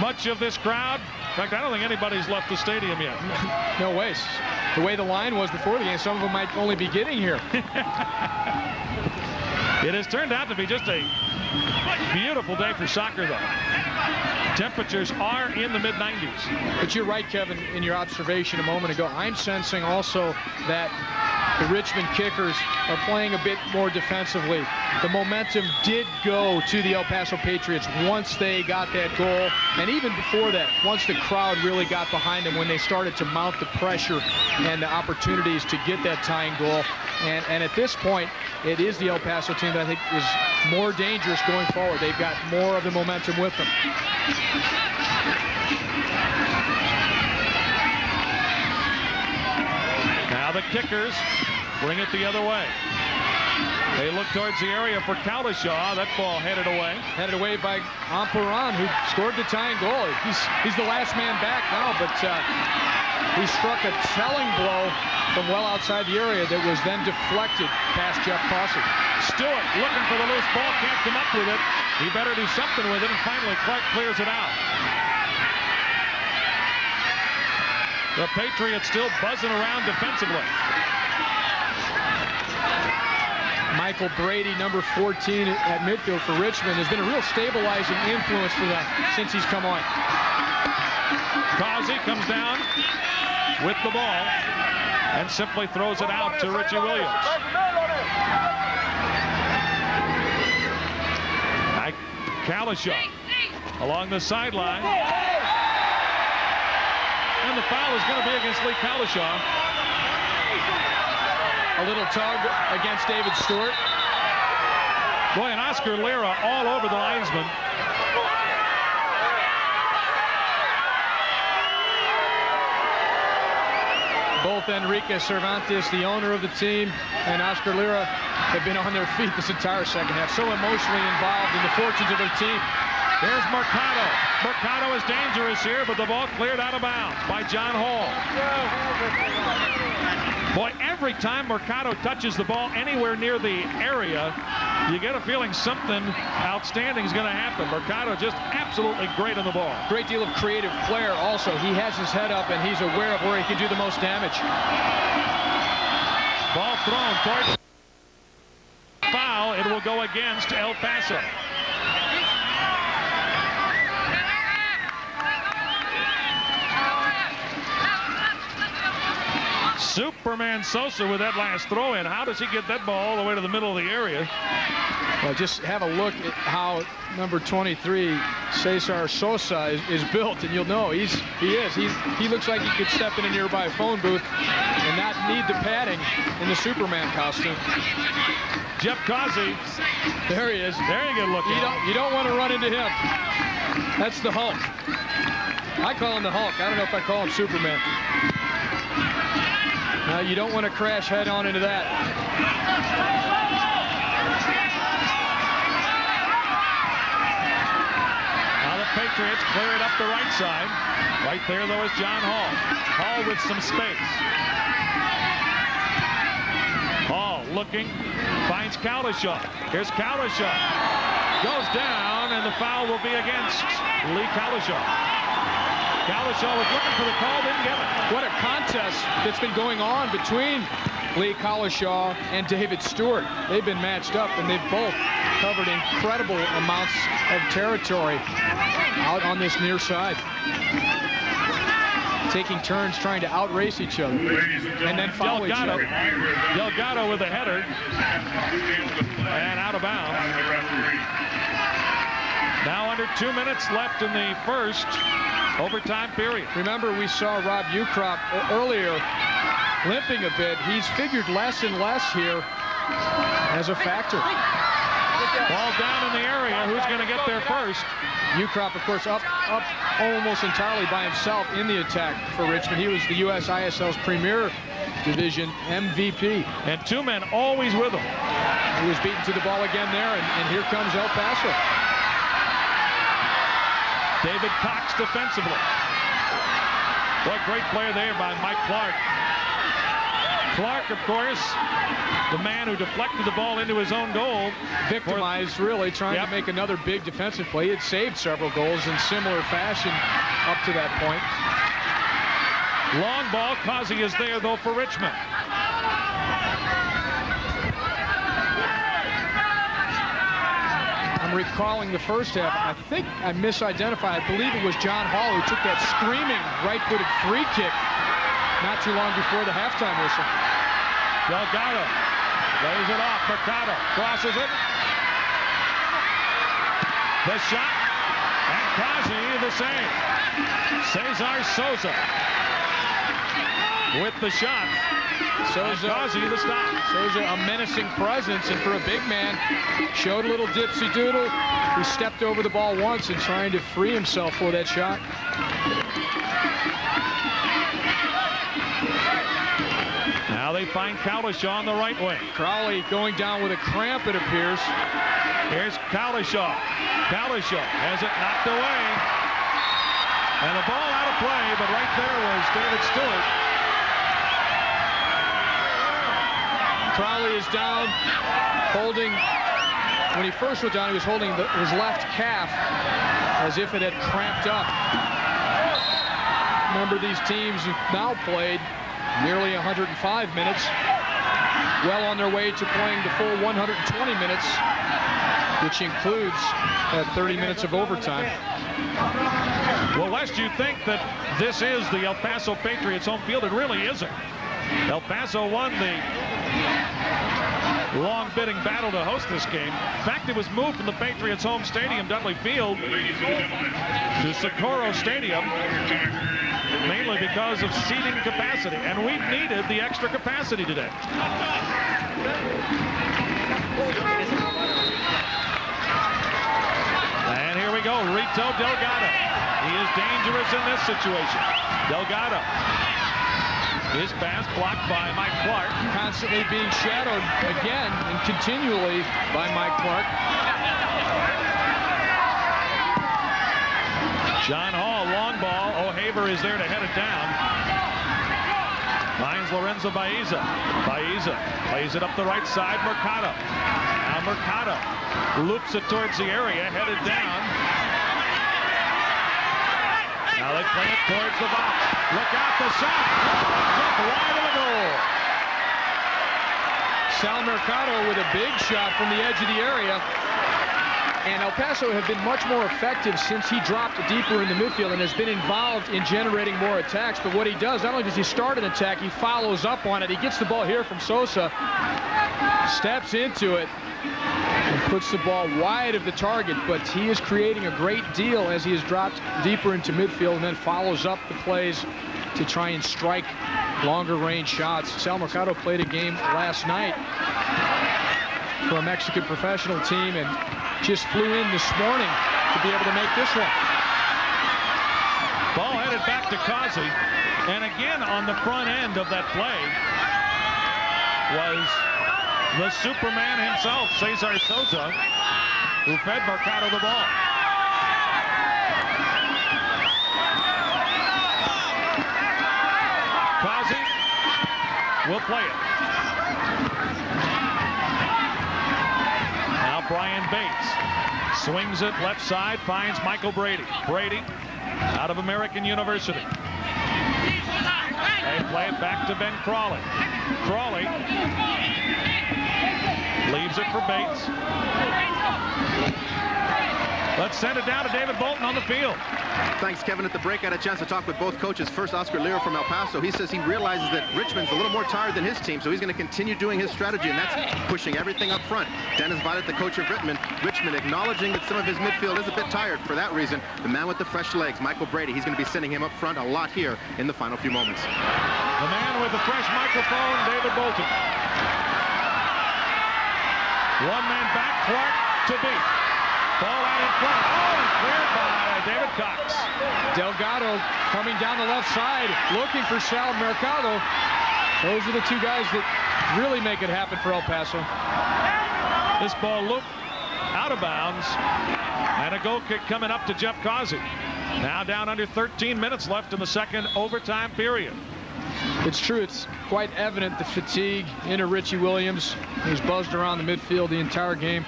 Much of this crowd, in fact, I don't think anybody's left the stadium yet. No ways. The way the line was before the game, some of them might only be getting here. It has turned out to be just a beautiful day for soccer, though. Temperatures are in the mid-90s. But you're right, Kevin, in your observation a moment ago. I'm sensing also that the Richmond Kickers are playing a bit more defensively. The momentum did go to the El Paso Patriots once they got that goal, and even before that, once the crowd really got behind them, when they started to mount the pressure and the opportunities to get that tying goal. And at this point, it is the El Paso team that I think is more dangerous going forward. They've got more of the momentum with them. Now the Kickers bring it the other way. They look towards the area for Kalishaw. That ball headed away. Headed away by Amparan, who scored the tying goal. He's the last man back now, but he struck a telling blow from well outside the area that was then deflected past Jeff Paso. Stewart looking for the loose ball, can't come up with it. He better do something with it, and finally Clark clears it out. The Patriots still buzzing around defensively. Michael Brady, number 14 at midfield for Richmond, has been a real stabilizing influence for them since he's come on. Causey comes down with the ball and simply throws it out to Richie Williams. Kalishaw along the sideline. And the foul is going to be against Lee Kalishaw. A little tug against David Stewart. Boy, and Oscar Lira all over the linesman. Both Enrique Cervantes, the owner of the team, and Oscar Lira have been on their feet this entire second half, so emotionally involved in the fortunes of their team. There's Marcado. Marcado is dangerous here, but the ball cleared out of bounds by John Hall. Boy, every time Marcado touches the ball anywhere near the area, you get a feeling something outstanding is going to happen. Marcado just absolutely great on the ball. Great deal of creative flair also. He has his head up and he's aware of where he can do the most damage. Ball thrown towards foul. It will go against El Paso. Superman Sosa with that last throw in. How does he get that ball all the way to the middle of the area? Well, just have a look at how number 23, Cesar Sosa, is built, and you'll know he looks like he could step in a nearby phone booth and not need the padding in the Superman costume. Jeff Causey. There he is. Very good looking. You don't want to run into him. That's the Hulk. I call him the Hulk. I don't know if I call him Superman. Now, you don't want to crash head on into that. Now the Patriots clear it up the right side. Right there, though, is John Hall. Hall with some space. Hall looking, finds Kalishaw. Here's Kalishaw. Goes down, and the foul will be against Lee Kalishaw. Kalishaw was looking for the call, didn't get it. What a contest that's been going on between Lee Kalishaw and David Stewart. They've been matched up, and they've both covered incredible amounts of territory out on this near side. Taking turns trying to outrace each other and then follow each other. Delgado with a header and out of bounds. Now under 2 minutes left in the first overtime period. Remember, we saw Rob Ukrop earlier limping a bit. He's figured less and less here as a factor. Ball down in the area. Who's going to get there first? Ukrop, of course, up almost entirely by himself in the attack for Richmond. He was the USISL's Premier Division MVP. And two men always with him. He was beaten to the ball again there, and here comes El Paso. David Cox defensively. What great player there by Mike Clark. Clark, of course, the man who deflected the ball into his own goal. Victimized, really, trying to make another big defensive play. He had saved several goals in similar fashion up to that point. Long ball. Causey is there, though, for Richmond. I'm recalling the first half. I think I misidentified. I believe it was John Hall who took that screaming right-footed free kick not too long before the halftime whistle. Delgado lays it off. Marcado crosses it. The shot. And Causey the same. Cesar Sosa with the shot. Sosa, Causey the stop. Sosa a menacing presence, and for a big man, showed a little dipsy-doodle. He stepped over the ball once and trying to free himself for that shot. Now they find Cowlishaw on the right wing. Crowley going down with a cramp, it appears. Here's Cowlishaw. Cowlishaw has it knocked away. And the ball out of play, but right there was David Stewart. Crowley is down, holding, when he first went down, he was holding his left calf as if it had cramped up. Remember, these teams have now played nearly 105 minutes, well on their way to playing the full 120 minutes, which includes 30 minutes of overtime. Well, lest you think that this is the El Paso Patriots home field, it really isn't. El Paso won the long bidding battle to host this game. In fact, it was moved from the Patriots home stadium, Dudley Field, to Socorro Stadium, mainly because of seating capacity, and we've needed the extra capacity today. And here we go, Rito Delgado. He is dangerous in this situation. Delgado. His pass blocked by Mike Clark. Constantly being shadowed again and continually by Mike Clark. John Hall, long ball. O'Haver is there to head it down. Finds Lorenzo Baeza. Baeza plays it up the right side. Marcado. Now Marcado loops it towards the area, headed down. Now they play it towards the box. Look out, the shot. Up wide of the goal. Sal Marcado with a big shot from the edge of the area. And El Paso have been much more effective since he dropped deeper in the midfield and has been involved in generating more attacks. But what he does, not only does he start an attack, he follows up on it. He gets the ball here from Sosa, steps into it, and puts the ball wide of the target. But he is creating a great deal as he has dropped deeper into midfield and then follows up the plays to try and strike longer range shots. Sal Marcado played a game last night for a Mexican professional team and just flew in this morning to be able to make this one. Ball headed back to Kazi, and again on the front end of that play was the Superman himself, Cesar Sosa, who fed Marcado the ball. Kazi will play it. Now Brian Bates swings it left side, finds Michael Brady. Brady out of American University. They play it back to Ben Crawley. Crawley leaves it for Bates. Let's send it down to David Bolton on the field. Thanks, Kevin. At the break, I had a chance to talk with both coaches. First, Oscar Lira from El Paso. He says he realizes that Richmond's a little more tired than his team, so he's going to continue doing his strategy, and that's pushing everything up front. Deniz Violet, the coach of Richmond, acknowledging that some of his midfield is a bit tired. For that reason, the man with the fresh legs, Michael Brady, he's going to be sending him up front a lot here in the final few moments. The man with the fresh microphone, David Bolton. One man back, Clark to beat. Ball out in front. Oh, cleared by David Cox. Delgado coming down the left side, looking for Sal Marcado. Those are the two guys that really make it happen for El Paso. This ball looped out of bounds, and a goal kick coming up to Jeff Kazi. Now down under 13 minutes left in the second overtime period. It's true, it's quite evident the fatigue into Richie Williams. He's buzzed around the midfield the entire game.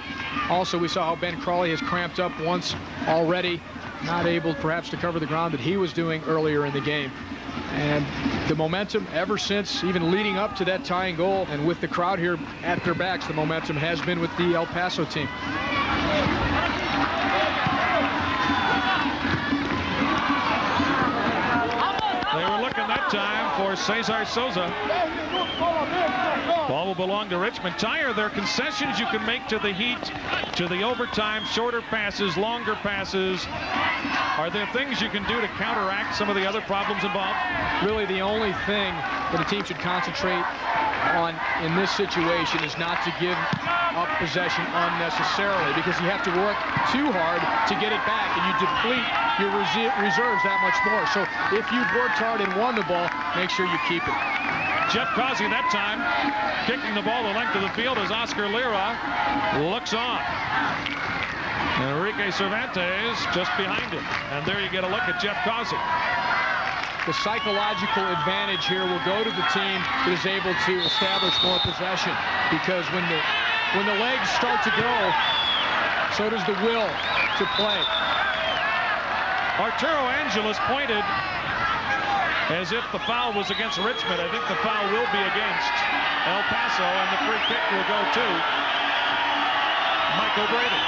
Also, we saw how Ben Crawley has cramped up once already, not able perhaps to cover the ground that he was doing earlier in the game. And the momentum ever since, even leading up to that tying goal, and with the crowd here at their backs, the momentum has been with the El Paso team. They were looking that time for Cesar Sosa. Ball will belong to Richmond. Tire, there are concessions you can make to the Heat, to the overtime, shorter passes, longer passes. Are there things you can do to counteract some of the other problems involved? Really, the only thing that a team should concentrate on in this situation is not to give up possession unnecessarily, because you have to work too hard to get it back, and you deplete your reserves that much more. So if you've worked hard and won the ball, make sure you keep it. Jeff Causey that time kicking the ball the length of the field as Oscar Lira looks on. Enrique Cervantes just behind him. And there you get a look at Jeff Causey. The psychological advantage here will go to the team that is able to establish more possession, because when the legs start to go, so does the will to play. Arturo Angeles pointed as if the foul was against Richmond. I think the foul will be against El Paso, and the free kick will go to Michael Brady.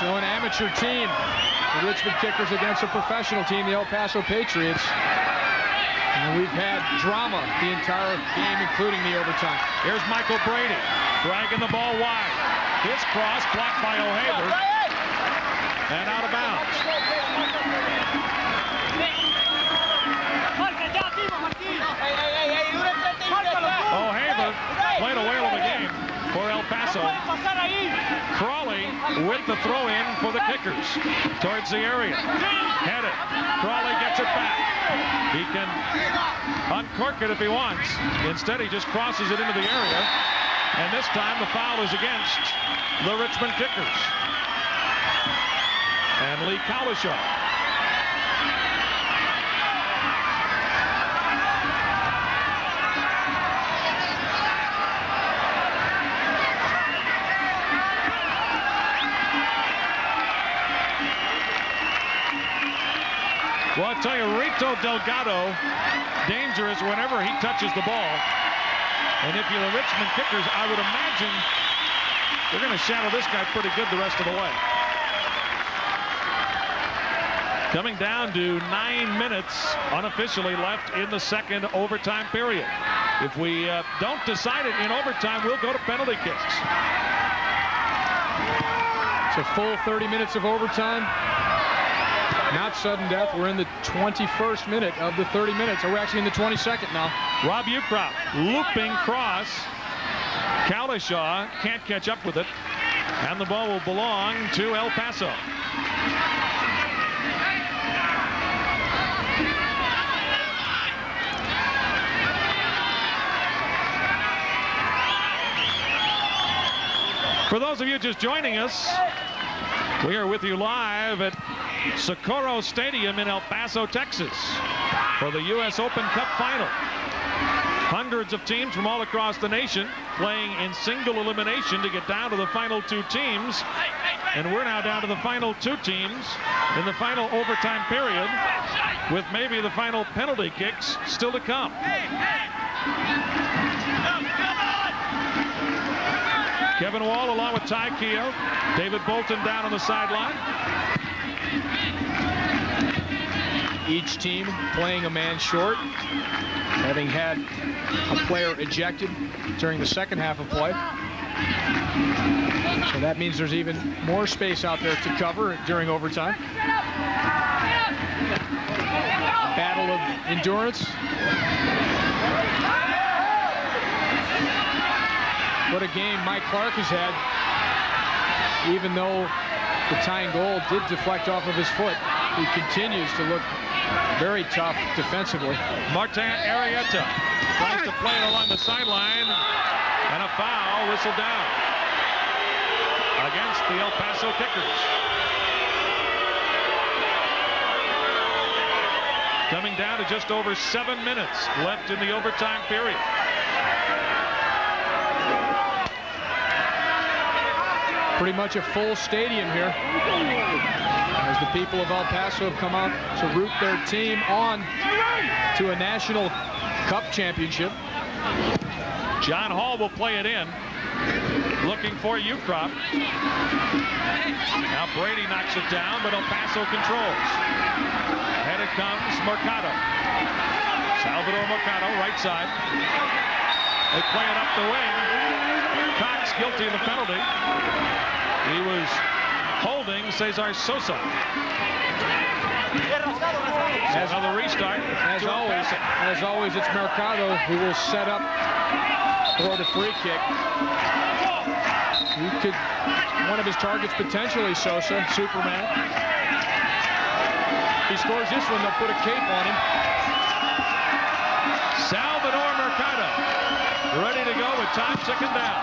So an amateur team, the Richmond Kickers against a professional team, the El Paso Patriots. And we've had drama the entire game, including the overtime. Here's Michael Brady dragging the ball wide. His cross blocked by O'Haver and out of bounds. O'Haver played a whale of a game for El Paso. Crawley with the throw-in for the Kickers towards the area. Headed. Crawley gets it back. He can uncork it if he wants. Instead, he just crosses it into the area. And this time, the foul is against the Richmond Kickers. And Lee Cowlishaw. Well, I'll tell you, Rito Delgado, dangerous whenever he touches the ball. And if you're the Richmond Kickers, I would imagine they're going to shadow this guy pretty good the rest of the way. Coming down to 9 minutes unofficially left in the second overtime period. If we don't decide it in overtime, we'll go to penalty kicks. It's a full 30 minutes of overtime. Not sudden death. We're in the 21st minute of the 30 minutes. Or we're actually in the 22nd now. Rob Ukrop, looping cross. Cowlishaw can't catch up with it. And the ball will belong to El Paso. For those of you just joining us, we are with you live at Socorro Stadium in El Paso, Texas for the U.S. Open Cup Final. Hundreds of teams from all across the nation playing in single elimination to get down to the final two teams. And we're now down to the final two teams in the final overtime period, with maybe the final penalty kicks still to come. Kevin Wall along with Ty Keogh. David Bolton down on the sideline. Each team playing a man short, having had a player ejected during the second half of play. So that means there's even more space out there to cover during overtime. Battle of endurance. What a game Mike Clark has had, even though the tying goal did deflect off of his foot. He continues to look very tough defensively. Martin Arrieta tries to play it along the sideline, and a foul whistled down against the El Paso Kickers. Coming down to just over 7 minutes left in the overtime period. Pretty much a full stadium here, as the people of El Paso have come out to root their team on to a National Cup championship. John Hall will play it in, looking for Ukrop. Now Brady knocks it down, but El Paso controls. And it comes Marcado. Salvador Marcado, right side. They play it up the wing. Cox guilty of the penalty. He was holding Cesar Sosa. Another restart. As always, it's Marcado who will set up for the free kick. He could, one of his targets potentially Sosa, Superman. If he scores this one, they'll put a cape on him. Salvador Marcado ready to go with time ticking down.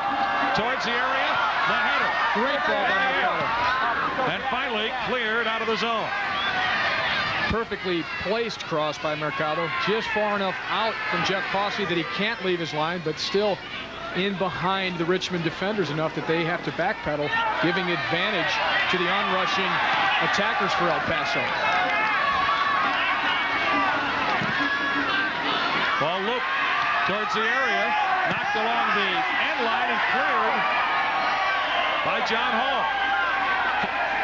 Towards the area, the header. Great ball by Marcado. And finally cleared out of the zone. Perfectly placed cross by Marcado, just far enough out from Jeff Cossey that he can't leave his line, but still in behind the Richmond defenders enough that they have to backpedal, giving advantage to the onrushing attackers for El Paso. Ball looped towards the area, knocked along the end line and cleared by John Hall.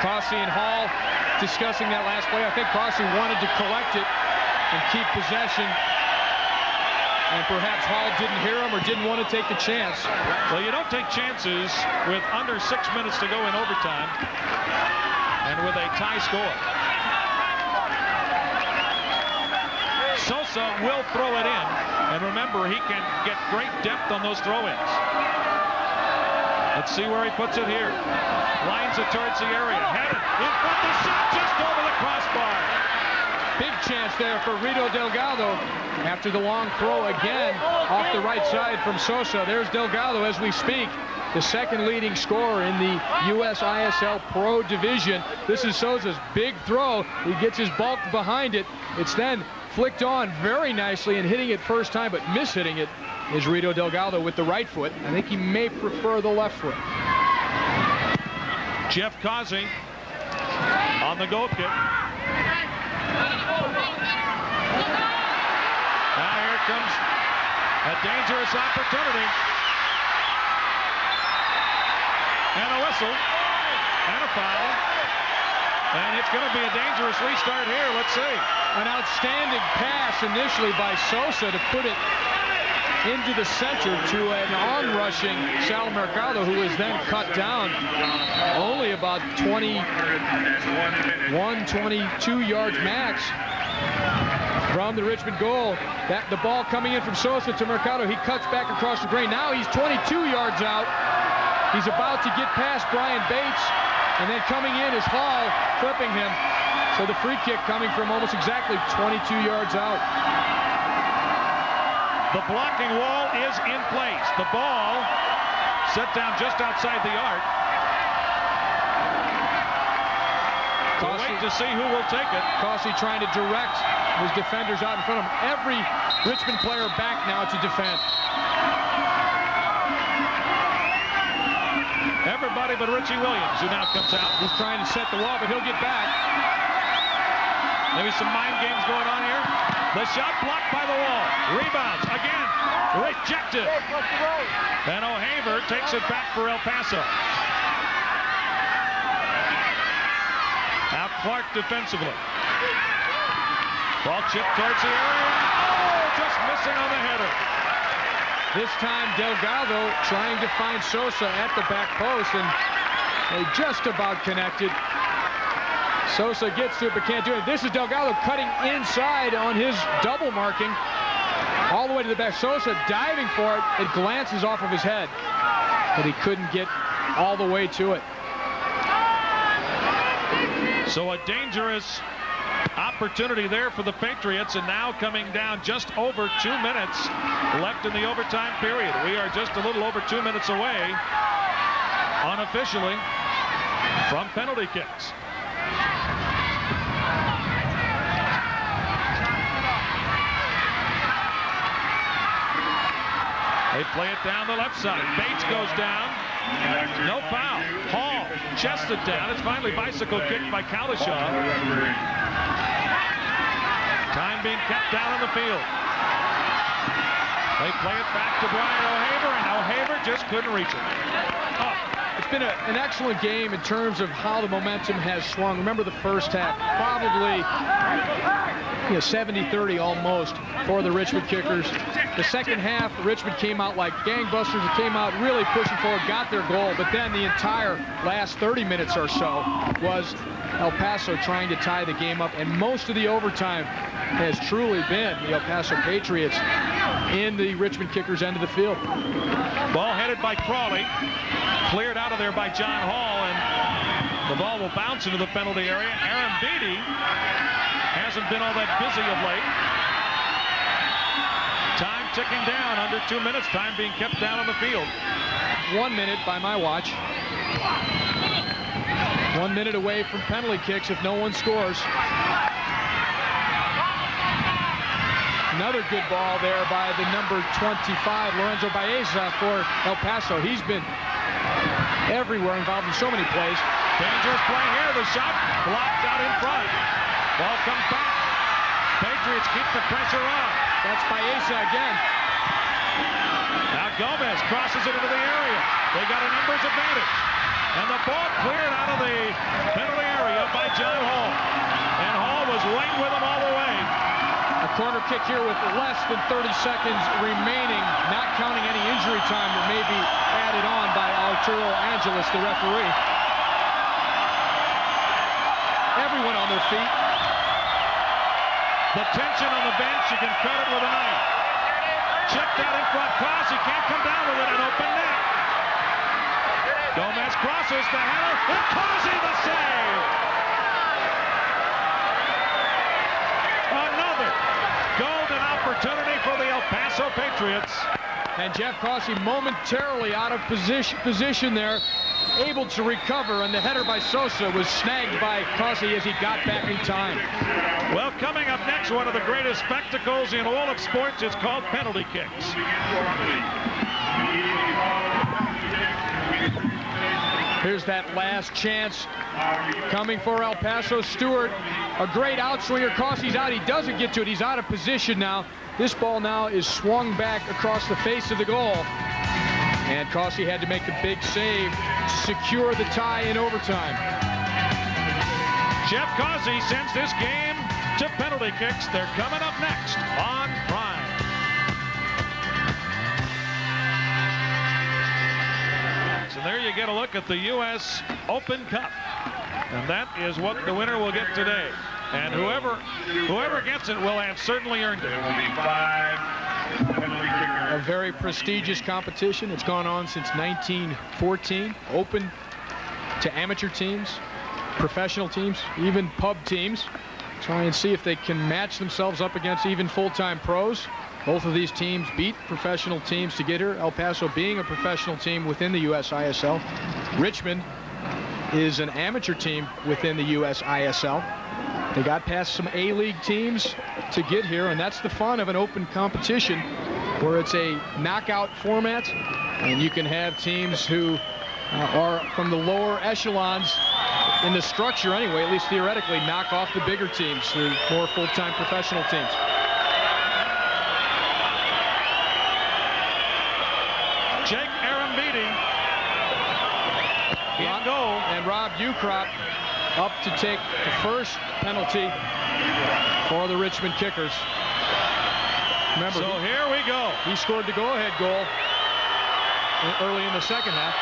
Cossey and Hall discussing that last play. I think Cossey wanted to collect it and keep possession, and perhaps Hall didn't hear him or didn't want to take the chance. Well, you don't take chances with under 6 minutes to go in overtime and with a tie score. Sosa will throw it in, and remember, he can get great depth on those throw-ins. Let's see where he puts it here. Lines it towards the area. Headed in front, the shot just over the crossbar. Big chance there for Rito Delgado after the long throw again off the right side from Sosa. There's Delgado as we speak, the second leading scorer in the USISL Pro Division. This is Sosa's big throw. He gets his bulk behind it. It's then flicked on very nicely and hitting it first time, but mishitting it is Rito Delgado with the right foot. I think he may prefer the left foot. Jeff Cossey on the goal kick. Now here comes a dangerous opportunity. And a whistle. And a foul. And it's going to be a dangerous restart here. Let's see. An outstanding pass initially by Sosa to put it into the center to an onrushing Sal Mercado, who is then cut down only about 21, 22 yards max from the Richmond goal. The ball coming in from Sosa to Mercado. He cuts back across the green. Now he's 22 yards out. He's about to get past Brian Bates, and then coming in is Hall, clipping him. So the free kick coming from almost exactly 22 yards out. The blocking wall is in place. The ball set down just outside the arc. We'll wait to see who will take it. Cossey trying to direct his defenders out in front of him. Every Richmond player back now to defend. Everybody but Richie Williams, who now comes out. He's trying to set the wall, but he'll get back. Maybe some mind games going on here. The shot blocked by the wall. Rebounds again. Rejected. And O'Haver takes it back for El Paso. Now Clark defensively. Ball chipped towards the area. Oh, just missing on the header. This time Delgado trying to find Sosa at the back post, and they just about connected. Sosa gets to it but can't do it. This is Delgado cutting inside on his double marking all the way to the back. Sosa diving for it. It glances off of his head, but he couldn't get all the way to it. So a dangerous opportunity there for the Patriots, and now coming down just over 2 minutes left in the overtime period. We are just a little over 2 minutes away unofficially from penalty kicks. They play it down the left side. Bates goes down. No foul. Hall chested down. It's finally bicycle kicked by Kalishaw. Time being kept down on the field. They play it back to Brian O'Haver, and O'Haver just couldn't reach it. Oh, it's been an excellent game in terms of how the momentum has swung. Remember the first half, probably 70-30 almost for the Richmond Kickers. The second half, Richmond came out like gangbusters. It came out really pushing forward, got their goal, but then the entire last 30 minutes or so was El Paso trying to tie the game up, and most of the overtime has truly been the El Paso Patriots in the Richmond Kickers end of the field. Ball headed by Crawley, cleared out of there by John Hall, and the ball will bounce into the penalty area. Aaron Beatty hasn't been all that busy of late. Time ticking down, under 2 minutes, time being kept down on the field. 1 minute by my watch. 1 minute away from penalty kicks if no one scores. Another good ball there by the number 25, Lorenzo Baeza, for El Paso. He's been everywhere, involved in so many plays. Dangerous play here. The shot blocked out in front. Ball comes back. Patriots keep the pressure on. That's Baeza again. Now Gomez crosses it into the area. They got a numbers advantage. And the ball cleared out of the penalty area by John Hall. And Hall was right with him all the way. A corner kick here with less than 30 seconds remaining, not counting any injury time that may be added on by Arturo Angeles, the referee. Everyone on their feet. The tension on the bench, you can cut it with a knife. Checked out in front, Causey can't come down with it, an open net. Gomez crosses the header, and Causey the save! Another golden opportunity for the El Paso Patriots. And Jeff Causey momentarily out of position there, able to recover, and the header by Sosa was snagged by Causey as he got back in time. Well, coming up next, one of the greatest spectacles in all of sports is called penalty kicks. Here's that last chance coming for El Paso. Stewart, a great outswinger. Causey's out. He doesn't get to it. He's out of position now. This ball now is swung back across the face of the goal. And Causey had to make the big save to secure the tie in overtime. Jeff Causey sends this game to penalty kicks. They're coming up next on Prime. So there you get a look at the U.S. Open Cup. And that is what the winner will get today. And whoever gets it will have certainly earned it. There will be 5 penalty kickers. A very prestigious competition. It's gone on since 1914. Open to amateur teams, professional teams, even pub teams. Try and see if they can match themselves up against even full-time pros. Both of these teams beat professional teams to get here. El Paso being a professional team within the USISL. Richmond is an amateur team within the USISL. They got past some A-League teams to get here, and that's the fun of an open competition where it's a knockout format, and you can have teams who are from the lower echelons in the structure anyway, at least theoretically, knock off the bigger teams, the more full-time professional teams. Jake Arambidi in goal. And Rob Ukrop up to take the first penalty for the Richmond Kickers. Remember, so here we go. He scored the go-ahead goal early in the second half.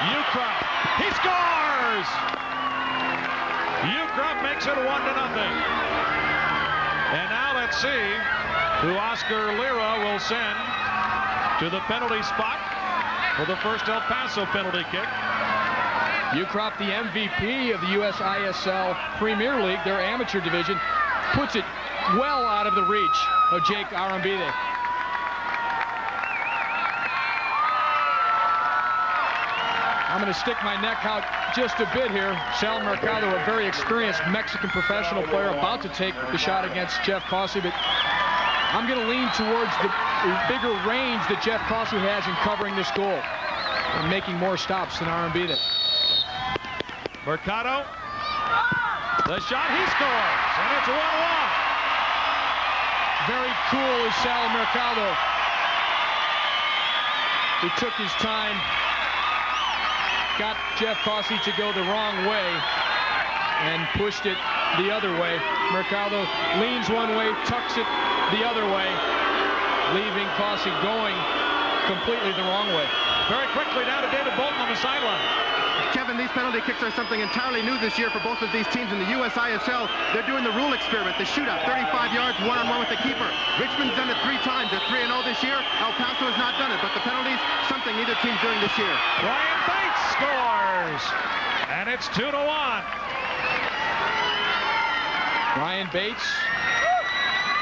Ukrop, he scores! Ukrop makes it 1-0. And now let's see who Oscar Lira will send to the penalty spot for the first El Paso penalty kick. Ukrop, the MVP of the USISL Premier League, their amateur division, puts it well out of the reach of Jake Arambide. I'm going to stick my neck out just a bit here. Sal Marcado, a very experienced Mexican professional player, about to take the shot against Jeff Causey, but I'm going to lean towards the bigger range that Jeff Causey has in covering this goal and making more stops than Arambide. Mercado, the shot, he scores, and it's 1-1. Very cool is Sal Mercado. He took his time, got Jeff Causey to go the wrong way, and pushed it the other way. Mercado leans one way, tucks it the other way, leaving Causey going completely the wrong way. Very quickly down to David Bolton on the sideline. Kevin, these penalty kicks are something entirely new this year for both of these teams in the USISL. They're doing the rule experiment, the shootout, 35 yards, one-on-one with the keeper. Richmond's done it 3 times. They're 3-0 this year. El Paso has not done it, but the penalties, something neither team's doing this year. Brian Bates scores, and it's 2-1. Ryan Bates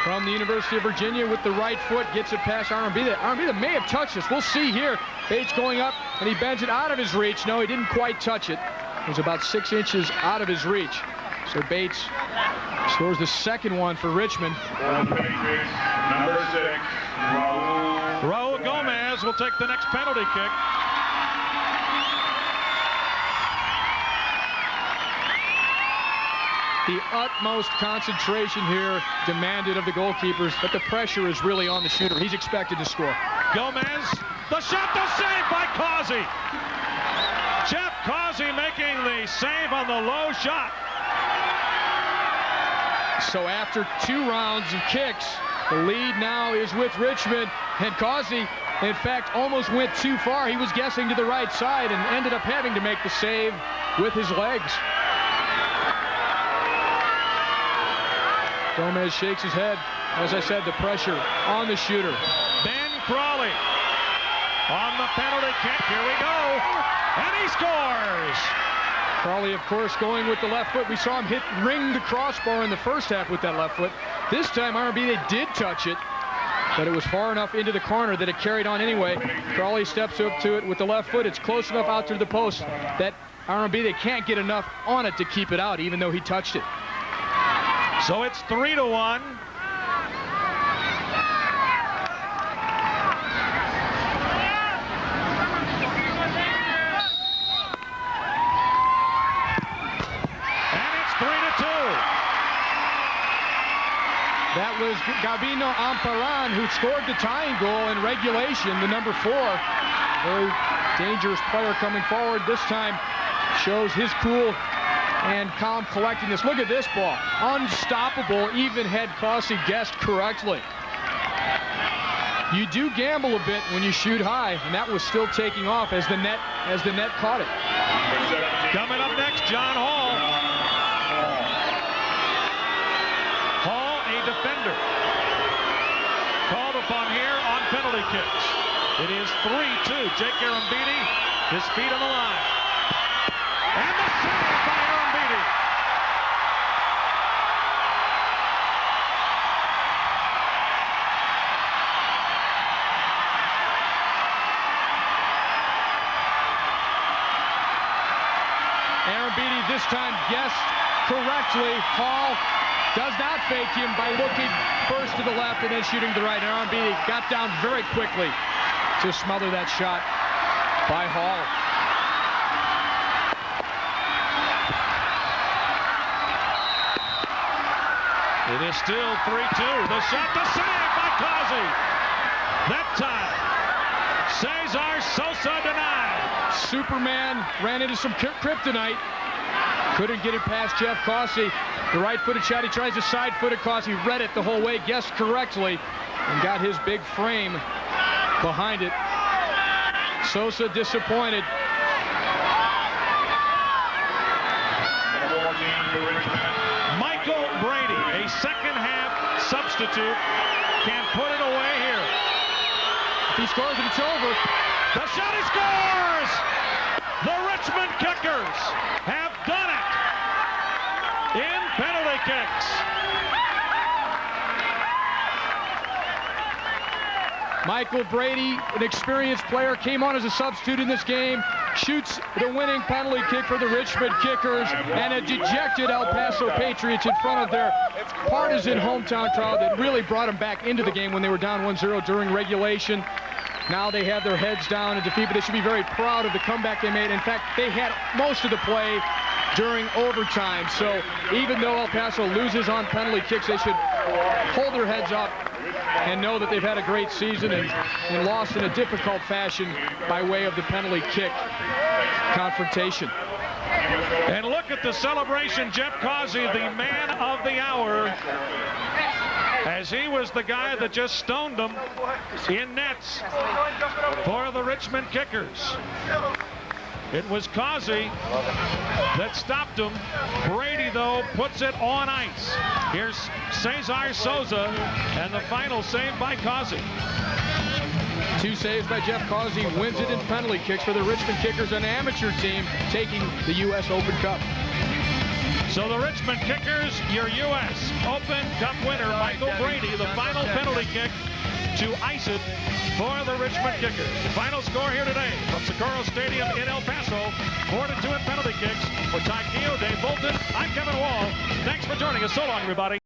from the University of Virginia with the right foot gets it past Arambida. Arambida may have touched this. We'll see here. Bates going up, and he bends it out of his reach. No, he didn't quite touch it. It was about 6 inches out of his reach. So Bates scores the second one for Richmond. Number 6, Raul Gomez will take the next penalty kick. The utmost concentration here demanded of the goalkeepers, but the pressure is really on the shooter. He's expected to score. Gomez, the shot, the save by Causey. Jeff Causey making the save on the low shot. So after 2 rounds of kicks, the lead now is with Richmond, and Causey, in fact, almost went too far. He was guessing to the right side and ended up having to make the save with his legs. Gomez shakes his head. As I said, the pressure on the shooter. Ben Crawley on the penalty kick. Here we go. And he scores. Crawley, of course, going with the left foot. We saw him ring the crossbar in the first half with that left foot. This time, R&B, they did touch it, but it was far enough into the corner that it carried on anyway. Crawley steps up to it with the left foot. It's close enough out to the post that R&B, they can't get enough on it to keep it out, even though he touched it. So it's 3-1. That was Gabino Amparan who scored the tying goal in regulation, the number 4. Very dangerous player coming forward. This time shows his cool and calm collectedness. Look at this ball. Unstoppable, even had Causey guessed correctly. You do gamble a bit when you shoot high, and that was still taking off as the net caught it. Coming up next, John Hall. Defender called upon here on penalty kicks. It is 3-2. Jake Arambidi, his feet on the line. And the save by Arambidi. Arambidi this time guessed correctly. Hall does not fake him by looking first to the left and then shooting to the right. And R&B got down very quickly to smother that shot by Hall. It is still 3-2. The shot, the save by Causey. That time, Cesar Sosa denied. Superman ran into some kryptonite. Couldn't get it past Jeff Causey. The right-footed shot, he tries to side-foot it. Causey read it the whole way, guessed correctly, and got his big frame behind it. Sosa disappointed. Michael Brady, a second-half substitute, can put it away here. If he scores it, it's over. The shot, he scores! The Richmond Kickers have done it in penalty kicks. Michael Brady, an experienced player, came on as a substitute in this game, shoots the winning penalty kick for the Richmond Kickers, and a dejected El Paso Patriots in front of their partisan hometown crowd that really brought them back into the game when they were down 1-0 during regulation. Now they have their heads down in defeat, but they should be very proud of the comeback they made. In fact, they had most of the play during overtime. So even though El Paso loses on penalty kicks, they should hold their heads up and know that they've had a great season and lost in a difficult fashion by way of the penalty kick confrontation. And look at the celebration. Jeff Causey, the man of the hour, as he was the guy that just stoned them in nets for the Richmond Kickers. It was Causey that stopped him. Brady, though, puts it on ice. Here's Cesar Sosa, and the final save by Causey. 2 saves by Jeff Causey, wins it in penalty kicks for the Richmond Kickers, an amateur team taking the U.S. Open Cup. So the Richmond Kickers, your U.S. Open Cup winner, Michael Brady, the final penalty kick to ice it for the Richmond Kickers. The final score here today from Socorro Stadium in El Paso, 4-2 in penalty kicks. For Todd Keogh, Dave Bolton, I'm Kevin Wall. Thanks for joining us. So long, everybody.